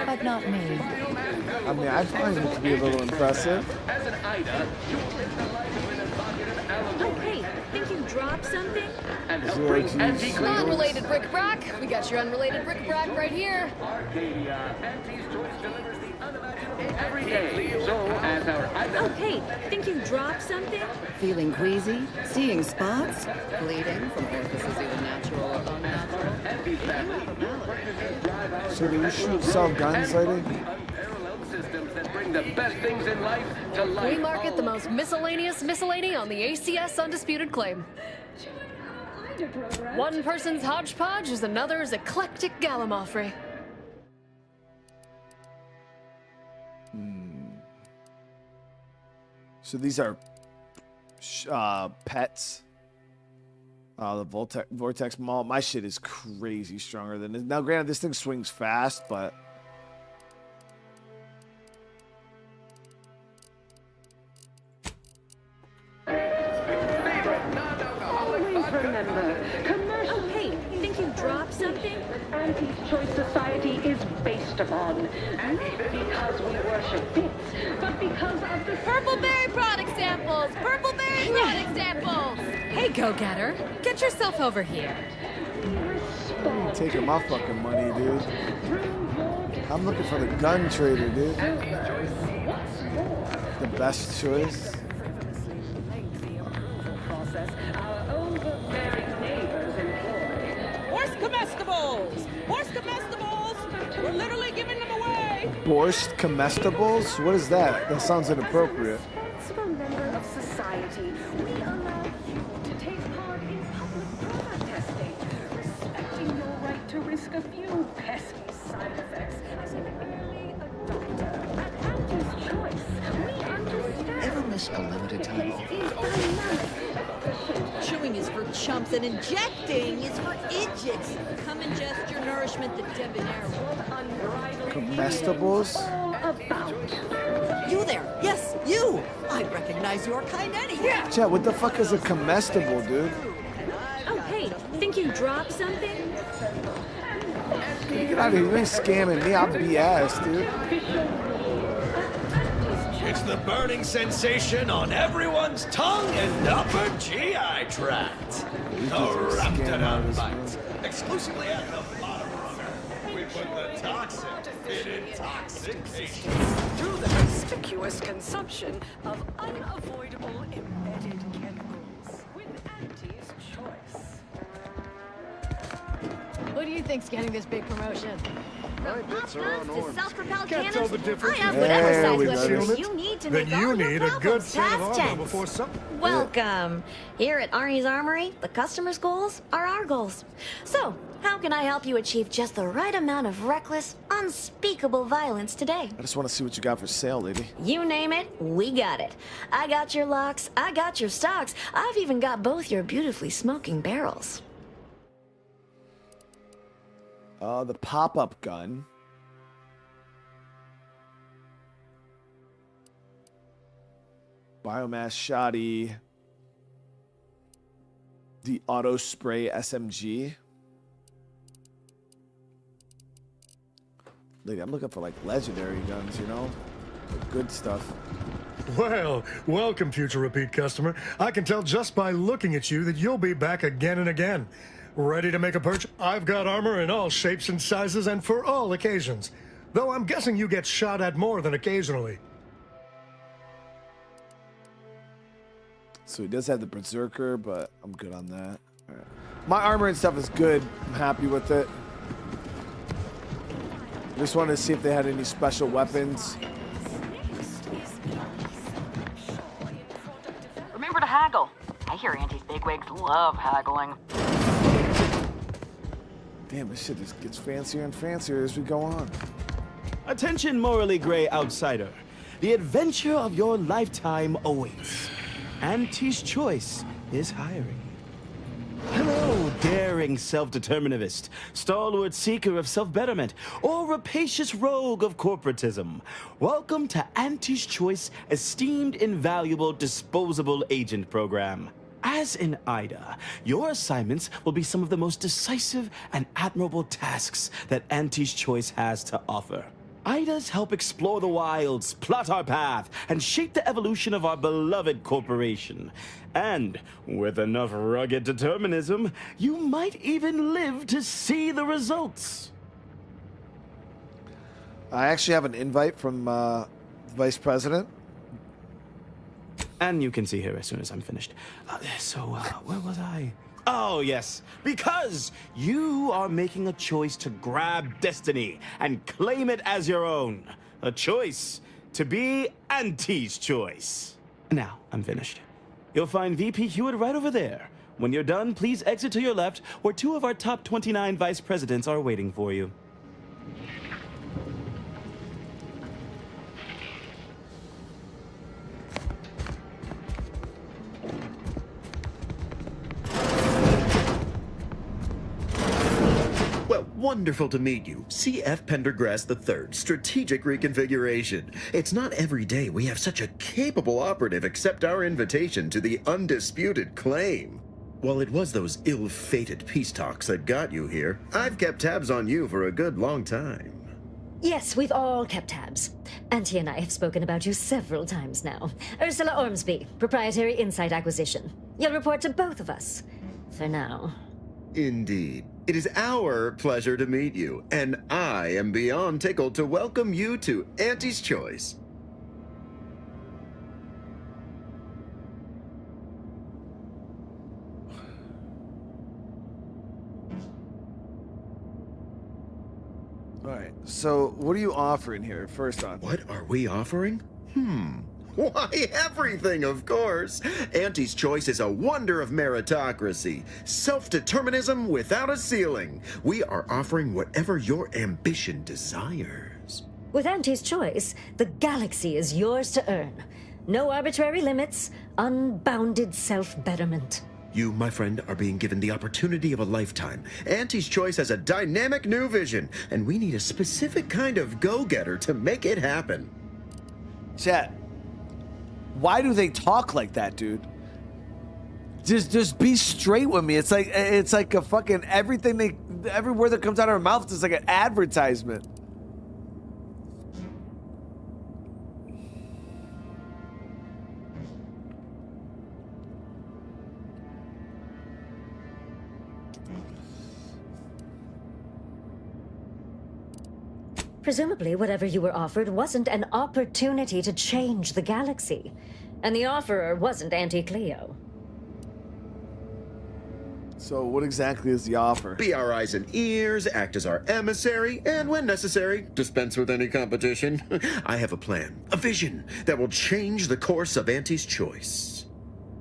but not me. I mean, I find it to be a little impressive. As an Ida, you will live the life of an evocative Oh, hey, think you dropped something? and help bring anti-clean Unrelated bric-a-brac. We got your unrelated bric-a-brac right here. Arcadia. Auntie's Choice delivers the unimaginable every day. So, as our Ida... Oh, hey, think you dropped something? Feeling queasy? Seeing spots? Bleeding from orifices either natural or unnatural? So do you shoot self-guns, lady? Systems that bring the best things in life to life. We market the most miscellaneous miscellany on the ACS undisputed claim. One person's hodgepodge is another's eclectic gallimaufry. So these are pets. The Vortex Maul. My shit is crazy stronger than this. Now, granted, this thing swings fast, but... Always remember, commercial. Oh, hey, think you dropped something? Auntie's Choice Society is based upon, and because we worship bits, but because of the Purple berry product samples! Purple berry product samples! Hey, go-getter, get yourself over here. I'm taking my fucking money, dude. I'm looking for the gun trader, dude. The best choice. Horse comestibles! Horse comestibles! We're literally giving them away! Borscht comestibles? What is that? That sounds inappropriate. Responsible member of society, we allow you to take part in public product testing, respecting your right to risk a few pesky side effects as an early adopter. At Andy's choice, we understand. Ever miss a limited time This offer? is dynamic. Chewing is for chumps and injecting is for idiots. Come ingest your nourishment, the debonair. Comestibles? You there? Yes, you! I recognize your kind anywhere. Chat, what the fuck is a comestible, dude? Oh, hey, think you dropped something? Get out of here, you ain't scamming me, I'm BS, dude. It's the burning sensation on everyone's tongue and upper GI tract. The Raptor Bite. Exclusively at the bottom runner. We put the toxin in intoxication. Through the conspicuous consumption of unavoidable embedded chemicals with Auntie's choice. Who do you think's getting this big promotion? My bits are on orange. Self-propelled Can't tell the difference. I have whatever There size we listener go. you need to Then make you all your need a good problems set of past armor tense. before some. Welcome. Here at Arnie's Armory, the customer's goals are our goals. So, how can I help you achieve just the right amount of reckless, unspeakable violence today? I just want to see what you got for sale, lady. You name it, we got it. I got your locks, I got your stocks, I've even got both your beautifully smoking barrels. The pop-up gun. Biomass shoddy. The auto spray SMG. Lady, I'm looking for like legendary guns, you know? Like good stuff. Well, welcome, future repeat customer. I can tell just by looking at you that you'll be back again and again. Ready to make a purchase? I've got armor in all shapes and sizes and for all occasions. Though I'm guessing you get shot at more than occasionally. So he does have the Berserker, but I'm good on that. All right. My armor and stuff is good. I'm happy with it. Just wanted to see if they had any special weapons. Remember to haggle. I hear Auntie's bigwigs love haggling. Damn, this shit just gets fancier and fancier as we go on. Attention, morally gray outsider. The adventure of your lifetime awaits. Auntie's Choice is hiring. Hello, daring self-determinivist, stalwart seeker of self-betterment, or rapacious rogue of corporatism. Welcome to Auntie's Choice Esteemed Invaluable Disposable Agent Program. As in Ida, your assignments will be some of the most decisive and admirable tasks that Auntie's Choice has to offer. Idas help explore the wilds, plot our path, and shape the evolution of our beloved corporation. And with enough rugged determinism, you might even live to see the results. I actually have an invite from Vice President. And you can see her as soon as I'm finished. Where was I? Oh, yes. Because you are making a choice to grab destiny and claim it as your own. A choice to be Auntie's Choice. Now, I'm finished. You'll find VP Hewitt right over there. When you're done, please exit to your left, where 2 of our top 29 vice presidents are waiting for you. Well, wonderful to meet you. C.F. Pendergrass III, Strategic Reconfiguration. It's not every day we have such a capable operative accept our invitation to the undisputed claim. While it was those ill-fated peace talks that got you here, I've kept tabs on you for a good long time. Yes, we've all kept tabs. Auntie and I have spoken about you several times now. Ursula Ormsby, Proprietary Insight Acquisition. You'll report to both of us. For now. Indeed. It is our pleasure to meet you, and I am beyond tickled to welcome you to Auntie's Choice. All right. So what are you offering here? First on. What are we offering? Why, everything, of course. Auntie's Choice is a wonder of meritocracy. Self-determinism without a ceiling. We are offering whatever your ambition desires. With Auntie's Choice, the galaxy is yours to earn. No arbitrary limits, unbounded self-betterment. You, my friend, are being given the opportunity of a lifetime. Auntie's Choice has a dynamic new vision, and we need a specific kind of go-getter to make it happen. Chat. Why do they talk like that, dude? Just be straight with me. It's like a fucking every word that comes out of her mouth is like an advertisement. Presumably, whatever you were offered wasn't an opportunity to change the galaxy. And the offerer wasn't Auntie Cleo. So what exactly is the offer? Be our eyes and ears, act as our emissary, and when necessary, dispense with any competition. I have a plan, a vision, that will change the course of Auntie's Choice.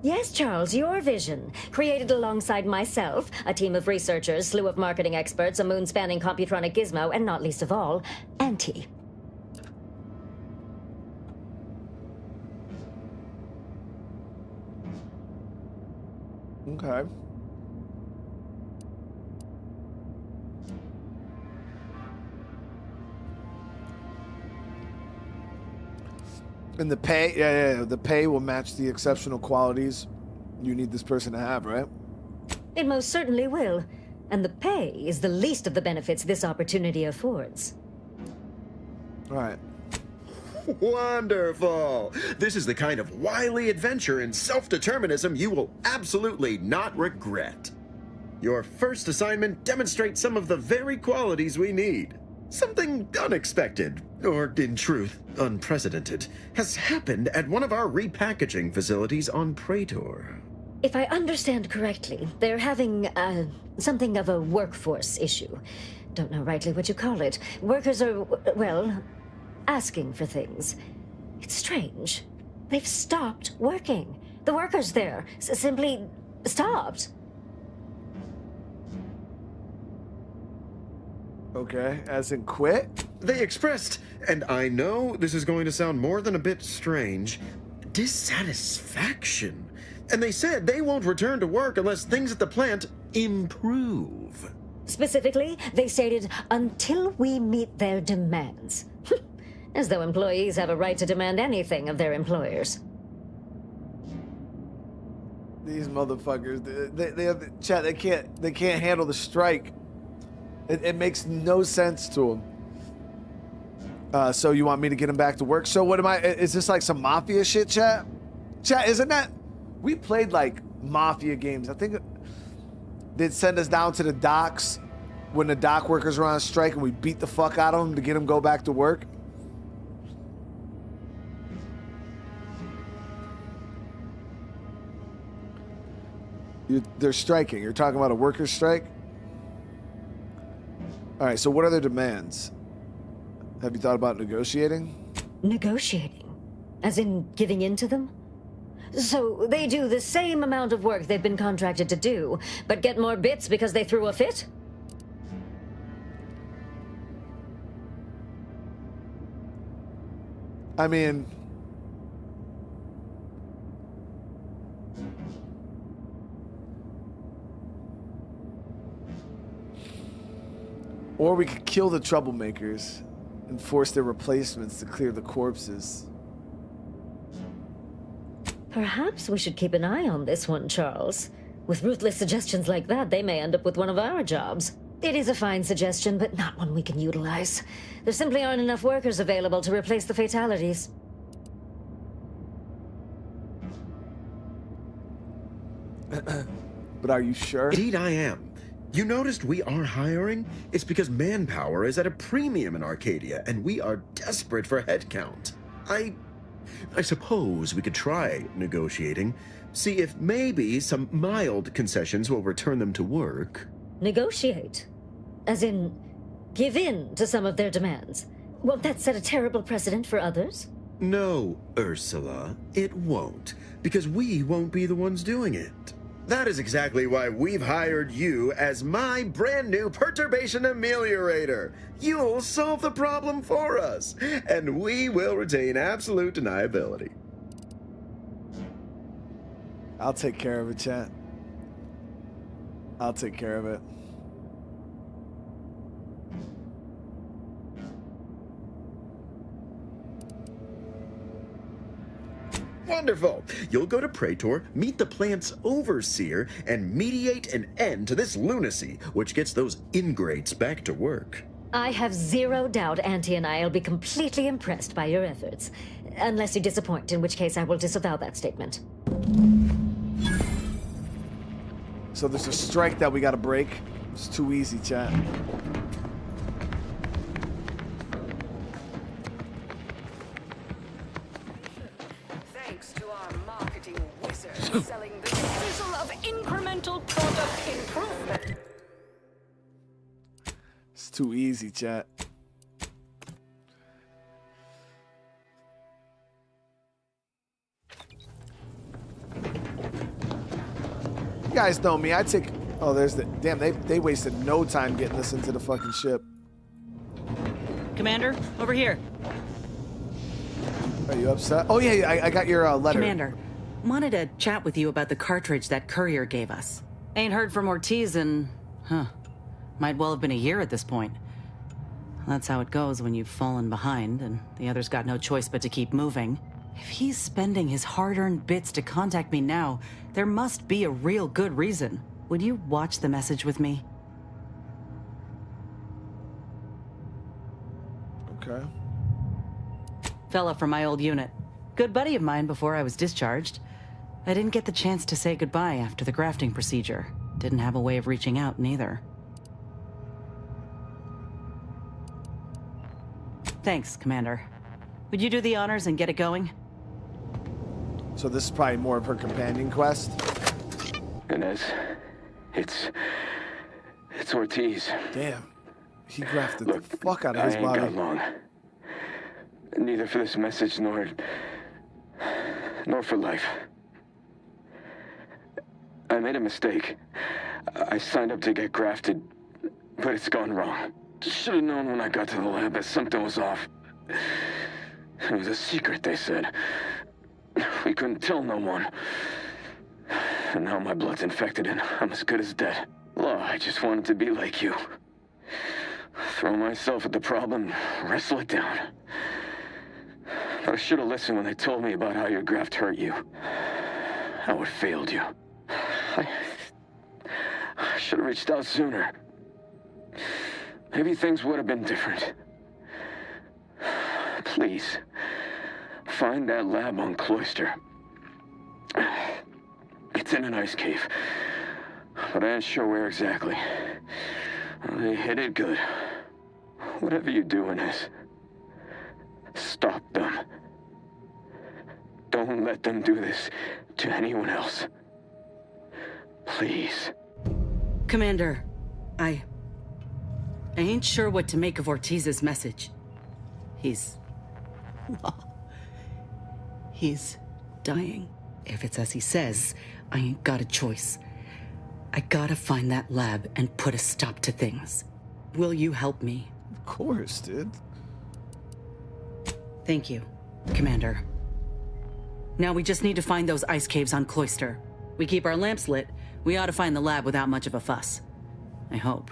Yes, Charles, your vision. Created alongside myself, a team of researchers, slew of marketing experts, a moon-spanning computronic gizmo, and not least of all, Auntie. Okay. And the pay, yeah, the pay will match the exceptional qualities you need this person to have, right? It most certainly will. And the pay is the least of the benefits this opportunity affords. All right. Wonderful! This is the kind of wily adventure and self-determinism you will absolutely not regret. Your first assignment demonstrates some of the very qualities we need. Something unexpected, or in truth, unprecedented, has happened at one of our repackaging facilities on Praetor. If I understand correctly, they're having, something of a workforce issue. Don't know rightly what you call it. Workers are, well, asking for things. It's strange. They've stopped working. The workers there simply stopped. Okay, as in quit? They expressed, and I know this is going to sound more than a bit strange, dissatisfaction. And they said they won't return to work unless things at the plant improve. Specifically, they stated, until we meet their demands. As though employees have a right to demand anything of their employers. These motherfuckers, they have chat. They can't handle the strike. It makes no sense to them. So you want me to get him back to work? So what am I? Is this like some mafia shit, chat? Chat, isn't that? We played like mafia games. I think they'd send us down to the docks when the dock workers were on strike, and we beat the fuck out of them to get them go back to work. They're striking. You're talking about a workers' strike? All right, so what are their demands? Have you thought about negotiating? Negotiating? As in giving in to them? So they do the same amount of work they've been contracted to do, but get more bits because they threw a fit? I mean... Or we could kill the troublemakers and force their replacements to clear the corpses. Perhaps we should keep an eye on this one, Charles. With ruthless suggestions like that, they may end up with one of our jobs. It is a fine suggestion, but not one we can utilize. There simply aren't enough workers available to replace the fatalities. But are you sure? Indeed I am. You noticed we are hiring? It's because manpower is at a premium in Arcadia, and we are desperate for headcount. I suppose we could try negotiating. See if maybe some mild concessions will return them to work. Negotiate? As in, give in to some of their demands. Won't that set a terrible precedent for others? No, Ursula, it won't, because we won't be the ones doing it. That is exactly why we've hired you as my brand new perturbation ameliorator. You'll solve the problem for us, and we will retain absolute deniability. I'll take care of it, chat. I'll take care of it. Wonderful! You'll go to Praetor, meet the plant's overseer, and mediate an end to this lunacy, which gets those ingrates back to work. I have zero doubt Auntie and I will be completely impressed by your efforts. Unless you disappoint, in which case I will disavow that statement. So there's a strike that we gotta break. It's too easy, chat. Thanks to our marketing wizard selling the sizzle of incremental product improvement. It's too easy, chat. You guys know me. I take. Oh, there's the. Damn, they wasted no time getting this into the fucking ship. Commander, over here. Are you upset? Oh yeah, I got your letter. Commander, wanted to chat with you about the cartridge that courier gave us. Ain't heard from Ortiz in, might well have been a year at this point. That's how it goes when you've fallen behind and the other's got no choice but to keep moving. If he's spending his hard-earned bits to contact me now, there must be a real good reason. Would you watch the message with me? Okay. Fella from my old unit. Good buddy of mine before I was discharged. I didn't get the chance to say goodbye after the grafting procedure. Didn't have a way of reaching out, neither. Thanks, Commander. Would you do the honors and get it going? So this is probably more of her companion quest. Inez, it's Ortiz. Damn. He grafted the fuck out of his body. I ain't got long. Neither for this message nor for life. I made a mistake. I signed up to get grafted, but it's gone wrong. Should have known when I got to the lab that something was off. It was a secret, they said. We couldn't tell no one. And now my blood's infected and I'm as good as dead. Well, I just wanted to be like you. Throw myself at the problem, wrestle it down. But I should have listened when they told me about how your graft hurt you. How it failed you. I should have reached out sooner. Maybe things would have been different. Please, find that lab on Cloister. It's in an ice cave, but I ain't sure where exactly. They hit it good. Whatever you do in this, stop them. Don't let them do this to anyone else. Please. Commander, I ain't sure what to make of Ortiz's message. He's dying. If it's as he says, I ain't got a choice. I gotta find that lab and put a stop to things. Will you help me? Of course, dude. Thank you, Commander. Now we just need to find those ice caves on Cloister. We keep our lamps lit, we ought to find the lab without much of a fuss. I hope.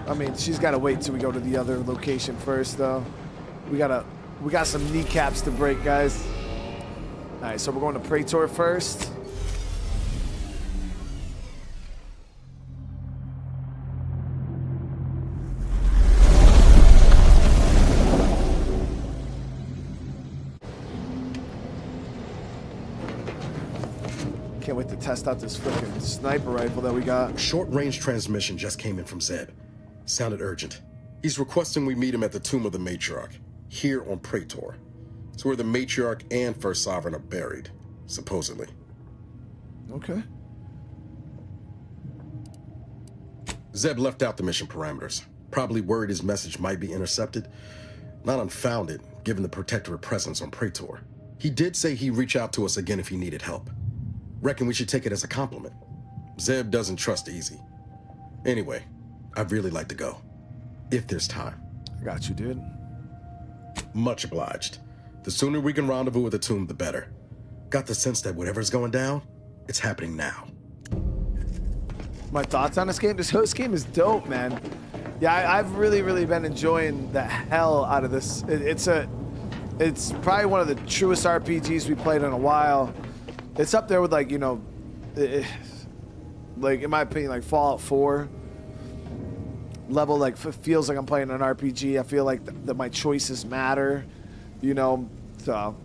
I mean, she's got to wait till we go to the other location first, though. We got some kneecaps to break, guys. All right, so we're going to Praetor first. Can't wait to test out this freaking sniper rifle that we got. Short-range transmission just came in from Zeb. Sounded urgent. He's requesting we meet him at the tomb of the matriarch, here on Praetor. It's where the matriarch and first sovereign are buried, supposedly. Okay. Zeb left out the mission parameters. Probably worried his message might be intercepted. Not unfounded, given the protectorate presence on Praetor. He did say he'd reach out to us again if he needed help. Reckon we should take it as a compliment. Zeb doesn't trust easy. Anyway, I'd really like to go. If there's time. I got you, dude. Much obliged. The sooner we can rendezvous with the tomb, the better. Got the sense that whatever's going down, it's happening now. My thoughts on this game? This game is dope, man. Yeah, I've really been enjoying the hell out of this. It's probably one of the truest RPGs we played in a while. It's up there with, like, you know, like, in my opinion, like Fallout 4 level. Like, feels like I'm playing an RPG. I feel like that my choices matter, you know. So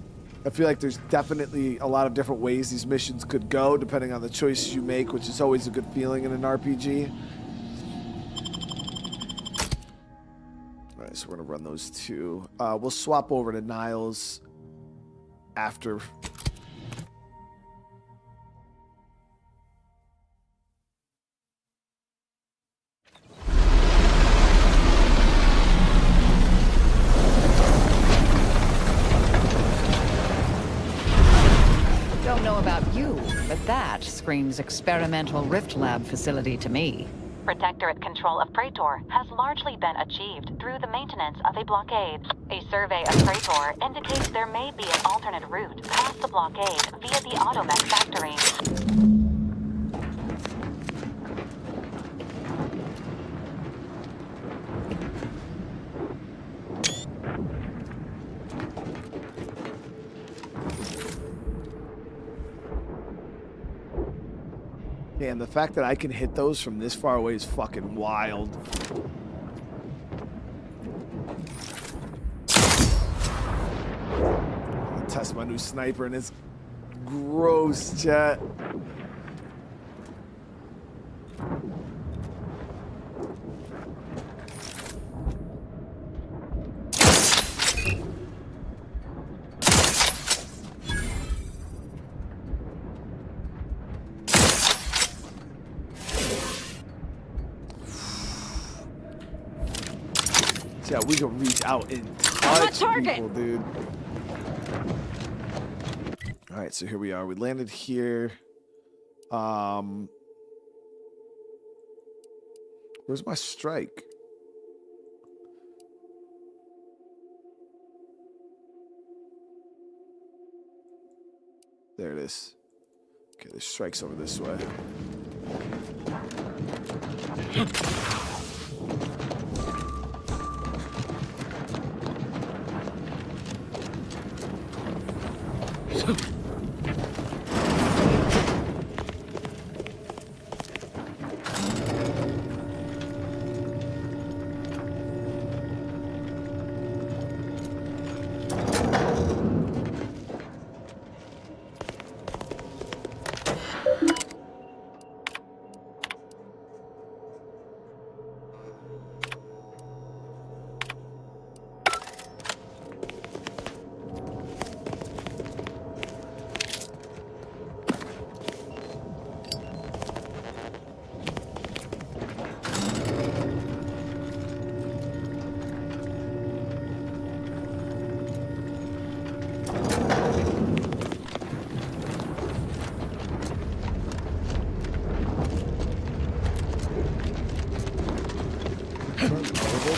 I feel like there's definitely a lot of different ways these missions could go depending on the choices you make, which is always a good feeling in an RPG. All right, so we're gonna run those two. We'll swap over to Niles after. Don't know about you, but that screams experimental rift lab facility to me. Protectorate control of Praetor has largely been achieved through the maintenance of a blockade. A survey of Praetor indicates there may be an alternate route past the blockade via the automech factory. Damn, the fact that I can hit those from this far away is fucking wild. I'll test my new sniper and it's gross, chat. Yeah, we can reach out and touch people, dude. All right, so here we are. We landed here. Where's my strike? There it is. Okay, the strike's over this way.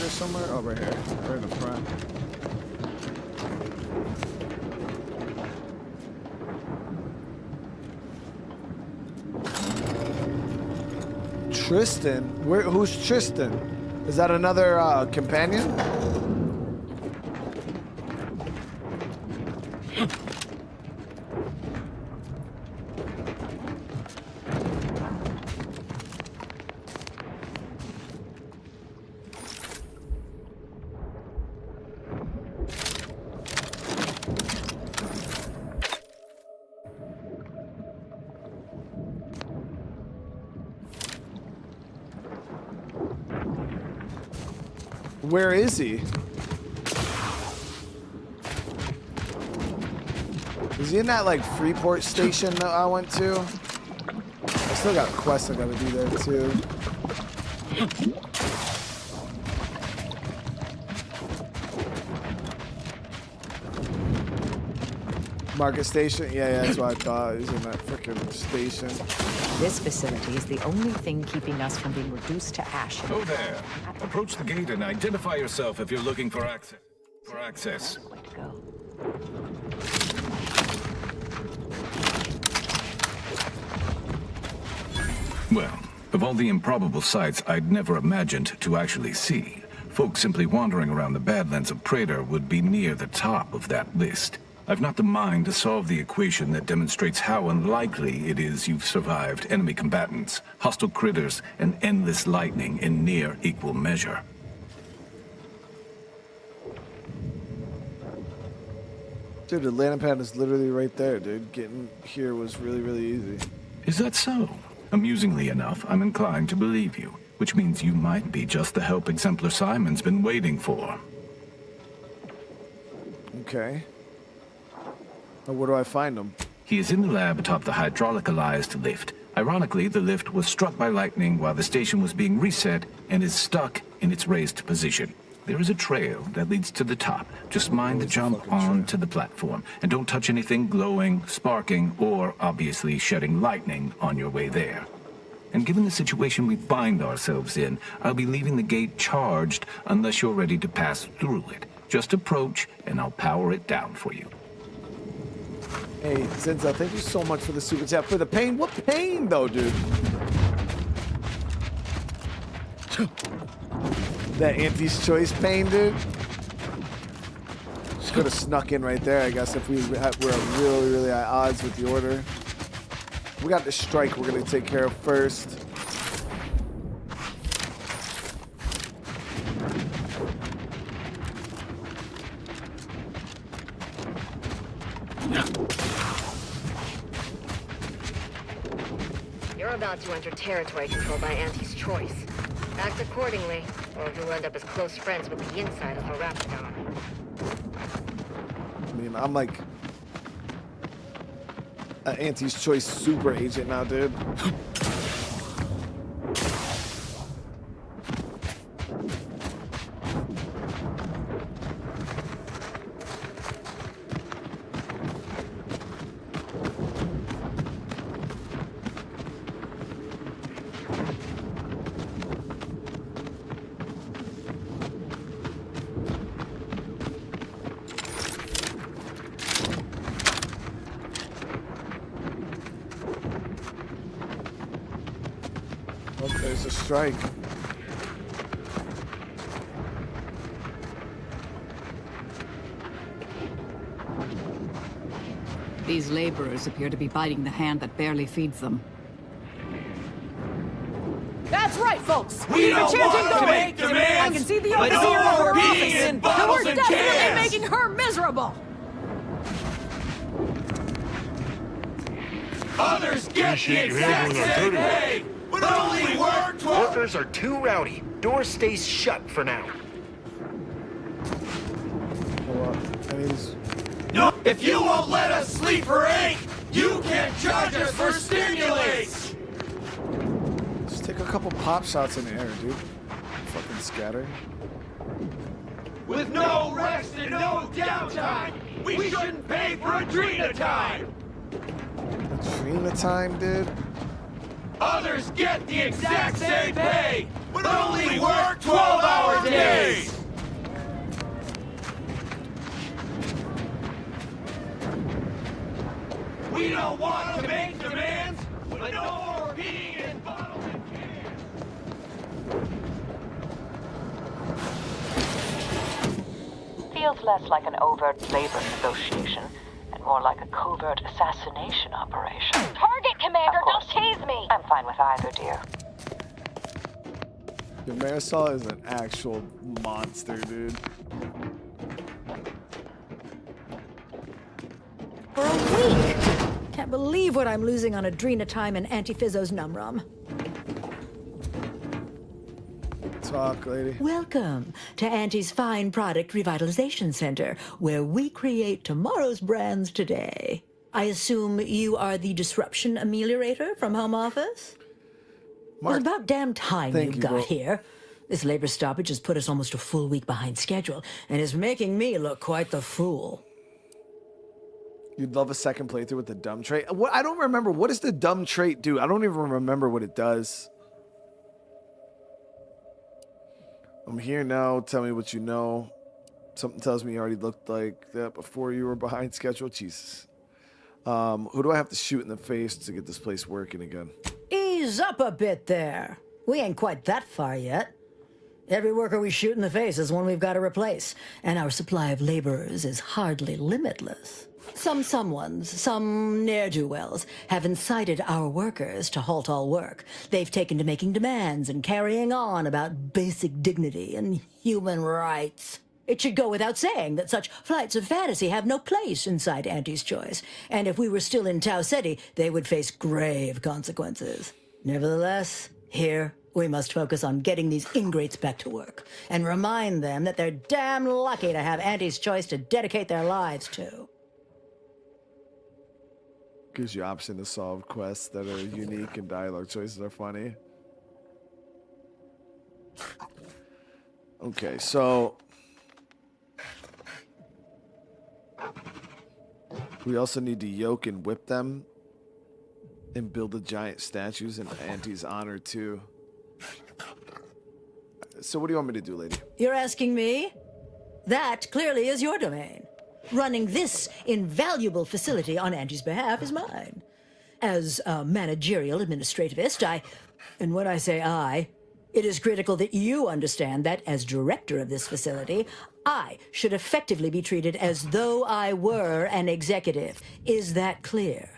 Somewhere over here, right in the front. Tristan? Who's Tristan? Is that another companion? Where is he? Is he in that, like, Freeport station that I went to? I still got a quest I gotta do there, too. Market station? Yeah, that's what I thought. He's in that freaking station. This facility is the only thing keeping us from being reduced to ash. Oh there. Approach the gate and identify yourself if you're looking for access. Well, of all the improbable sights I'd never imagined to actually see, folks simply wandering around the Badlands of Praetor would be near the top of that list. I've not the mind to solve the equation that demonstrates how unlikely it is you've survived enemy combatants, hostile critters, and endless lightning in near equal measure. Dude, the landing pad is literally right there, dude. Getting here was really, really easy. Is that so? Amusingly enough, I'm inclined to believe you, which means you might be just the help Exemplar Simon's been waiting for. Okay. Now, where do I find him? He is in the lab atop the hydraulicalized lift. Ironically, the lift was struck by lightning while the station was being reset and is stuck in its raised position. There is a trail that leads to the top. Just mind the jump onto the platform, and don't touch anything glowing, sparking, or obviously shedding lightning on your way there. And given the situation we find ourselves in, I'll be leaving the gate charged unless you're ready to pass through it. Just approach, and I'll power it down for you. Hey, Zinza, thank you so much for the super chat. For the pain? What pain, though, dude? That Auntie's Choice pain, dude. Just could have snuck in right there, I guess, if we were really, really at odds with the order. We got the strike we're going to take care of first. You're about to enter territory controlled by Auntie's Choice. Act accordingly, or you'll end up as close friends with the inside of a raptor. I mean, I'm like an Auntie's Choice super agent now, dude. There's a strike. These laborers appear to be biting the hand that barely feeds them. That's right, folks. We don't We're chanting want to the make way. demands, I can see the but overseer no in more her peeing office, in and bottles we're and definitely cans. making her miserable. Others get the exact same pay, but only work 12. Workers are too rowdy. Door stays shut for now. No, if you won't let us sleep for 8, you can't charge us for stimulates. Just take a couple pop shots in the air, dude. Fucking scatter. With no rest and no downtime, we shouldn't pay for Adrena time. Adrena time, dude. Others get the exact same pay, but only work 12-hour days. We don't want to make demands, but no more being in bottles and cans. Feels less like an overt labor negotiation and more like a covert assassination operation. Target, Commander! Don't tease me! I'm fine with either, dear. The Marisol is an actual monster, dude. For a week. Can't believe what I'm losing on Adrena time and Antifizzo's Numrum. Talk, lady. Welcome to Auntie's Fine Product Revitalization Center, where we create tomorrow's brands today. I assume you are the disruption ameliorator from home office? Well, about damn time Thank you you, got bro. here. This labor stoppage has put us almost a full week behind schedule, and is making me look quite the fool. You'd love a second playthrough with the dumb trait. What? I don't remember. What does the dumb trait do? I don't even remember what it does. I'm here now. Tell me what you know. Something tells me you already looked like that before you were behind schedule. Jesus. Who do I have to shoot in the face to get this place working again? Ease up a bit there. We ain't quite that far yet. Every worker we shoot in the face is one we've got to replace, and our supply of laborers is hardly limitless. Some ne'er-do-wells have incited our workers to halt all work. They've taken to making demands and carrying on about basic dignity and human rights. It should go without saying that such flights of fantasy have no place inside Auntie's Choice, and if we were still in Tau Ceti, they would face grave consequences. Nevertheless, here we must focus on getting these ingrates back to work, and remind them that they're damn lucky to have Auntie's Choice to dedicate their lives to. Gives you option to solve quests that are unique and dialogue choices are funny. Okay, so we also need to yoke and whip them and build the giant statues in Auntie's honor too. So what do you want me to do, lady? You're asking me? That clearly is your domain. Running this invaluable facility on Auntie's behalf is mine. As a managerial administrativist, and when I say I, it is critical that you understand that as director of this facility, I should effectively be treated as though I were an executive. Is that clear?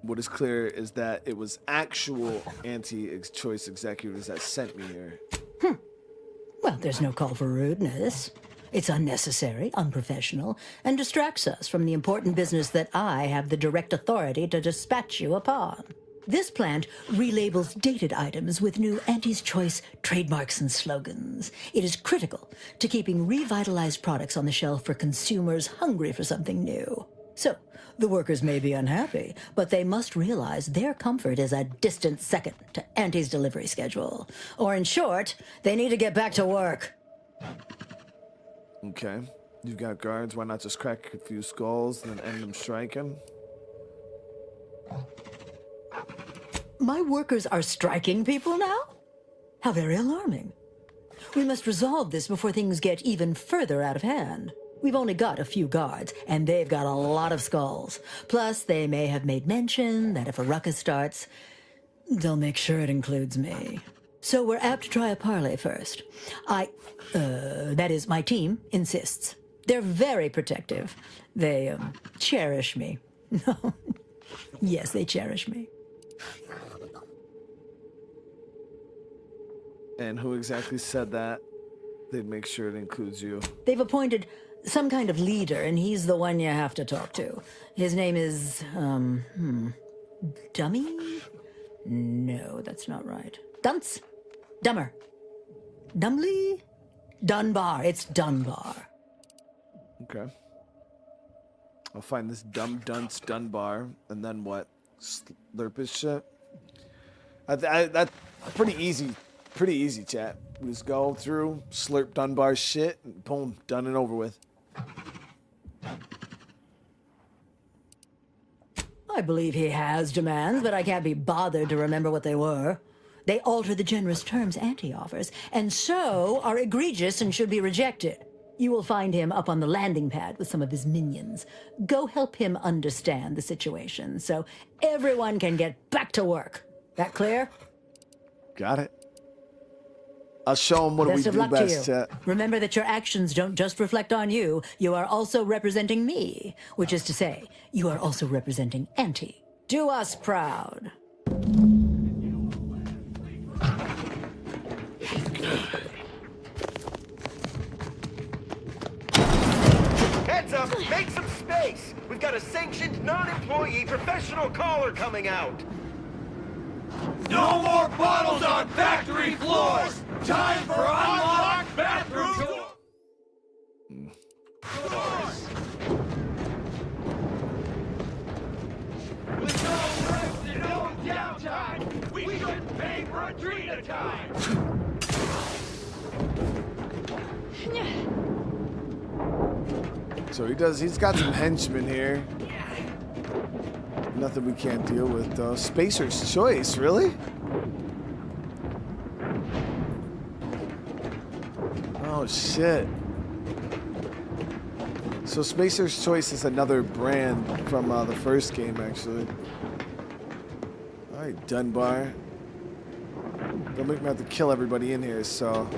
What is clear is that it was actual anti-choice executives that sent me here. Well, there's no call for rudeness. It's unnecessary, unprofessional, and distracts us from the important business that I have the direct authority to dispatch you upon. This plant relabels dated items with new Auntie's Choice trademarks and slogans. It is critical to keeping revitalized products on the shelf for consumers hungry for something new. So, the workers may be unhappy, but they must realize their comfort is a distant second to Auntie's delivery schedule. Or in short, they need to get back to work. Okay. You've got guards. Why not just crack a few skulls and then end them striking? My workers are striking people now? How very alarming. We must resolve this before things get even further out of hand. We've only got a few guards, and they've got a lot of skulls. Plus, they may have made mention that if a ruckus starts, they'll make sure it includes me. So we're apt to try a parley first. That is, my team insists. They're very protective. They, cherish me. Yes, they cherish me. And who exactly said that? They'd make sure it includes you. They've appointed some kind of leader, and he's the one you have to talk to. His name is, Dummy? No, that's not right. Dunce? Dummer. Dumley? Dunbar. It's Dunbar. Okay. I'll find this dumb dunce Dunbar, and then what? Slurp his shit? That's pretty easy. Pretty easy, chat. We just go through, slurp Dunbar's shit, and boom, done and over with. I believe he has demands, but I can't be bothered to remember what they were. They alter the generous terms Auntie offers, and so are egregious and should be rejected. You will find him up on the landing pad with some of his minions. Go help him understand the situation so everyone can get back to work. That clear? Got it. I'll show him what Best we of do luck best, to you. chat. Remember that your actions don't just reflect on you. You are also representing me, which is to say, you are also representing Auntie. Do us proud. Heads up! Make some space! We've got a sanctioned, non-employee professional caller coming out! No more bottles on factory floors! Time for unlocked bathroom door! So he does. He's got some henchmen here. Nothing we can't deal with though. Spacer's Choice, really? Oh shit. So Spacer's Choice is another brand from the first game, actually. All right, Dunbar. Don't make me have to kill everybody in here, so...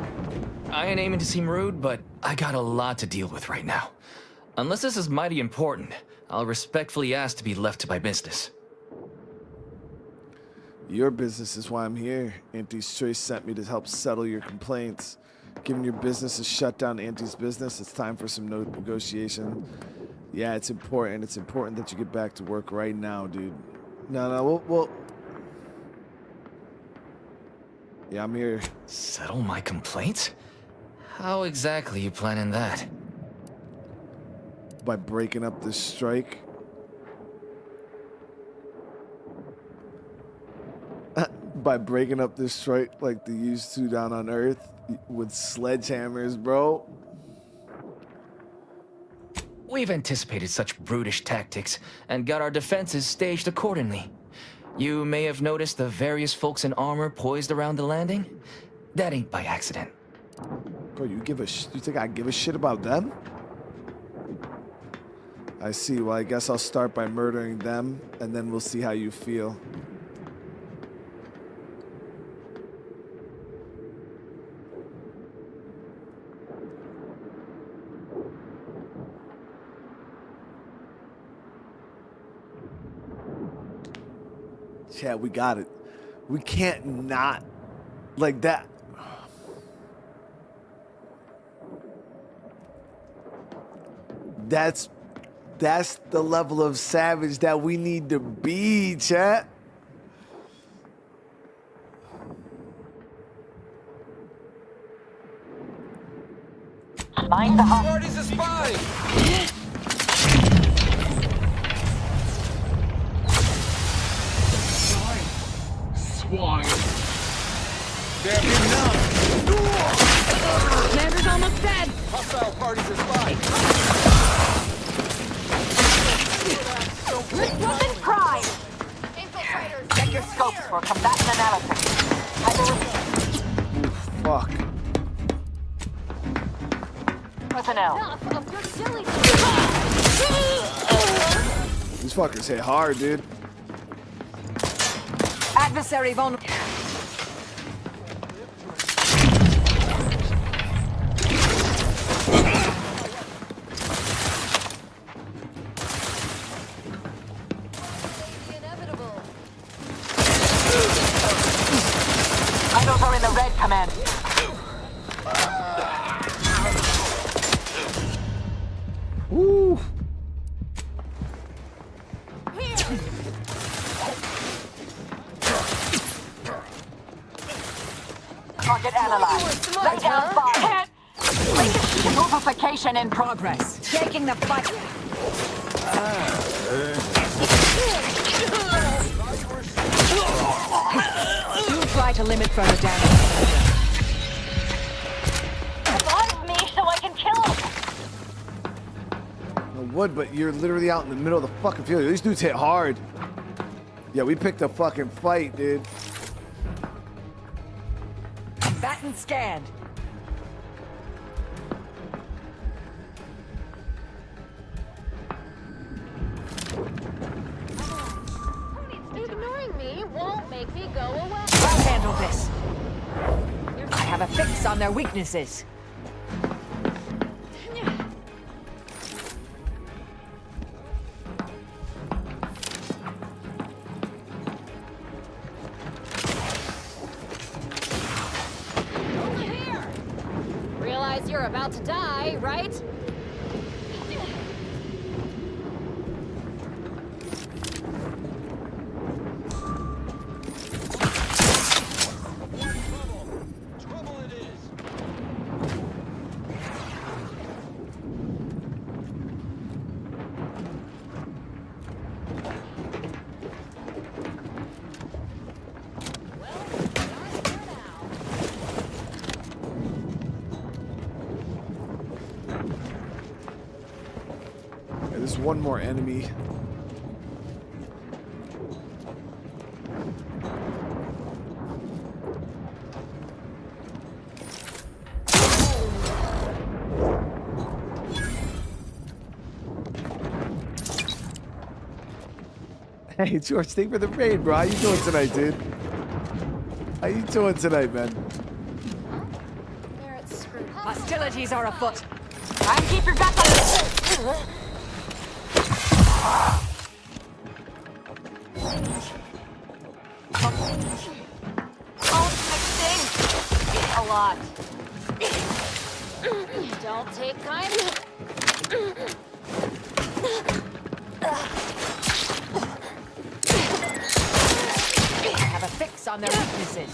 I ain't aiming to seem rude, but I got a lot to deal with right now. Unless this is mighty important, I'll respectfully ask to be left to my business. Your business is why I'm here. Auntie's Choice sent me to help settle your complaints. Given your business has shut down Auntie's business, it's time for some negotiation. Yeah, it's important. It's important that you get back to work right now, dude. No, we'll... Yeah, I'm here. Settle my complaints? How exactly you planning that? By breaking up this strike. By breaking up this strike like they used to down on Earth with sledgehammers, bro. We've anticipated such brutish tactics and got our defenses staged accordingly. You may have noticed the various folks in armor poised around the landing. That ain't by accident. Bro, you think I give a shit about them? I see. Well, I guess I'll start by murdering them, and then we'll see how you feel. Yeah, we got it. We can't not like that. That's the level of savage that we need to be, chat. Mind the Party's a spy! Swine. Damn enough! Commander's almost dead! Hostile party's a spy! Weapons prime! Infiltrators! Check your scopes for combatant analysis. Fuck. Personnel. Enough of your silly. These fuckers hit hard, dude. Adversary vulnerable. Vitals are in the red, Command. Woo. Target analyzed. Lay down fire. Amplification in progress. Taking the fight. Do try to limit further damage. Revive me so I can kill him. I would, but you're literally out in the middle of the fucking field. These dudes hit hard. Yeah, we picked a fucking fight, dude. Batten scanned. Ignoring me won't make me go away. I'll handle this. I have a fix on their weaknesses. Realize you're about to die, right? There's one more enemy. Hey, George, thank you for the raid, bro. How you doing tonight, dude? How you doing tonight, man? Hostilities are afoot. Try and keep your guts up. Oh, thing. A lot. Don't take kind. Have a fix on their weaknesses.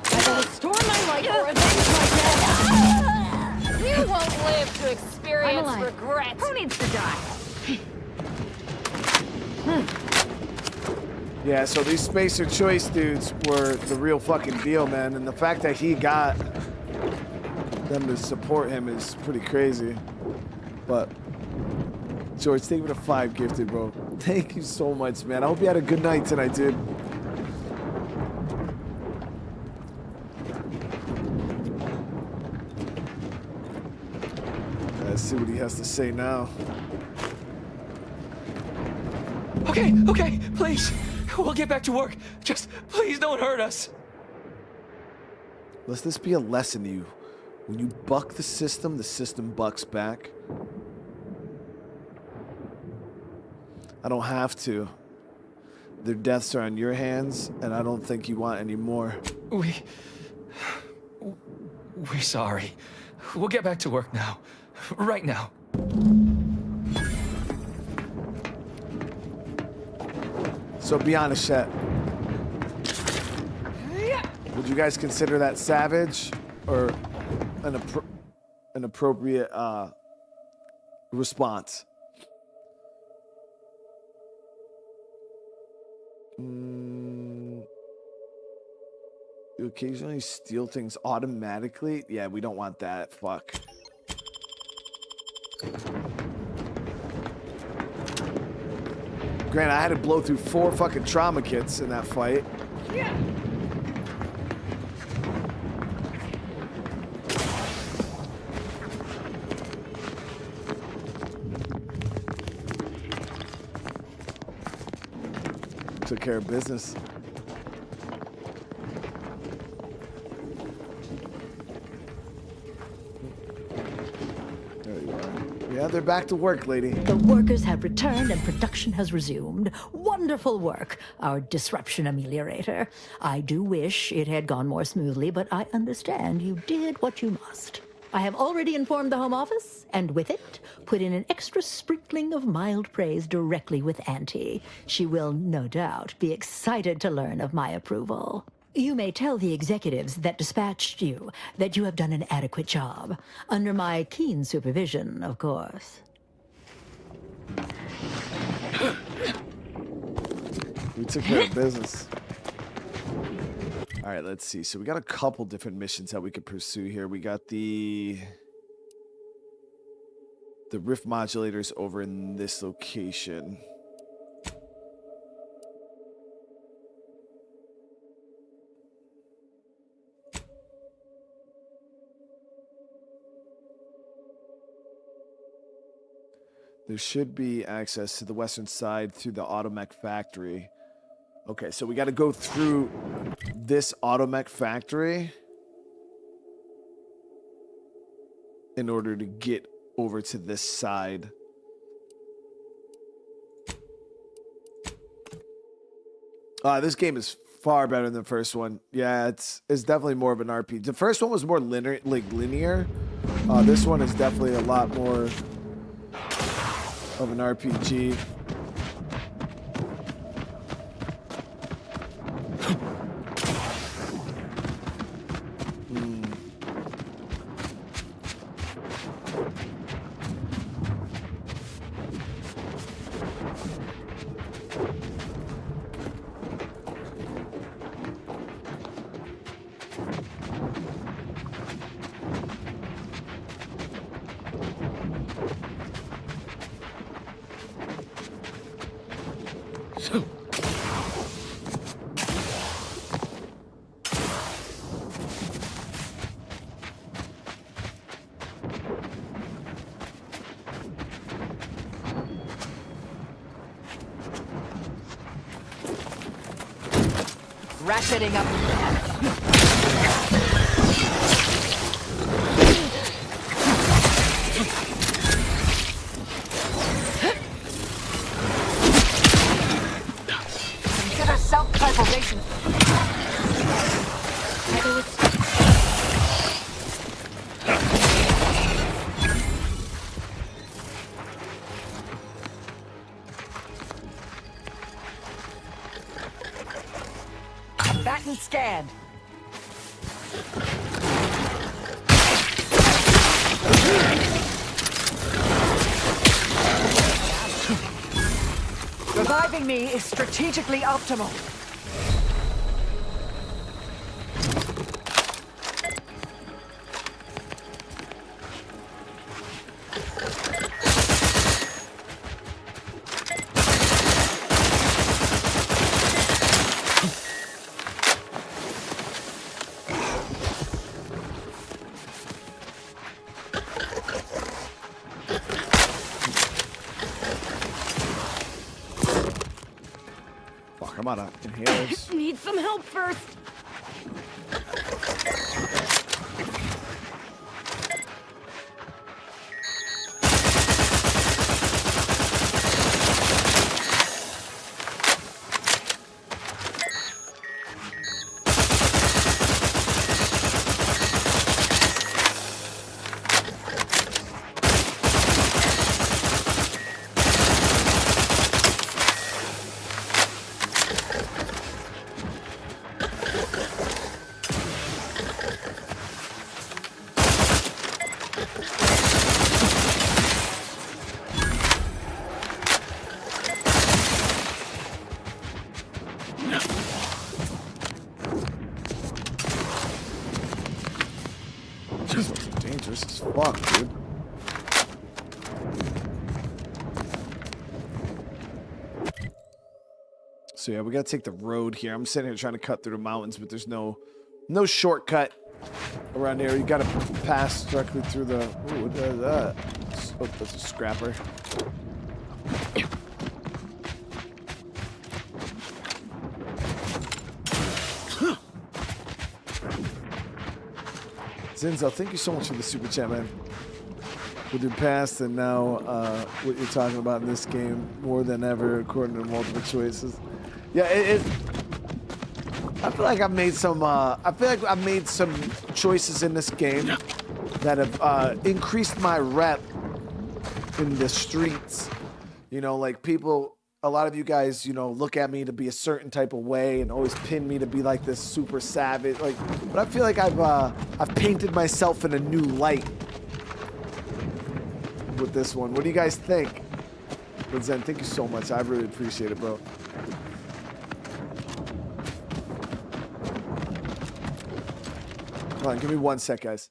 I will restore my life or avenge my death. You won't live to experience regret. Who needs to die? Yeah, so these Spacer Choice dudes were the real fucking deal, man. And the fact that he got them to support him is pretty crazy. But George, thank you for the 5 gifted, bro. Thank you so much, man. I hope you had a good night tonight, dude. Let's see what he has to say now. Okay, please. We'll get back to work. Just please don't hurt us. Let this be a lesson to you. When you buck the system bucks back. I don't have to. Their deaths are on your hands, and I don't think you want any more. We're sorry. We'll get back to work now. Right now. So be honest, chat. Would you guys consider that savage or an appropriate response? You occasionally steal things automatically? Yeah, we don't want that. Fuck. Granted, I had to blow through 4 fucking trauma kits in that fight. Yeah. Took care of business. There you are. Yeah, they're back to work, lady. The workers have returned and production has resumed. Wonderful work, our disruption ameliorator. I do wish it had gone more smoothly, but I understand you did what you must. I have already informed the Home Office, and with it, put in an extra sprinkling of mild praise directly with Auntie. She will, no doubt, be excited to learn of my approval. You may tell the executives that dispatched you that you have done an adequate job. Under my keen supervision, of course. We took care of business. All right, let's see. So we got a couple different missions that we could pursue here. We got the rift modulators over in this location. There should be access to the western side through the automech factory. Okay, so we got to go through this automech factory in order to get over to this side. This game is far better than the first one. Yeah, it's definitely more of an RPG. The first one was more linear. This one is definitely a lot more of an RPG. ratcheting up. Consider self-preservation. Batten scanned. Reviving me is strategically optimal. Come on, inhalers. Need some help first. Dangerous as fuck, dude. So yeah, we gotta take the road here. I'm sitting here trying to cut through the mountains, but there's no shortcut around here. You gotta pass directly through the. Ooh, what is that? Oh, that's a scrapper. Zinzo, thank you so much for the super chat, man. With your past and now what you're talking about in this game, more than ever, according to multiple choices. Yeah, I feel like I've made some. I feel like I've made some choices in this game that have increased my rep in the streets. You know, like people. A lot of you guys, you know, look at me to be a certain type of way and always pin me to be like this super savage. Like, but I feel like I've painted myself in a new light with this one. What do you guys think? But Zen, thank you so much. I really appreciate it, bro. Hold on, give me 1 sec, guys.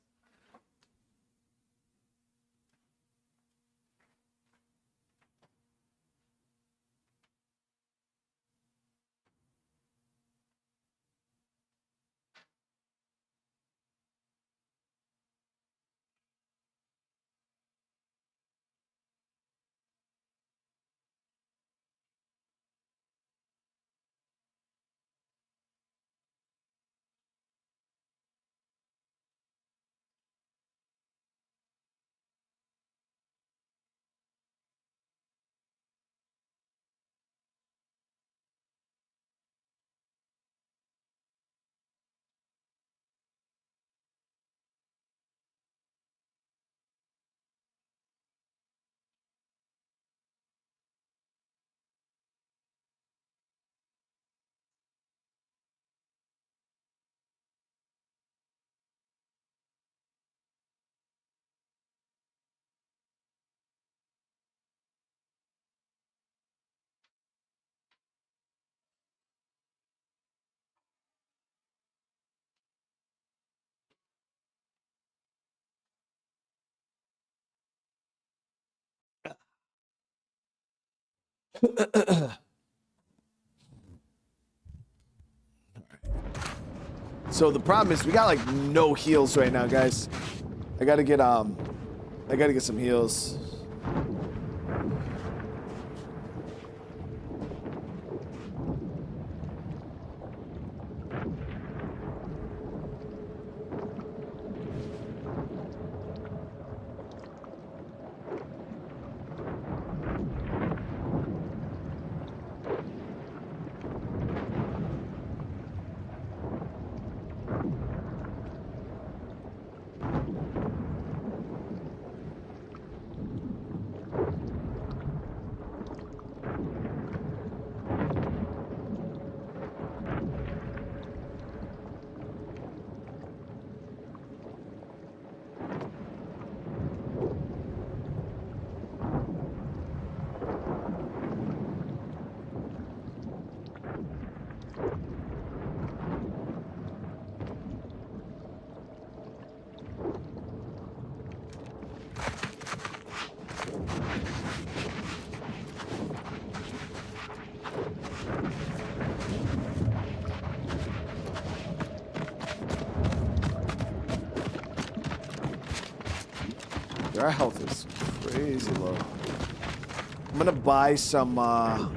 So the problem is we got like no heals right now, guys. I gotta get some heals. Our health is crazy low. I'm gonna buy some, I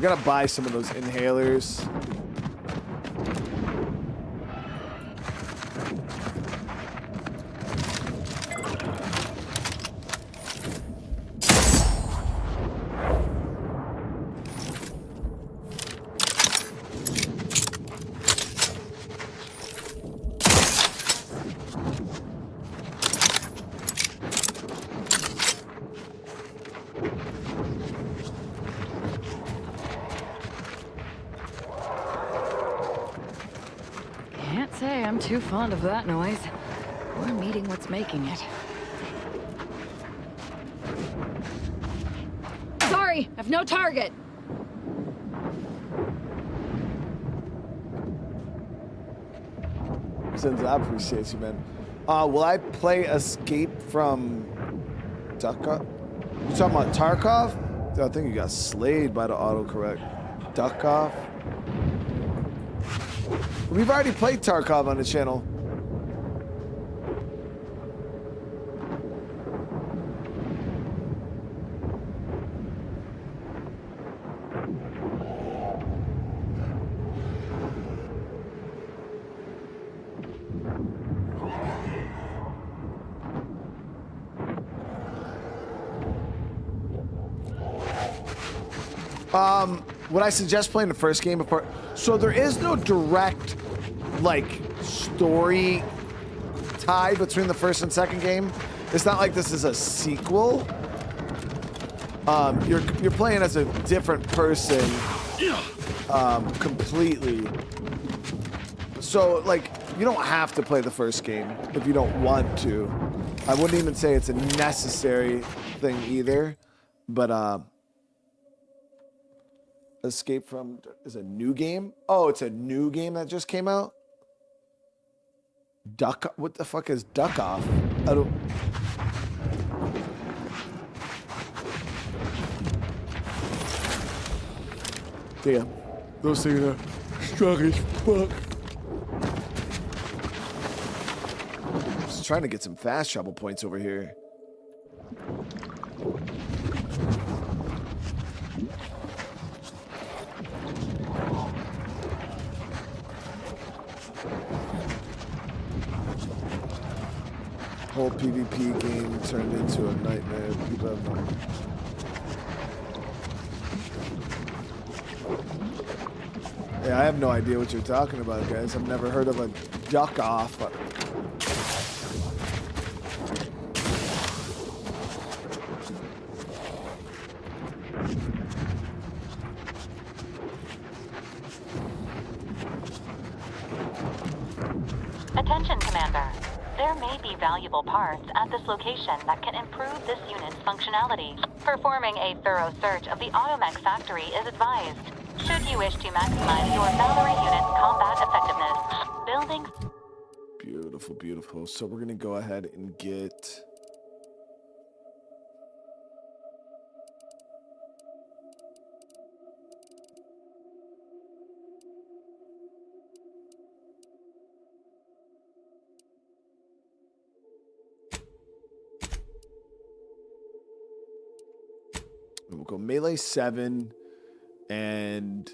gotta buy some of those inhalers. Can't say I'm too fond of that noise. We're meeting what's making it. Sorry, I've no target. Since I appreciate you, man. Will I play Escape from Duckov? You talking about Tarkov? I think you got slayed by the autocorrect. Duckov? We've already played Tarkov on the channel. Would I suggest playing the first game before? So there is no direct, like, story tie between the first and second game. It's not like this is a sequel. You're playing as a different person, completely. So, like, you don't have to play the first game if you don't want to. I wouldn't even say it's a necessary thing either, but Escape from is a new game. Oh, it's a new game that just came out. Duck. What the fuck is Duck Off? I don't. Damn, those things are strong as fuck. Just trying to get some fast travel points over here. Whole PvP game turned into a nightmare. People have no. Yeah, I have no idea what you're talking about, guys. I've never heard of a duck off. But... Attention, Commander. There may be valuable parts at this location that can improve this unit's functionality. Performing a thorough search of the Automech factory is advised. Should you wish to maximize your Valerie unit's combat effectiveness, buildings... Beautiful, beautiful. So we're gonna go ahead and get... We'll go melee 7 and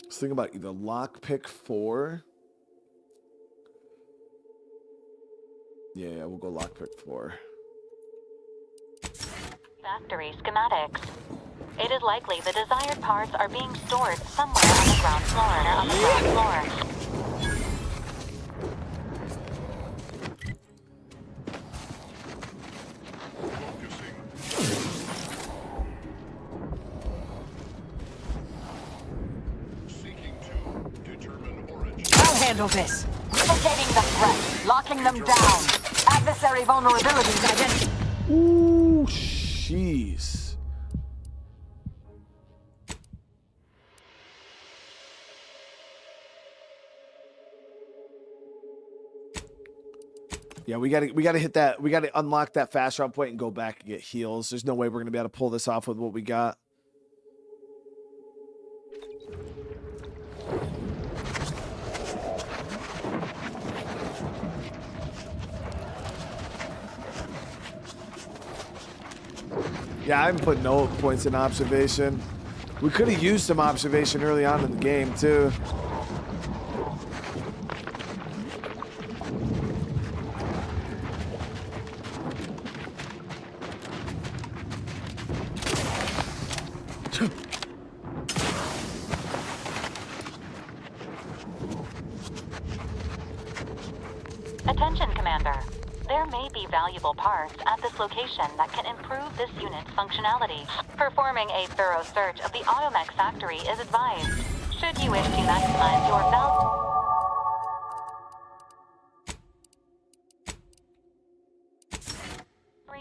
let's think about either lockpick 4. Yeah, we'll go lockpick 4. Factory schematics. It is likely the desired parts are being stored somewhere on the ground floor. Handle this. Locating the threat. Locking them down. Adversary vulnerabilities identified. Ooh, jeez. Yeah, Yeah, we gotta hit that. We gotta unlock that fast route point and go back and get heals. There's no way we're gonna be able to pull this off with what we got. Yeah, I haven't put no points in observation. We could have used some observation early on in the game too. Attention, Commander. There may be valuable parts at this location that can improve this unit's functionality. Performing a thorough search of the automech factory is advised. Should you wish to maximize your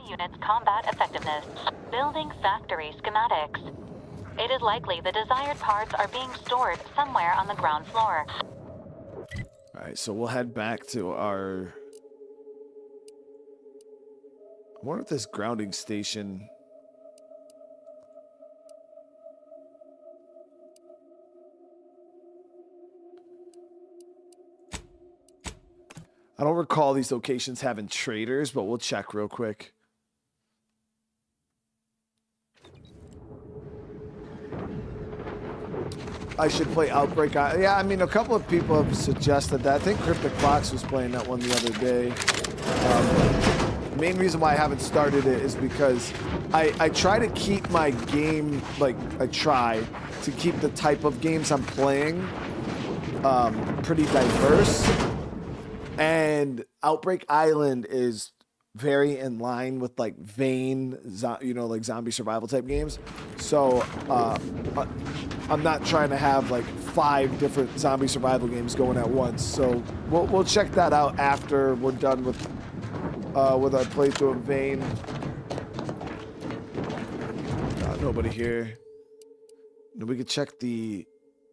unit's combat effectiveness. Building factory schematics. It is likely the desired parts are being stored somewhere on the ground floor. All right, so we'll head back to our... I wonder if this grounding station... I don't recall these locations having traders, but we'll check real quick. I should play Outbreak. Yeah, I mean, a couple of people have suggested that. I think Cryptic Fox was playing that one the other day. The main reason why I haven't started it is because I try to keep my game, like, I try to keep the type of games I'm playing pretty diverse. And Outbreak Island is very in line with like Vane, you know, like zombie survival type games. So I'm not trying to have like 5 different zombie survival games going at once. So we'll check that out after we're done with our playthrough of Vane. Nobody here. And we could check the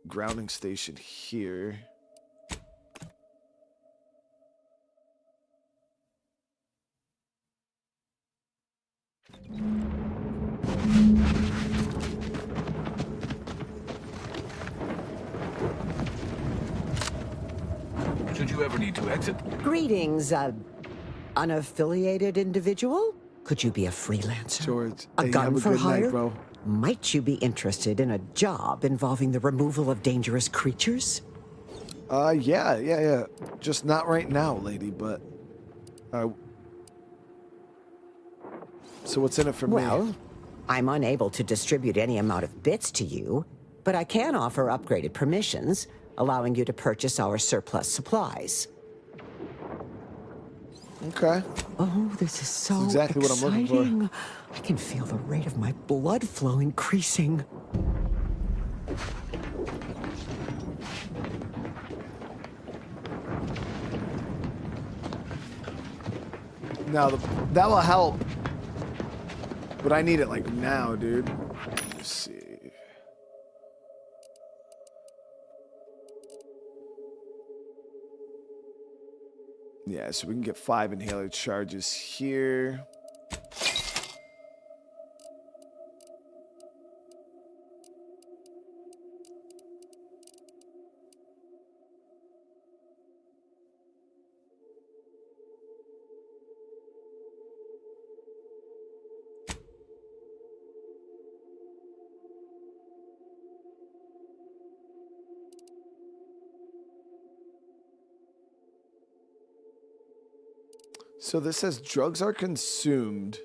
grounding station here. Should you ever need to exit? Greetings, unaffiliated individual? Could you be a freelancer? George, a hey, gun have a for good hire? night, bro. Might you be interested in a job involving the removal of dangerous creatures? Yeah. Just not right now, lady, but... So what's in it for me? Well, I'm unable to distribute any amount of bits to you, but I can offer upgraded permissions, allowing you to purchase our surplus supplies. Okay. Oh, this is so That's exactly exciting. what I'm looking for. I can feel the rate of my blood flow increasing. Now, that will help. But I need it like now, dude. Let's see. Yeah, so we can get 5 inhaler charges here. So this says drugs are consumed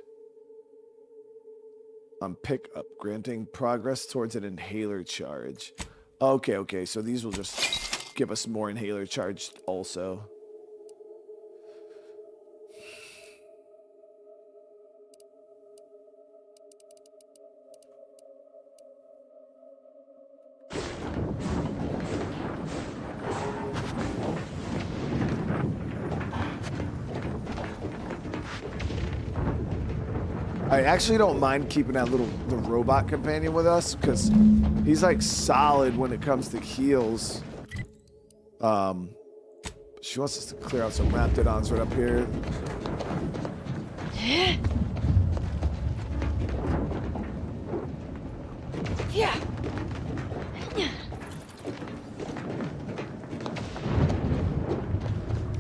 on pickup, granting progress towards an inhaler charge. Okay. So these will just give us more inhaler charge also. I actually don't mind keeping that the robot companion with us because he's like solid when it comes to heals. She wants us to clear out some raptidons right up here. Yeah.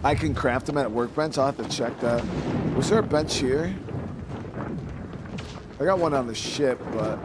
I can craft them at workbench. I'll have to check that. Was there a bench here? I got one on the ship, but...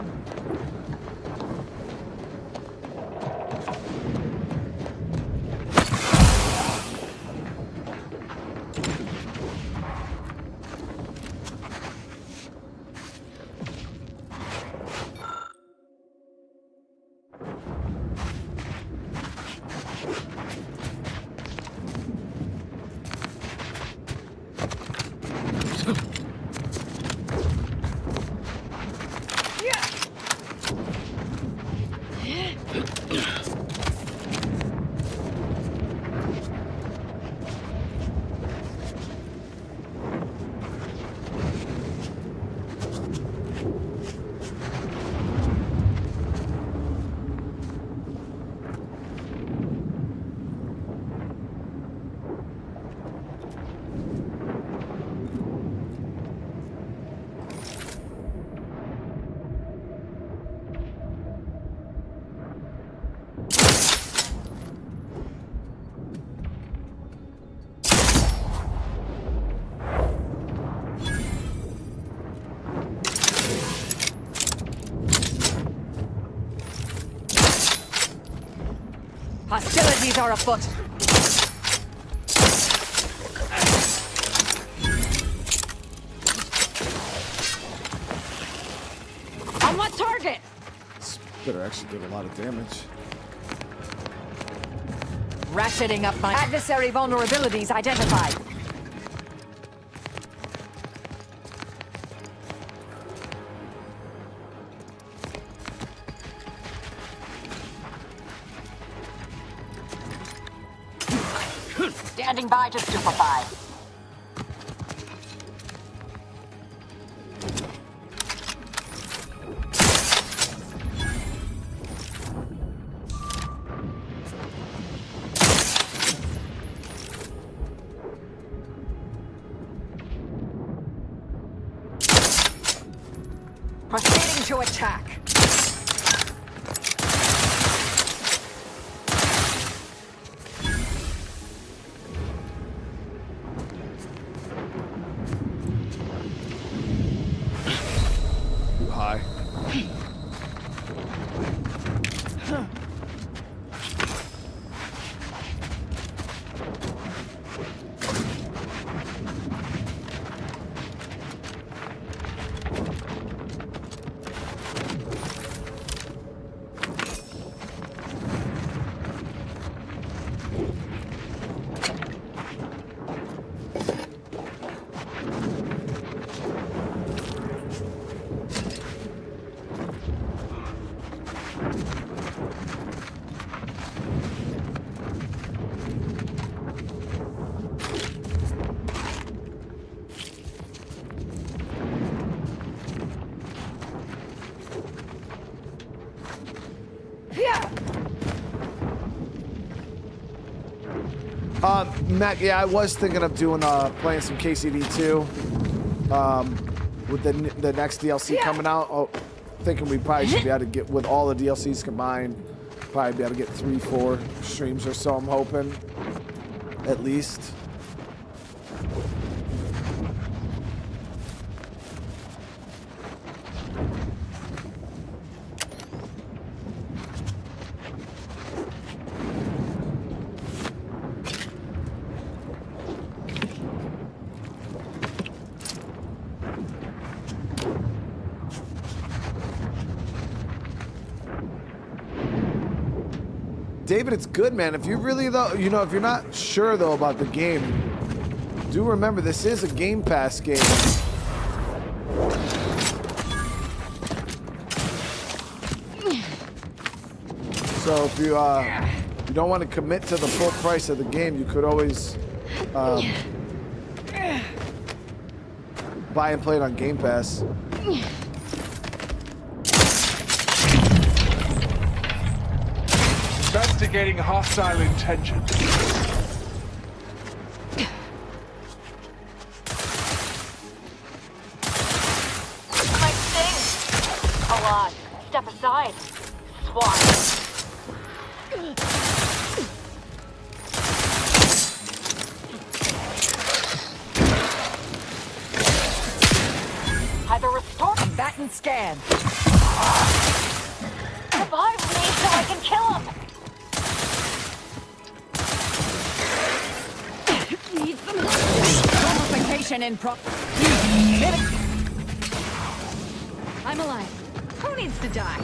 Hostilities are afoot. On what target? This better actually did a lot of damage. Ratcheting up my adversary vulnerabilities identified. Standing by to stupefy. Proceeding to attack. High. Matt, yeah, I was thinking of doing playing some KCD2 with the next DLC coming out. Oh, thinking we probably should be able to get, with all the DLCs combined, probably be able to get 3-4 streams or so, I'm hoping, at least. David, it's good, man. If you really, though, you know, if you're not sure, though, about the game, do remember this is a Game Pass game. So if you don't want to commit to the full price of the game, you could always buy and play it on Game Pass. Investigating hostile intentions. lot. Step aside. Swine. Either restore Bat and scan. revive me so I can kill him. Need some help. Amplification in pro. I'm alive. Who needs to die?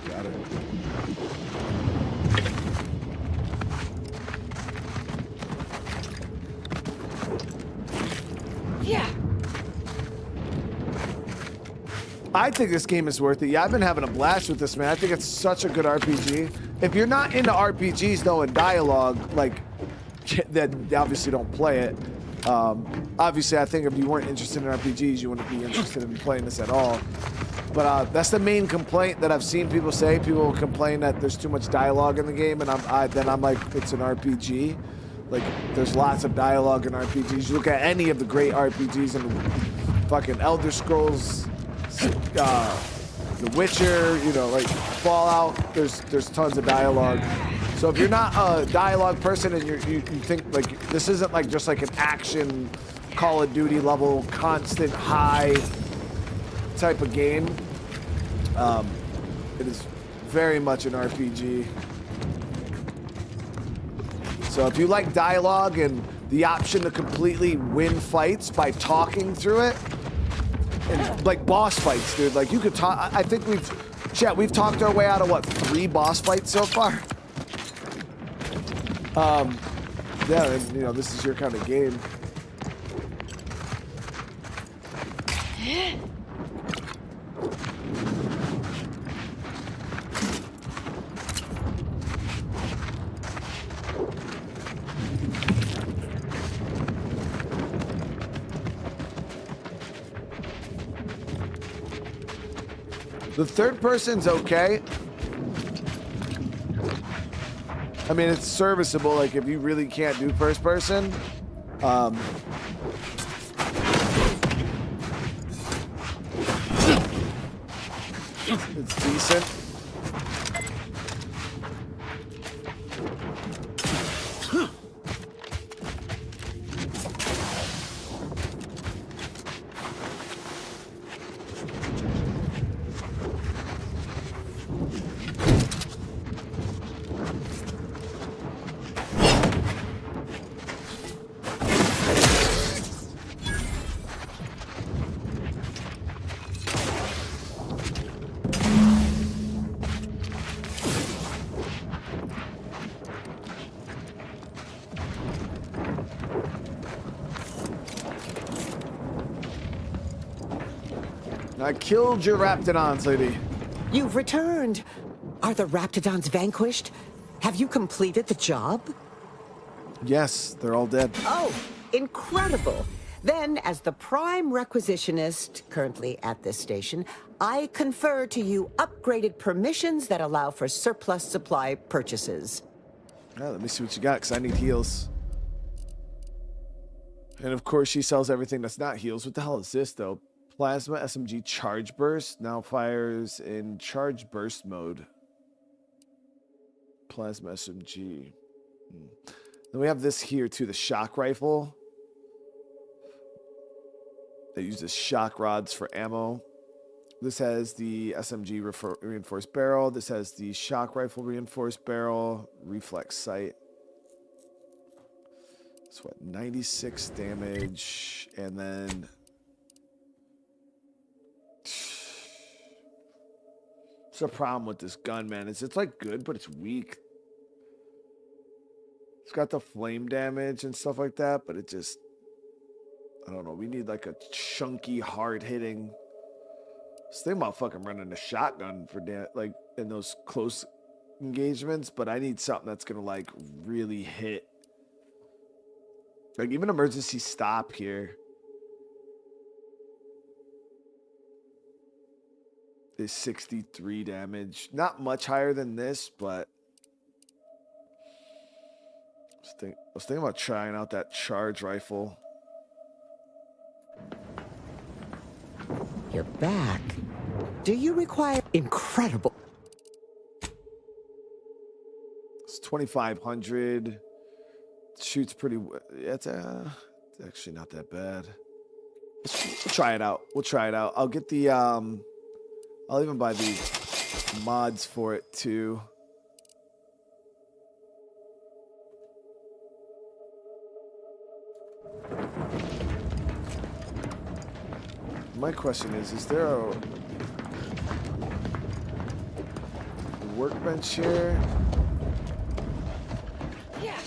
Got it. Yeah. I think this game is worth it. Yeah, I've been having a blast with this, man. I think it's such a good RPG. If you're not into RPGs, though, and dialogue, like, then obviously don't play it. Obviously, I think if you weren't interested in RPGs, you wouldn't be interested in playing this at all. But that's the main complaint that I've seen people say. People will complain that there's too much dialogue in the game, and then I'm like, it's an RPG. Like, there's lots of dialogue in RPGs. You look at any of the great RPGs in fucking Elder Scrolls, The Witcher, you know, like Fallout, there's tons of dialogue. So if you're not a dialogue person and you think like this isn't like just like an action Call of Duty level constant high type of game, it is very much an RPG. So if you like dialogue and the option to completely win fights by talking through it, and like boss fights, dude, like you could talk. I think we've talked our way out of what, 3 boss fights so far. Yeah, and, you know, this is your kind of game. The third person's okay. I mean, it's serviceable, like, if you really can't do first person. It's decent. I killed your Raptidons, lady. You've returned. Are the Raptidons vanquished? Have you completed the job? Yes, they're all dead. Oh, incredible. Then, as the prime requisitionist currently at this station, I confer to you upgraded permissions that allow for surplus supply purchases. Let me see what you got, because I need heals. And of course, she sells everything that's not heals. What the hell is this, though? Plasma SMG charge burst now fires in charge burst mode. Plasma SMG. Then we have this here too, the shock rifle. That uses shock rods for ammo. This has the SMG reinforced barrel. This has the shock rifle reinforced barrel. Reflex sight. It's what, 96 damage, and then it's a problem with this gun, man. It's like good, but it's weak. It's got the flame damage and stuff like that, but it just, I don't know. We need like a chunky, hard hitting. This thing about fucking running a shotgun for like in those close engagements, but I need something that's gonna like really hit. Like even emergency stop here is 63 damage. Not much higher than this, but I was thinking about trying out that charge rifle. You're back. Do you require incredible? It's 2,500. Shoots pretty. It's actually not that bad. We'll try it out. We'll try it out. I'll get the I'll even buy the mods for it too. My question is there a workbench here? Yeah.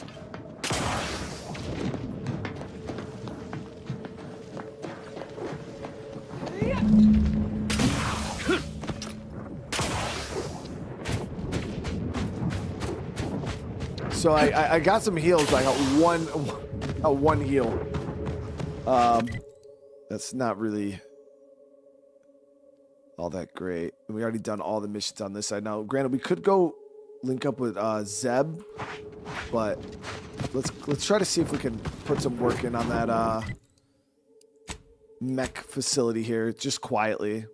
So I got some heals. I got one heal. That's not really all that great. And we already done all the missions on this side. Now, granted, we could go link up with Zeb, but let's try to see if we can put some work in on that mech facility here, just quietly.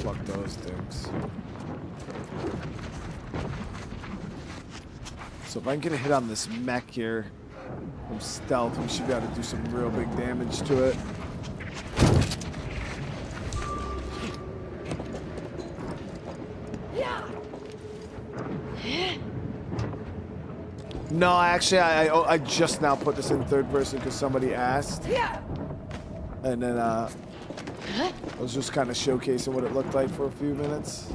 Fuck those things. So if I can get a hit on this mech here from stealth, we should be able to do some real big damage to it. No, actually, I just now put this in third person because somebody asked. And then I was just kind of showcasing what it looked like for a few minutes.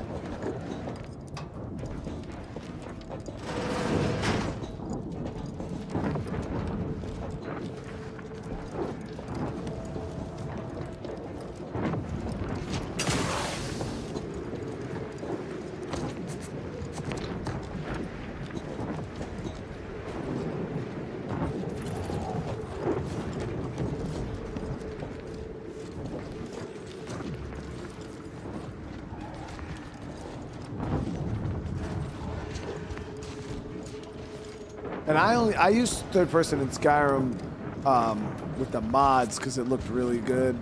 And I used third person in Skyrim with the mods because it looked really good.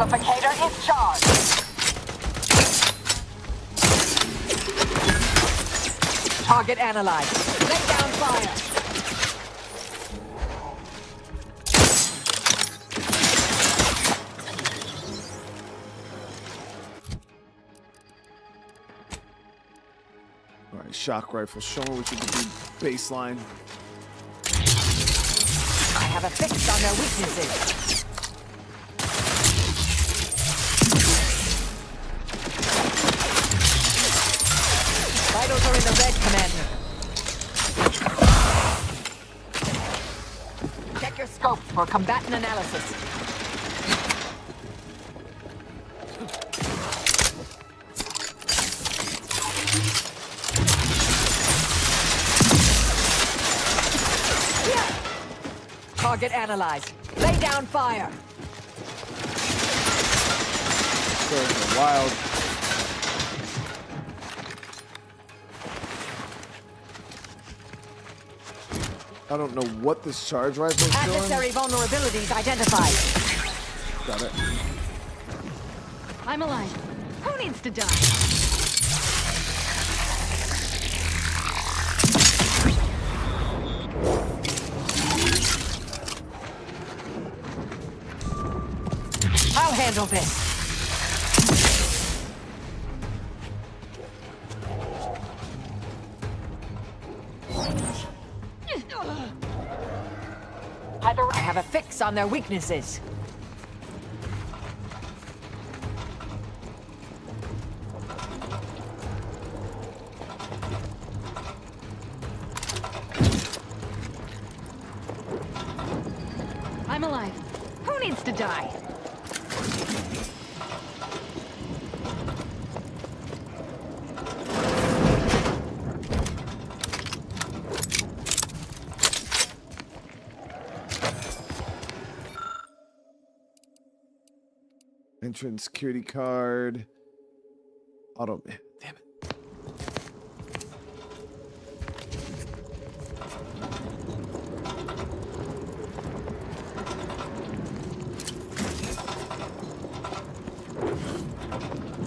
Suffocator is charged. Target analyzed. Lay down fire. All right, shock rifle. Show me what you can do. Baseline. I have a fix on their weaknesses. Vitals are in the red, Commander. Check your scopes for combatant analysis. Target analyzed. Lay down fire. Wild. I don't know what this charge rifle is doing. Adversary vulnerabilities identified. Got it. I'm alive. Who needs to die? I'll handle this. I have a fix on their weaknesses. I'm alive. Who needs to die? Entrance security card. Auto. Damn it.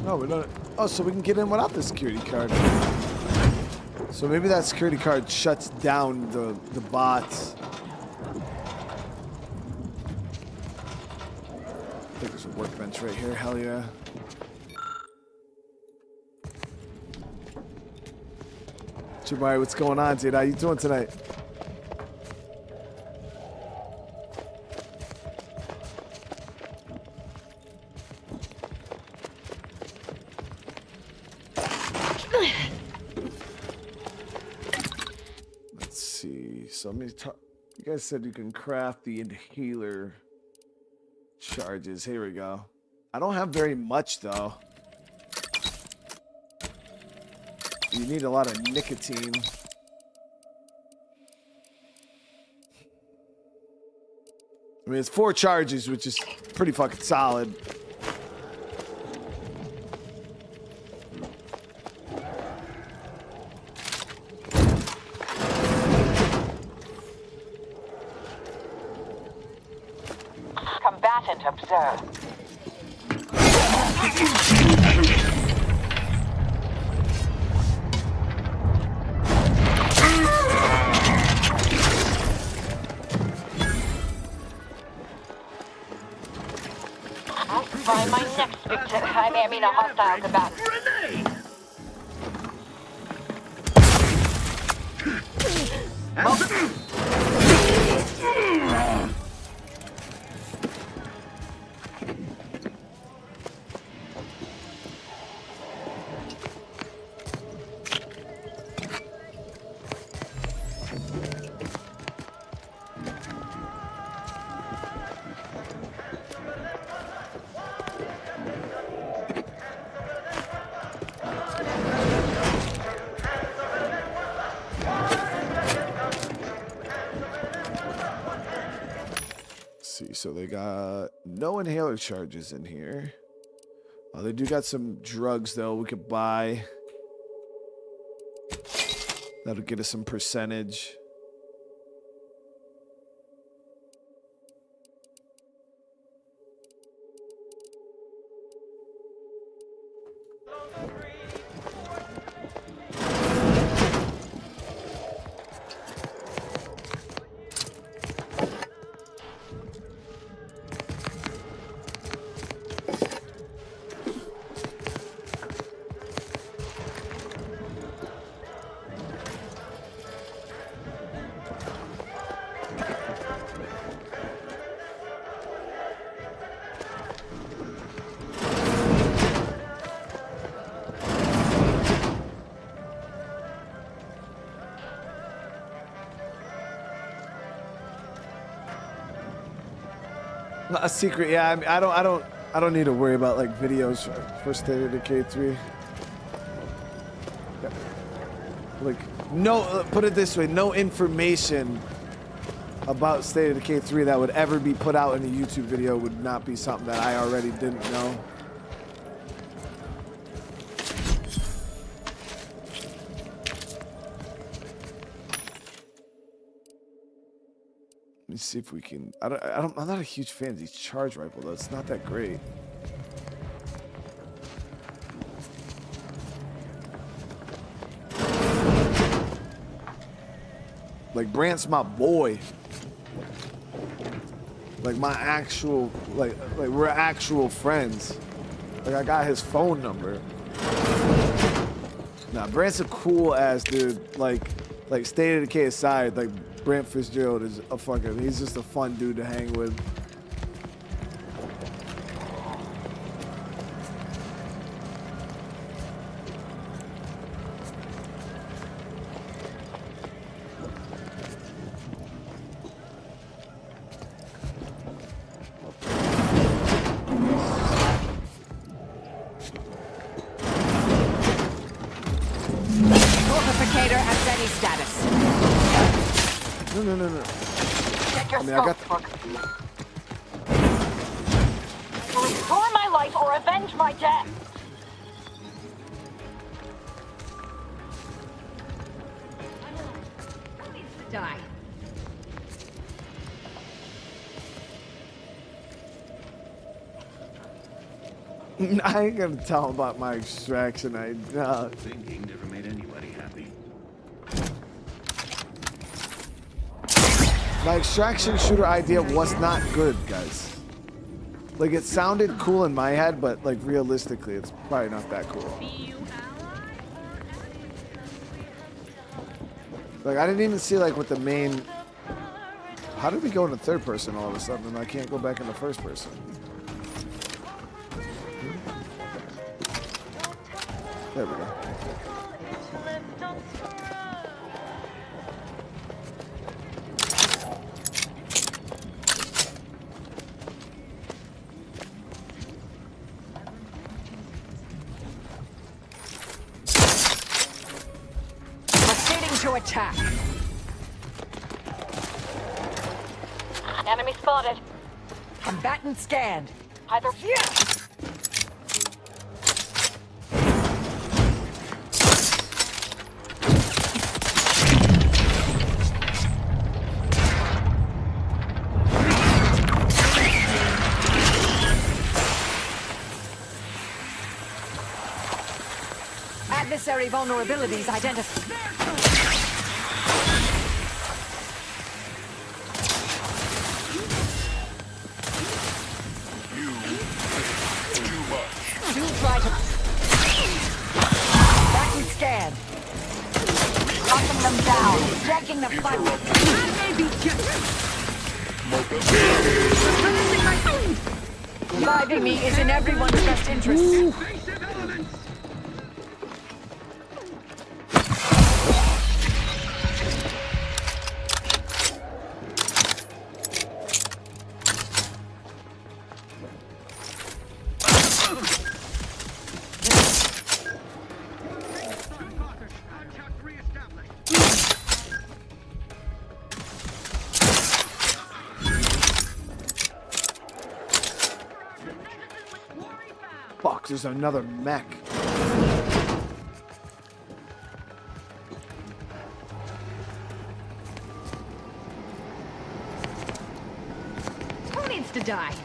No, we don't. Oh, so we can get in without the security card. So maybe that security card shuts down the bots. I think there's a workbench right here. Hell yeah. Jabari, what's going on, dude? How you doing tonight? Let's see. So let me talk. You guys said you can craft the inhaler charges. Here we go. I don't have very much though. You need a lot of nicotine. I mean, it's 4 charges, which is pretty fucking solid. Combatant observed. By my next victim, I mean a hostile combatant. So they got no inhaler charges in here. They do got some drugs though we could buy. That'll get us some percentage. A secret, yeah. I mean, I don't need to worry about like videos for State of Decay 3. Like, no. Put it this way: no information about State of Decay 3 that would ever be put out in a YouTube video would not be something that I already didn't know. Let me see if we can. I'm not a huge fan of these charge rifle though. It's not that great. Like, Brant's my boy. Like, my actual, like we're actual friends. Like, I got his phone number. Nah, Brant's a cool ass dude. Like State of Decay aside, like, Brant Fitzgerald is a fucking, he's just a fun dude to hang with. No. Check your I mean, I got book. Restore my life or avenge my death. Who needs to die? I ain't gonna tell him about my extraction. Thinking never made anybody happy. My extraction shooter idea was not good, guys. Like, it sounded cool in my head, but like realistically, it's probably not that cool. Like, I didn't even see like what the main. How did we go into third person all of a sudden, and I can't go back into first person? There we go. To attack. Enemy spotted. Combatant scanned. Either. Adversary vulnerabilities identified. Knocking them down. Jacking the fight. Reviving me is in everyone's best interest. Fuck, there's another mech. Who needs to die?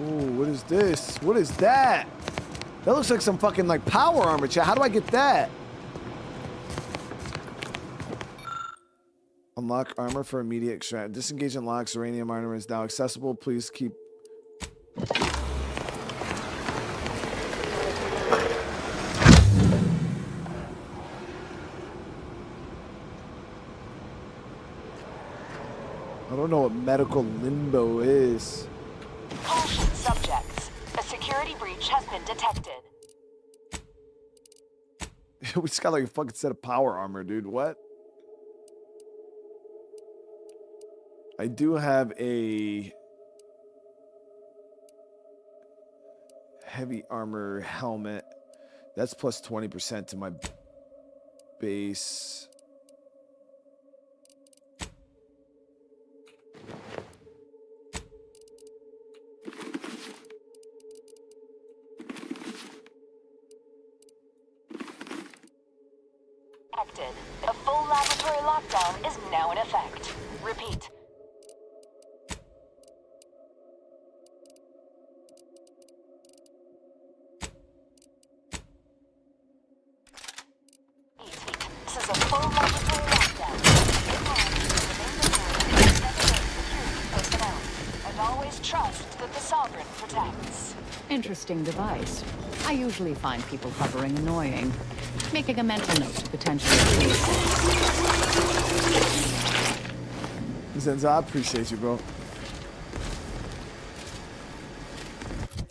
Ooh, what is this? What is that? That looks like some fucking like power armor, chat. How do I get that? Unlock armor for immediate extract. Disengage and locks. Uranium armor is now accessible. Please keep. I don't know what medical limbo is. Caution subjects. A security breach has been detected. We just got like a fucking set of power armor, dude. What? I do have a heavy armor helmet. That's plus 20% to my base. A full laboratory lockdown lockdown is now in effect. Repeat. This is a full laboratory lockdown. Personnel. And always trust that the Sovereign protects. Interesting device. I usually find people hovering annoying. Making a mental note to potentially Zenza, I appreciate you, bro.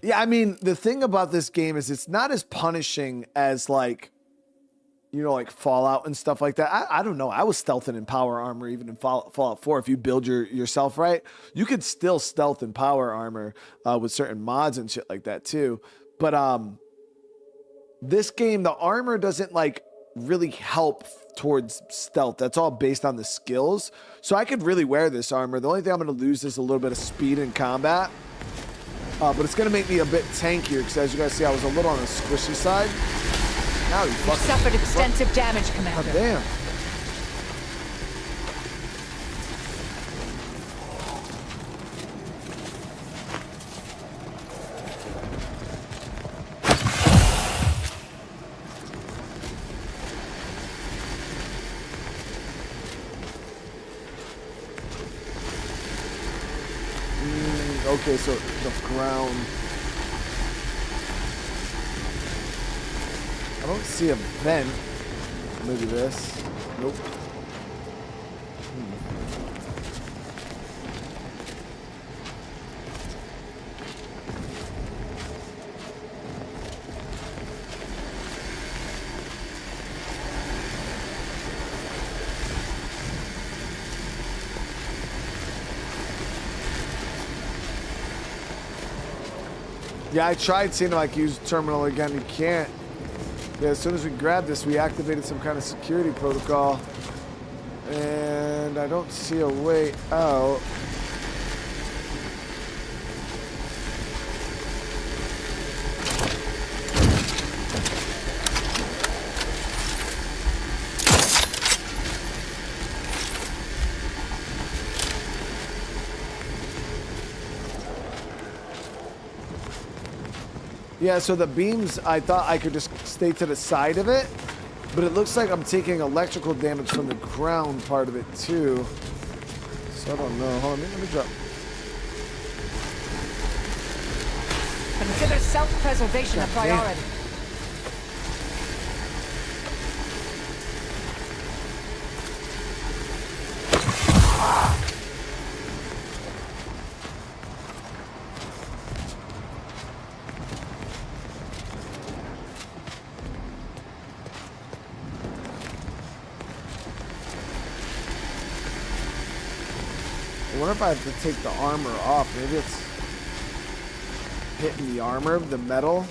Yeah, I mean, the thing about this game is it's not as punishing as, like, you know, like Fallout and stuff like that. I don't know. I was stealthing in power armor even in Fallout 4. If you build yourself right, you could still stealth in power armor with certain mods and shit like that too. But this game, the armor doesn't like really help towards stealth. That's all based on the skills. So I could really wear this armor. The only thing I'm going to lose is a little bit of speed in combat. But it's going to make me a bit tankier because as you guys see, I was a little on the squishy side. Now you suffered extensive damage, Commander. God damn. Okay, so the ground. I don't see a vent. Maybe this. Nope. Yeah, I tried seeing like use terminal again. You can't. Yeah, as soon as we grabbed this, we activated some kind of security protocol. And I don't see a way out. Yeah, so the beams, I thought I could just stay to the side of it, but it looks like I'm taking electrical damage from the ground part of it too. So I don't know. Hold on, let me drop. Consider self-preservation a priority. I wonder if I have to take the armor off. Maybe it's hitting the armor, the metal.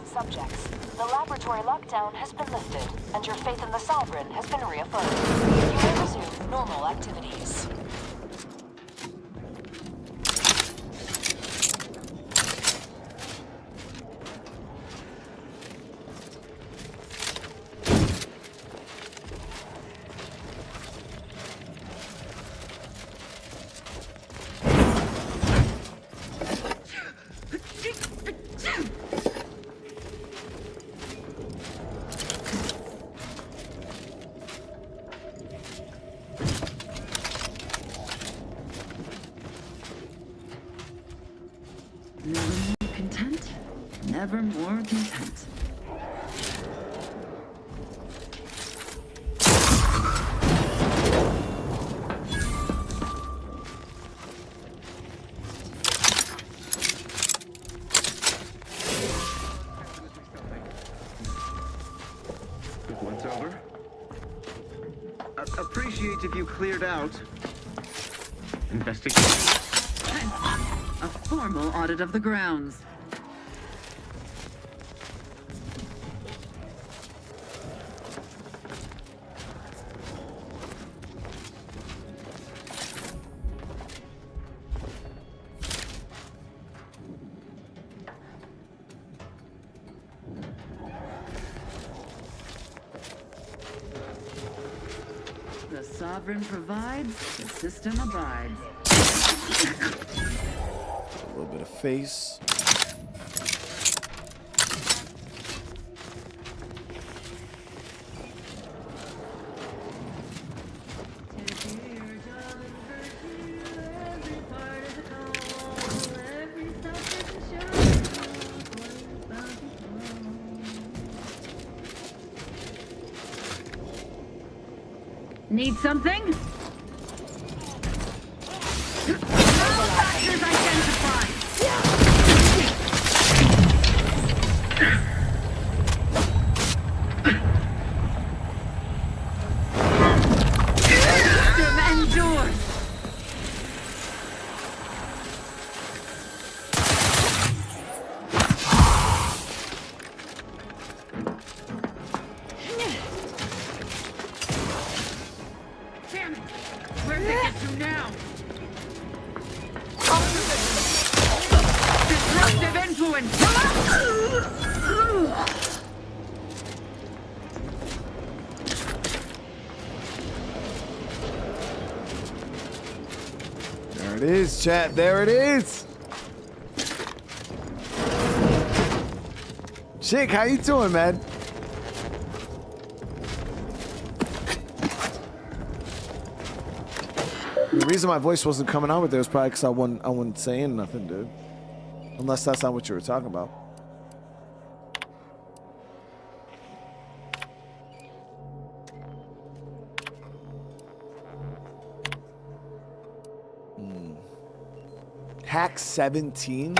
Subjects, the laboratory lockdown has been lifted, and your faith in the Sovereign has been reaffirmed. You may resume normal activities. content, never more content. view cleared out. Investigation. A formal audit of the grounds. The sovereign provides, the system abides. A little bit of face. Need something? Factors identified. System endures. Damn it! Where's it get to now? Disruptive influence! There it is, chat. There it is. Chick, how you doing, man? The reason my voice wasn't coming out with it was probably because I wasn't saying nothing, dude. Unless that's not what you were talking about. Hack 17?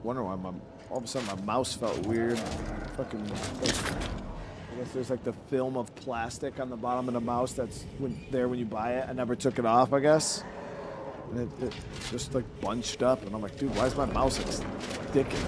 Wondering why all of a sudden my mouse felt weird. Fucking, I guess there's like the film of plastic on the bottom of the mouse that's there when you buy it. I never took it off, I guess. And it just like bunched up, and I'm like, dude, why is my mouse like sticking?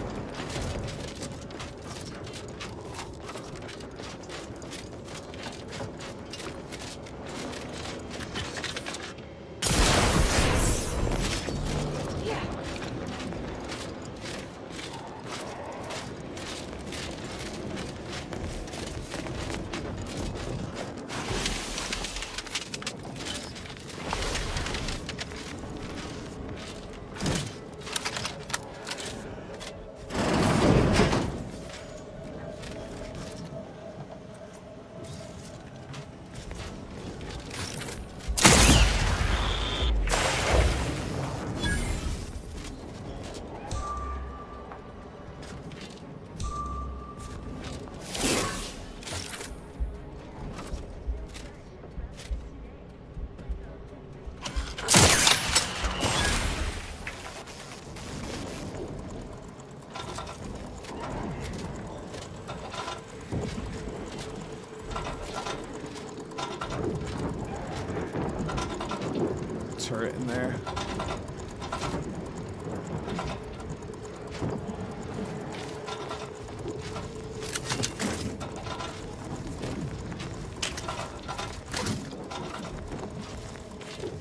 Turret in there.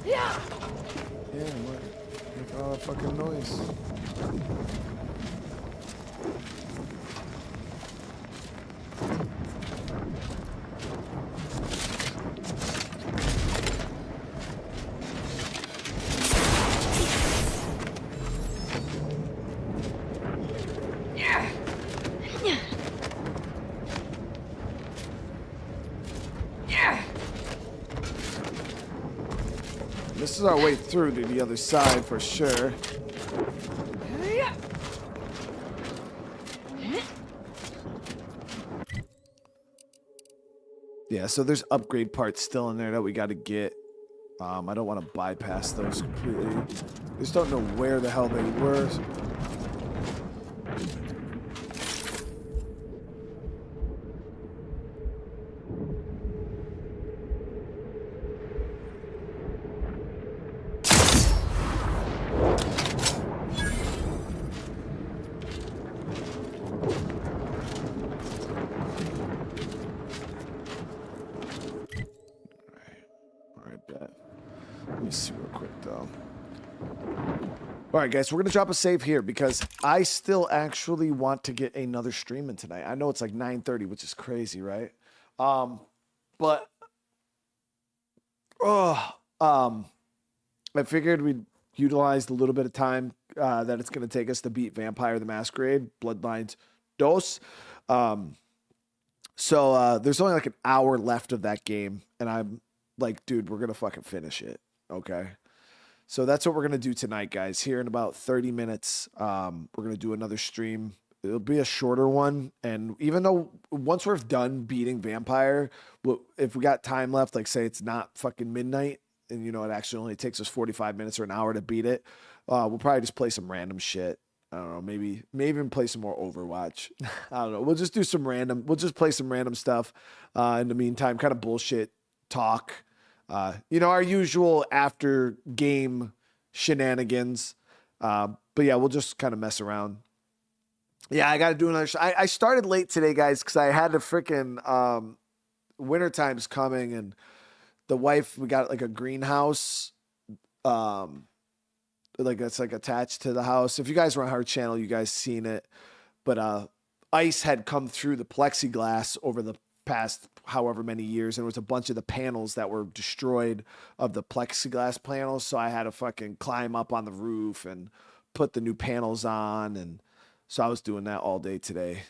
Yeah, making all that fucking noise. This is our way through to the other side for sure. Yeah, so there's upgrade parts still in there that we got to get. I don't want to bypass those completely. I just don't know where the hell they were. Let me see real quick, though. All right, guys, we're going to drop a save here because I still actually want to get another stream in tonight. I know it's like 9:30, which is crazy, right? But I figured we'd utilize the little bit of time that it's going to take us to beat Vampire the Masquerade, Bloodlines Dos. So there's only like an hour left of that game, and I'm like, dude, we're going to fucking finish it, okay? So that's what we're going to do tonight, guys. Here in about 30 minutes, we're going to do another stream. It'll be a shorter one, and even though once we're done beating Vampire, if we got time left, like say it's not fucking midnight, and you know it actually only takes us 45 minutes or an hour to beat it, we'll probably just play some random shit. I don't know, maybe even play some more Overwatch. I don't know. We'll just play some random stuff in the meantime, kind of bullshit talk. You know, our usual after game shenanigans. But yeah, we'll just kind of mess around. Yeah, I got to do another. I started late today, guys, because I had to freaking wintertime's coming, and the wife, we got like a greenhouse, like that's like attached to the house. If you guys were on her channel, you guys seen it. But ice had come through the plexiglass over the past however many years, and there was a bunch of the panels that were destroyed of the plexiglass panels, so I had to fucking climb up on the roof and put the new panels on, and so I was doing that all day today.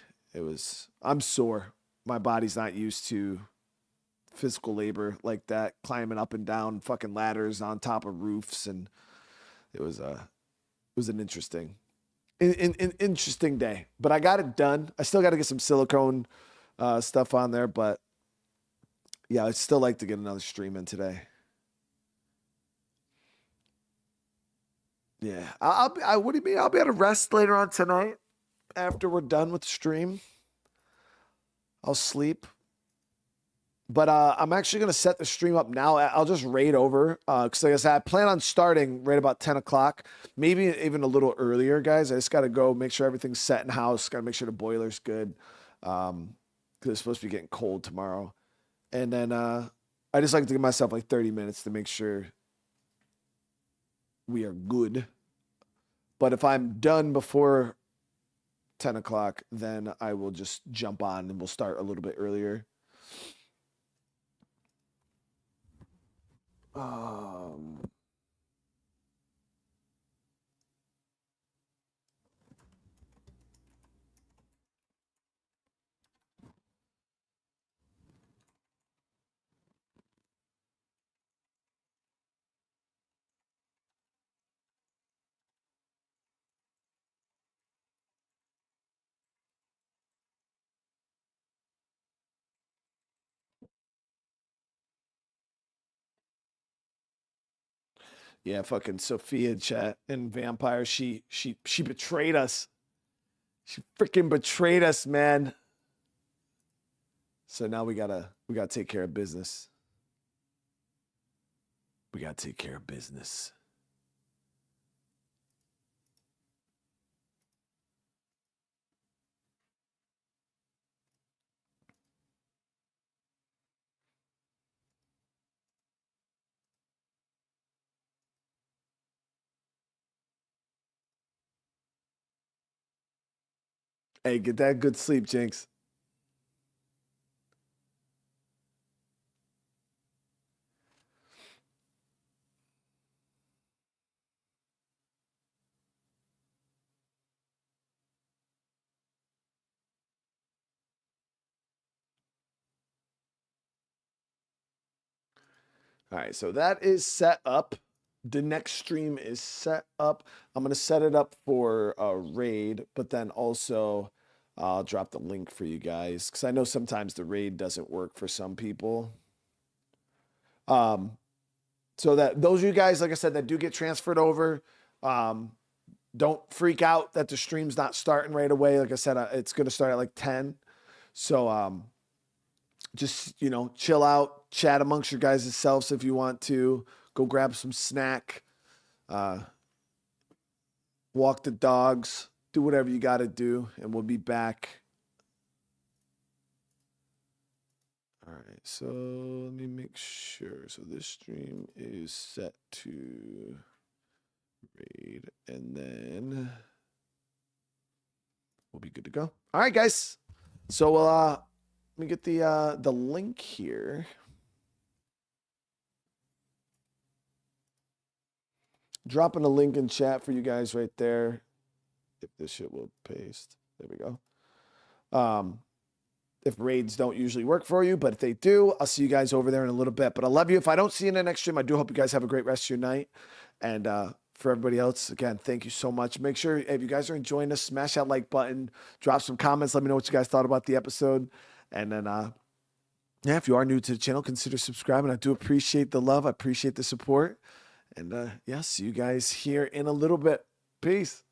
I'm sore. My body's not used to physical labor like that, climbing up and down fucking ladders on top of roofs, and it was an interesting day, but I got it done. I still got to get some silicone stuff on there, but yeah, I'd still like to get another stream in today. Yeah, what do you mean? I'll be able to rest later on tonight after we're done with the stream. I'll sleep. But I'm actually going to set the stream up now. I'll just raid over. Because like I said, I plan on starting right about 10 o'clock. Maybe even a little earlier, guys. I just got to go make sure everything's set in house. Got to make sure the boiler's good. Because it's supposed to be getting cold tomorrow. And then I just like to give myself like 30 minutes to make sure we are good. But if I'm done before 10 o'clock, then I will just jump on and we'll start a little bit earlier. Yeah, fucking Sophia chat and Vampire. She betrayed us. She freaking betrayed us, man. So now we gotta take care of business. We gotta take care of business. Hey, get that good sleep, Jinx. All right, so that is set up. The next stream is set up. I'm going to set it up for a raid, but then also I'll drop the link for you guys because I know sometimes the raid doesn't work for some people. So that those of you guys, like I said, that do get transferred over, don't freak out that the stream's not starting right away. Like I said, it's going to start at like 10. So just, you know, chill out, chat amongst your guys' selves if you want to. Go grab some snack, walk the dogs, do whatever you got to do, and we'll be back. All right, so let me make sure. So this stream is set to raid, and then we'll be good to go. All right, guys. So let me get the link here. Dropping a link in chat for you guys right there. If this shit will paste. There we go. If raids don't usually work for you, but if they do, I'll see you guys over there in a little bit. But I love you. If I don't see you in the next stream, I do hope you guys have a great rest of your night. And for everybody else, again, thank you so much. Make sure if you guys are enjoying this, smash that like button, drop some comments. Let me know what you guys thought about the episode. And then, yeah, if you are new to the channel, consider subscribing. I do appreciate the love. I appreciate the support. And yeah, see you guys here in a little bit. Peace.